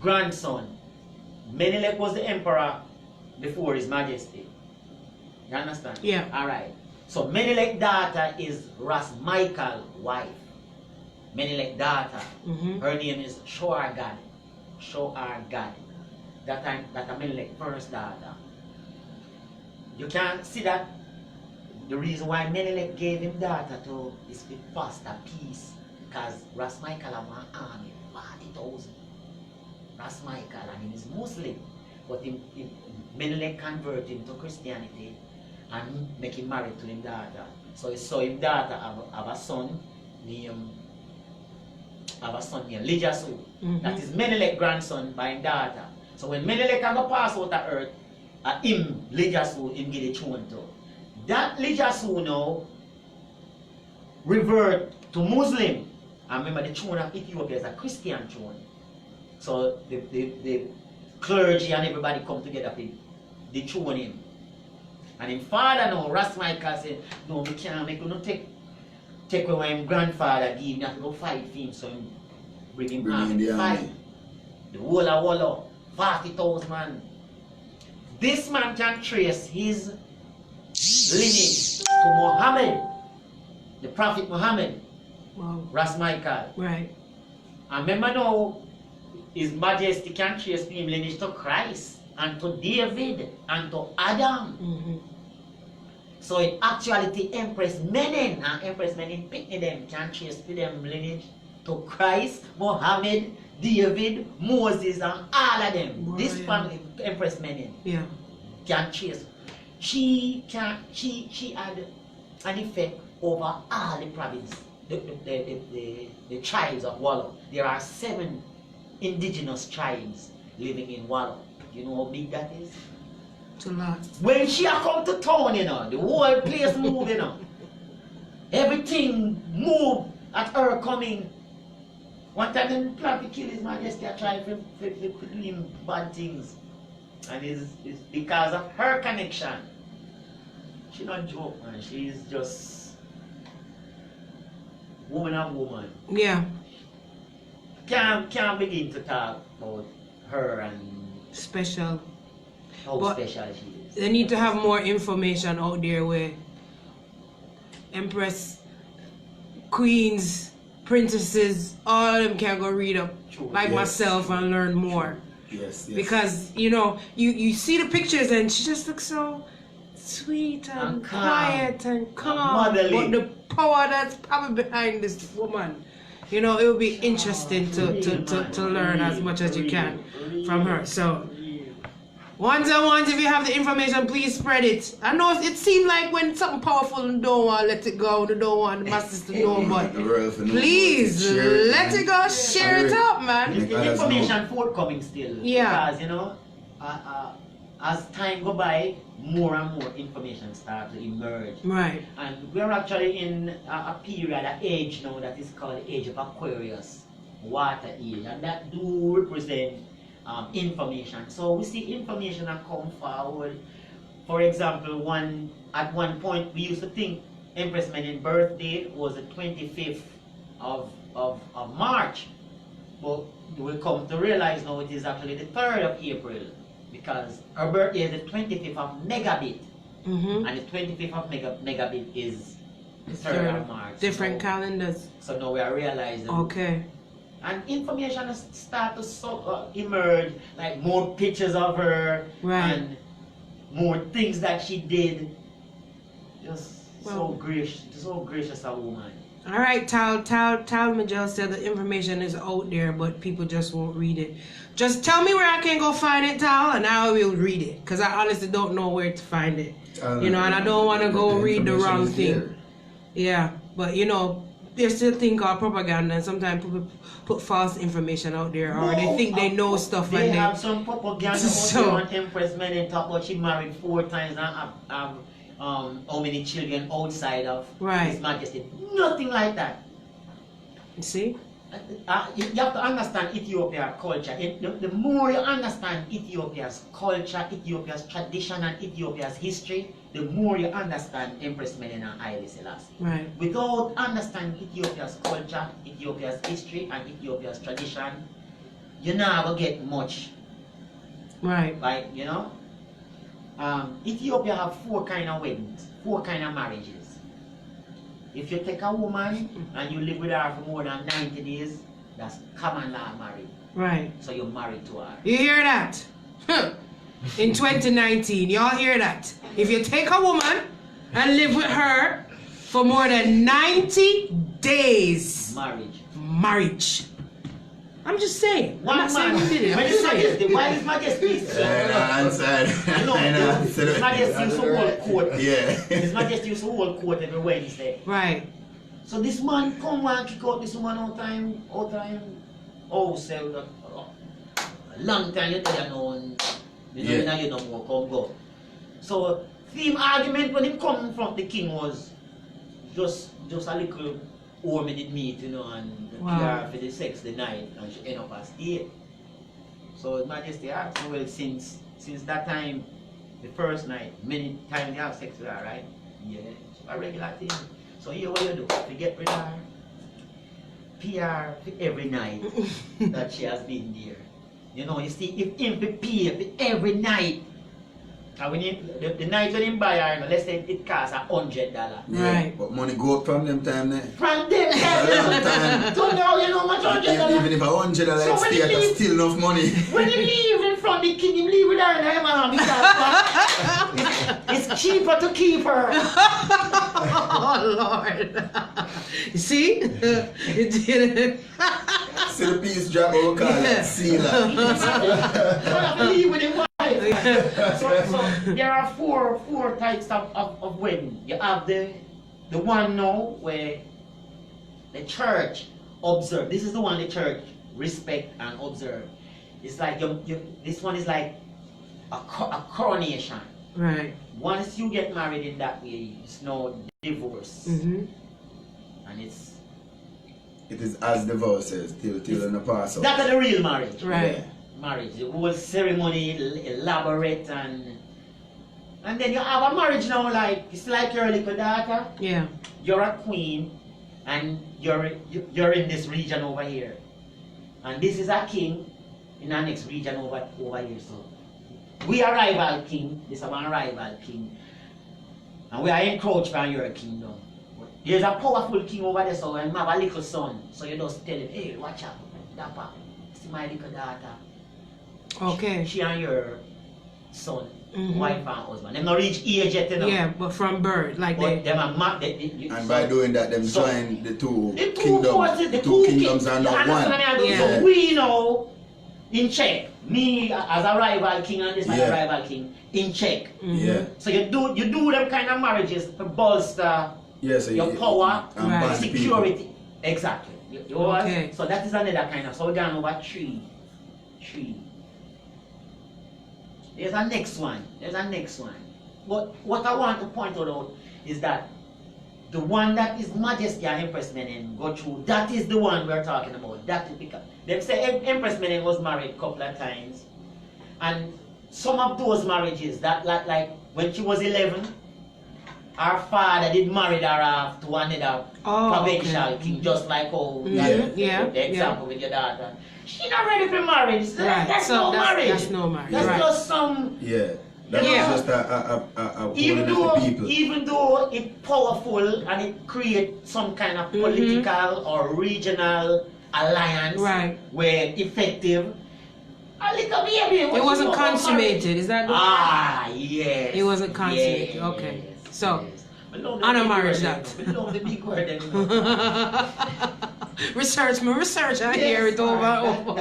grandson. Menelik was the emperor before His Majesty. You understand? Yeah. Alright. So Menelik daughter is Ras Michael wife. Menelik daughter. Mm-hmm. Her name is Shoargad. That Menelik first daughter. You can see that the reason why Menelik gave him daughter to is to foster peace. Because Ras Michael have an army, 40,000. Ras Michael, and he is Muslim. But Menelik converted him to Christianity and make him married to his daughter. So he saw his daughter have a son named Lijasu. Mhm. That is Menelik grandson by his daughter. So when Menelik can go pass out of earth, him, Lijasu, him get the throne to. That Lijasu now revert to Muslim. And remember the throne of Ethiopia is a Christian throne. So the clergy and everybody come together to dethrone him. And his father now, Ras Michael said, no, we can't make no take away my grandfather give, you have to go fight for him, so him bring him army to fight. The Walla 40,000 man. This man can trace his lineage to Muhammad, the Prophet Muhammad. Wow. Ras Michael. Right. And remember now, His Majesty can trace him lineage to Christ and to David and to Adam. Mm-hmm. So in actuality, Empress Menen and Empress Menen Pitney them can trace them lineage to Christ, Muhammad, David, Moses, and all of them. Wow, This yeah. family, Empress Menen, Yeah. can trace. She had an effect over all the province, the tribes of Wallo. There are 7 indigenous tribes living in Wallo. You know how big that is? It's a lot. When she come to town, you know, the whole place move, you know. Everything move at her coming. One time them plan to kill His Majesty, I try to do him bad things. And it's because of her connection. She not joke, man. She's just woman of woman. Yeah. Can't begin to talk about her and Special. how But special she is. they need to have more information out there where Empress, Queens, Princesses, all of them can go read up True. like Yes. myself and learn more. Yes, yes. Because, you know, you see the pictures and she just looks so sweet and And calm. quiet and calm. motherly. But the power that's probably behind this woman, you know, it would be interesting to learn as much as you can from her. So, ones and ones, if you have the information, please spread it. I know it seems like when something powerful and don't want to let it go, they don't want the masses to know, but The world for no please more. Share let it go, share it up, man. Make The others information forthcoming still. Yeah. Because, you know, as time go by, more and more information start to emerge. Right. And we're actually in a period, an age now that is called the age of Aquarius, water age, and that do represent information. So we see information that come forward. For example, at one point we used to think Empress Menen's birthday was the 25th of March, but we come to realize now it is actually the 3rd of April, because her birthday is the 25th of Megabit, Mm-hmm. and the 25th of Megabit is the 3rd of March. Different calendars. So now we are realizing. Okay. And information has start to emerge, like more pictures of her, Right. and more things that she did. Just Well. so gracious a woman. All right, Tal Majel said the information is out there, but people just won't read it. Just tell me where I can go find it, Tal, and I will read it. Because I honestly don't know where to find it. You know, and I don't want to go read the wrong thing. Yeah, but you know, there's still a thing called propaganda, and sometimes people put false information out there, or they think they know stuff. They and have some propaganda So- out there on Empress Menen talk about she married 4 times and have how many children outside of Right. His Majesty. Nothing like that. You see? You have to understand Ethiopia's culture. The more you understand Ethiopia's culture, Ethiopia's tradition, and Ethiopia's history, the more you understand Empress Menen and Haile Selassie. Right. Without understanding Ethiopia's culture, Ethiopia's history, and Ethiopia's tradition, you never get much. Right. Like, you know, Ethiopia have 4 kind of weddings, 4 kind of marriages. If you take a woman and you live with her for more than 90 days, that's common law marriage. Right. So you're married to her. You hear that? In 2019, y'all hear that? If you take a woman and live with her for more than 90 days, marriage. I'm just saying. I'm not saying you did it. I'm just saying. Why is Majesty? I know. His Majesty used to hold court. Yeah. His Majesty used to hold court every Wednesday. Right. So this man come and kick out this woman all time. Oh, so a long time you tell you know. You know, you no more come go. So theme argument when him come from the king was just a little warm did meet, you know, and PR for the sex the night, and she end up as 8. So His Majesty asked me, well, since that time, the first night, many times you have sex with her, right? Yeah, it's a regular thing. So here what you do, to get rid of her, PR for every night that she has been there. You know, you see, if him to pay for every night, and when the night when him buy her, let's say it costs $100. Right. But money go up from them time there. From them time. So now you know much $100. Even if $100 So when stay, that's still enough money. When you leave in front of the king, you leave with her in her mom because it's cheaper to keep her. Oh Lord. You see? You did it. See the piece drop over call it sealer. You have to leave with your wife. So there are four types of wedding. You have the one now where the church observe. This is the one the church respect and observe. It's like this one is like a coronation. Right. Once you get married in that way, it's no divorce, and it is as divorces till in the past. that's the real marriage. Right. Yeah. Marriage, the whole ceremony elaborate, and then you have a marriage now, like it's like your little daughter. Yeah. You're a queen, and you're in this region over here, and this is a king in our next region over here. So we are rival king. This is one rival king, and we are encroached by your kingdom. There's a powerful king over there, so and have a little son. So you just tell him, hey, watch out, Dappa, see my little daughter. Okay. She and your son, wife and husband. Them not reach age yet, you know. Yeah, but from birth, like But they. them are And by doing that, them so- join the two the two kingdoms. forces, The two kingdoms are not one. Yeah. So we know in check. Me as a rival king and this as a rival king in check. Yeah. So you do them kind of marriages to bolster So your power, and Right. band people. security. Exactly. You know what? Okay. So that is another kind of. So we're going over three. There's a next one. But what I want to point out is that the one that is Majesty and Empress Menen go through, that is the one we're talking about. That is because they say Empress Menen was married a couple of times, and some of those marriages that like when she was 11, her father did marry her off to another provincial king, just like the example with your daughter. She not ready for marriage. Right. That's So no marriage. That's no marriage. That's Right. just some. That Yeah. was just a Even holding of the people. though it's powerful and it creates some kind of political or regional alliance, Right. where effective. A little baby. It wasn't consummated. Is that the yes. It wasn't consummated. Yes, Okay. So, yes. I love the on a big marriage word, that. you know. I love the big word, you know. research. I hear it over and over.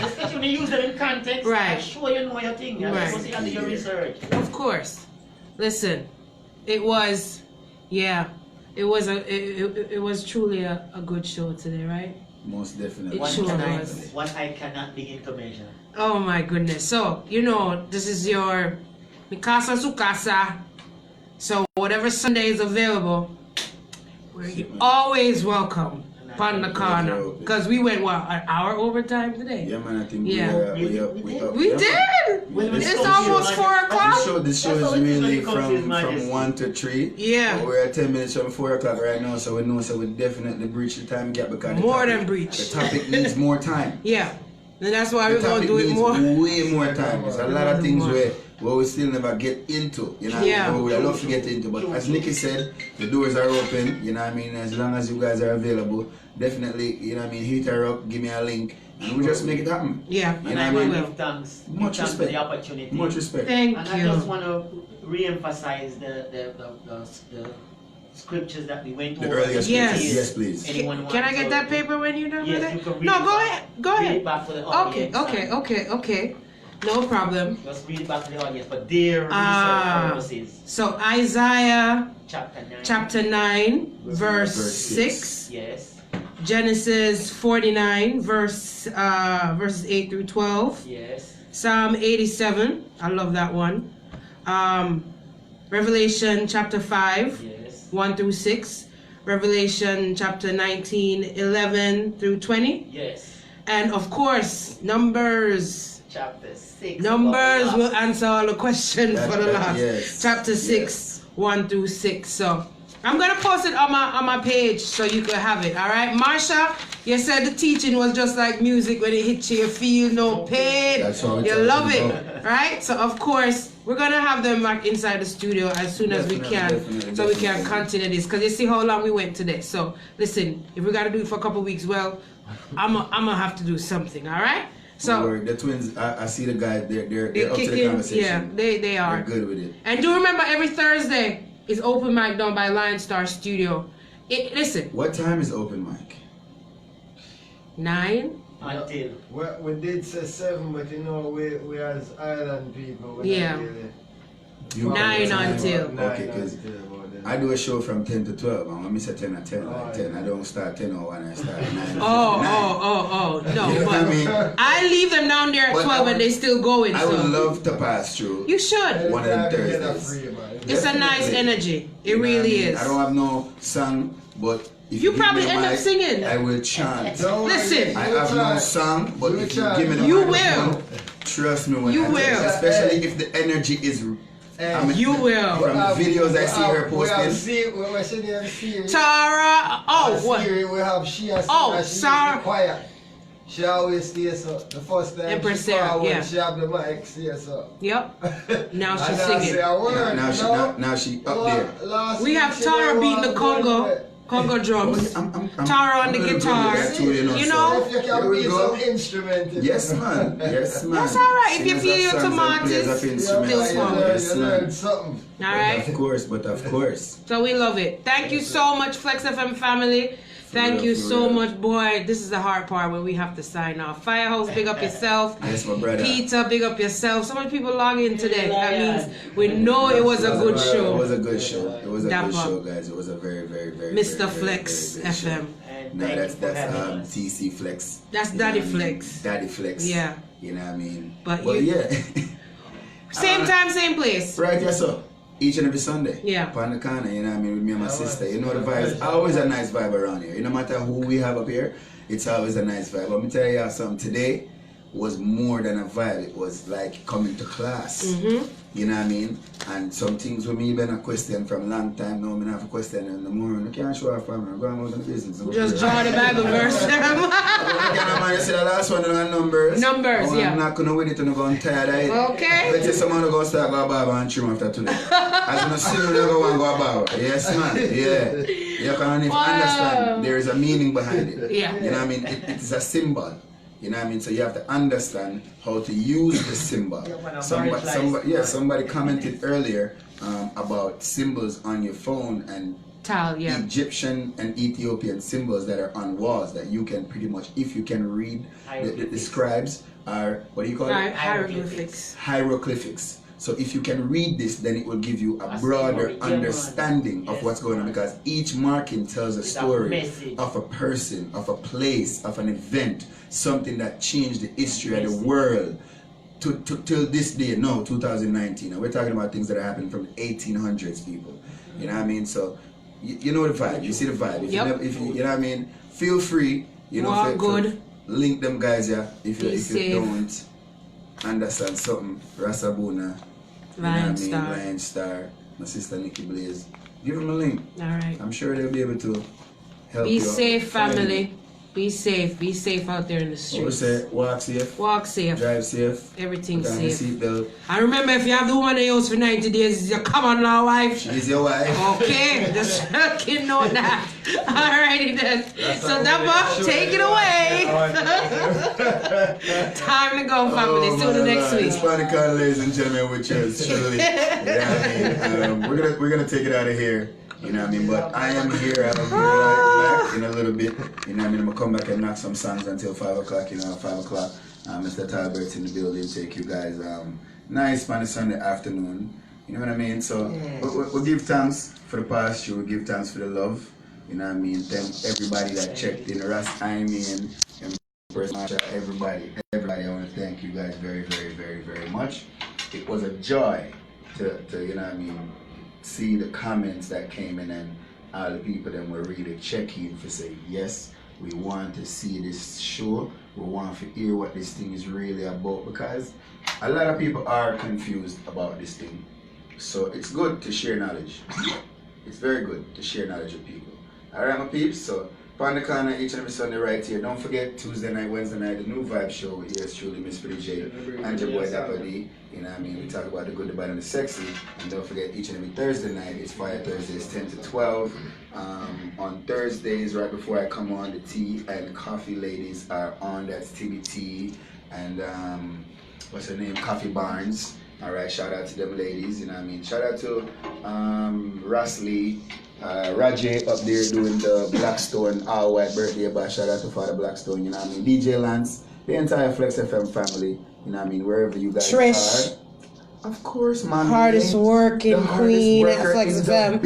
Especially when you use them in context. Right. I'm sure you know your thing. You're Right. supposed to do your research. Of course. Listen, it was truly a good show today, right? Most definitely. It sure was. What I cannot begin to measure. Oh my goodness. So, this is your Mikasa Sukasa. So, whatever Sunday is available, we're always welcome upon the corner. Because we went, an hour overtime today? Yeah, man, I think Yeah. we up. We Yeah, did! man. It's almost 4 o'clock. This show is really from 1 to 3. Yeah. But we're at 10 minutes from 4 o'clock right now, so we know we definitely breach the time gap because More than breach. The topic needs more time. Yeah. And that's why The we're going to topic do it needs more. way more time. There's a lot of things where we still never get into, Yeah. where we love to get into. But as Nicky said, the doors are open, as long as you guys are available, definitely, hit her up, give me a link, and we just make it happen. Yeah, And I will give thanks. Much Thanks for respect. the opportunity. Much respect. Thank And you. I just want to re-emphasize the scriptures that we went The over. earlier Yes. scriptures. Yes, please. Anyone Can I wants get to- that paper when you're done Yes, with you it? can read No, it go back. ahead. Go Read ahead. it back for the Okay, audience. okay. No problem. Just read it back to the audience for their research purposes. So Isaiah Chapter 9. chapter 9, verse 6. Yes. Genesis 49, verses 8 through 12. Yes. Psalm 87, I love that one. Revelation chapter 5, Yes. 1 through 6. Revelation chapter 19, 11 through 20. Yes. And of course, Numbers. Chapter 6. Numbers will answer all the questions for the last. Yes. Chapter 6, 1 through 6. So I'm gonna post it on my page so you can have it. All right, Marsha, you said the teaching was just like music when it hits you, you feel no pain. That's what we're You love talking it, about. right? So of course we're gonna have them back inside the studio as soon as we can, Definitely, so we can definitely. continue this. Cause you see how long we went today. So listen, if we gotta do it for a couple weeks, well, I'm gonna have to do something. All right. Don't So worry, the twins, I see the guys, they're they up to kick the in. conversation. Yeah, they are. They're good with it. And do remember, every Thursday is open mic done by Starr Studio. Listen, What time is open mic? 9. Until. We did say 7, but you know, we as island people, we Yeah. not really. You 9 time? until. Okay, because I do a show from 10 to 12, and when I say 10 at 10, Oh, like 10, I don't start 10:01, I start at 9. Oh, no. You know what I But mean? I leave them down there at But 12 and they still going. I would So love to pass through. you should. One of them Thursdays. It's a nice Definitely. energy. It You know what I really mean? is. I don't have no song, but if You give me probably the end up mic, singing. I will chant. Listen. I have no song, but You if you chant. give me the You microphone, will. trust me when You I tell will. especially if the energy is. I mean, You will. From videos I see her posting. We're sitting here seeing. Tara. Oh, what? We have she has Oh, she Starr. is quiet. She always stays up. The first time Empress she Sarah, forward, yeah. she have the mic, stays up. Yep. Now she's And I singing. say a word, Now you she know? now she up there. Last We week have she Tara didn't beating the want to go Congo. anywhere. Congo drums. I'm Tara on I'm the gonna go guitar. with that too, You so know? If you here can we beat go. some instrument. Yes, man. Yes, man. That's all right. If you Singers feel have your songs and tomatoes, players have Yeah, instruments. Still you small. learn, Yes, you man. learn something. All right. But of course. So we love it. Thank you so much, Flexxfm family. Thank real, you for so real. much, boy. This is the hard part when we have to sign off. Firehouse, big up yourself. Yes, my brother. Peter, big up yourself. So many people log in today. That means we know it was a good It was show. a good show. It was a Dappa. good show, guys. It was a very, very, very, Mr. very, Flex very, very good show. FM. And No, thank that's you for having us. TC Flex. That's You know Daddy what I mean? Flex. Daddy Flex. Yeah. You know what I mean? But well, you- yeah. Same time, same place. Right, yes, sir. Each and every Sunday. Yeah. Upon the corner, you know what I mean, with me and my Oh, sister. You it's know the nice. vibes. Always a nice vibe around here. No matter who we have up here, it's always a nice vibe. Let me tell you something. Today was more than a vibe. It was like coming to class. Mm-hmm. You know what I mean? And some things with me been a question from long time now. I have a question in the morning. I can't show off from me. I'm going out in the business. Just draw the Bible verse. You see the last one on numbers. Numbers, Oh, yeah. I'm not gonna win it and I'm going tired of it. Okay. Let's say someone will go start go barber and trim after today. As you know, see you go and go barber. Yes, man. Yeah. You can Wow. understand there is a meaning behind it. Yeah. You know what I mean? It is a symbol. You know what I mean? So you have to understand how to use the symbol. Somebody commented earlier about symbols on your phone and Tal, yeah. Egyptian and Ethiopian symbols that are on walls that you can pretty much, if you can read, the scribes are, what do you call it? Hieroglyphics. Hieroglyphics. So if you can read this, then it will give you a A broader story, understanding of yes. what's going on, because each marking tells a It's a story message. of a person, of a place, of an event, something that changed the history of the Message. world till this day, no, 2019. And we're talking about things that are happening from the 1800s, people. You know what I mean? So you know the vibe. You see the vibe. If Yep. you know what I mean, feel free. You know, Walk good. link them guys, yeah. If Be you safe. don't understand something, Abuna, Lion Starr, my sister Nicky Blaze. Give them a link. All right. I'm sure they'll be able to help Be you. safe, out. family. Be safe. Be safe out there in the What we streets. say? Walk safe, Walk safe. drive safe, Everything's put on your safe. seatbelt. And remember, if you have the woman in the house for 90 days, you come on now, wife. She's your wife. Okay, just fucking know that. Alrighty then. So Dappa, take it away. Time to go, family. See you the next week. It's Panic, ladies and gentlemen, with yours truly. We're gonna take it out of here. You know what I mean? But I am here. I'm here back in a little bit. You know what I mean? I'm gonna come back and knock some songs until 5 o'clock. You know, 5 o'clock. Mr. Talbert's in the building. Take you guys nice on a Sunday afternoon. You know what I mean? So we'll give thanks for the past year. We'll give thanks for the love. You know what I mean? Thank everybody that checked in. I mean, and everybody. I want to thank you guys very, very, very, very much. It was a joy to you know what I mean, see the comments that came in, and all the people that were really checking for say, yes, we want to see this show. We want to hear what this thing is really about, because a lot of people are confused about this thing. So it's good to share knowledge. It's very good to share knowledge with people. Alright, my peeps, so Pon the Corner each and every Sunday right here. Don't forget Tuesday night, Wednesday night, the New Vibe Show with yours truly, Miss Pretty J and your boy Dappa D. You know what I mean? We talk about the good, the bad, and the sexy. And don't forget each and every Thursday night, it's Fire Thursdays 10 to 12. On Thursdays, right before I come on, the tea and coffee ladies are on. That's TBT and what's her name? Coffee Barnes. Alright, shout out to them ladies, you know what I mean? Shout out to Rasley, Rajay up there doing the Blackstone All White birthday bash. Shout out to Father Blackstone, you know what I mean? DJ Lance, the entire Flexxfm family, you know what I mean? Wherever you guys Trish. are. Of course, man. Hardest working queen at Flexxfm.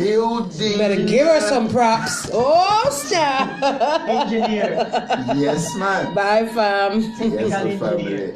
Better give her some props. Oh, Starr. Engineer. Yes, man. Bye, fam. Yes, family.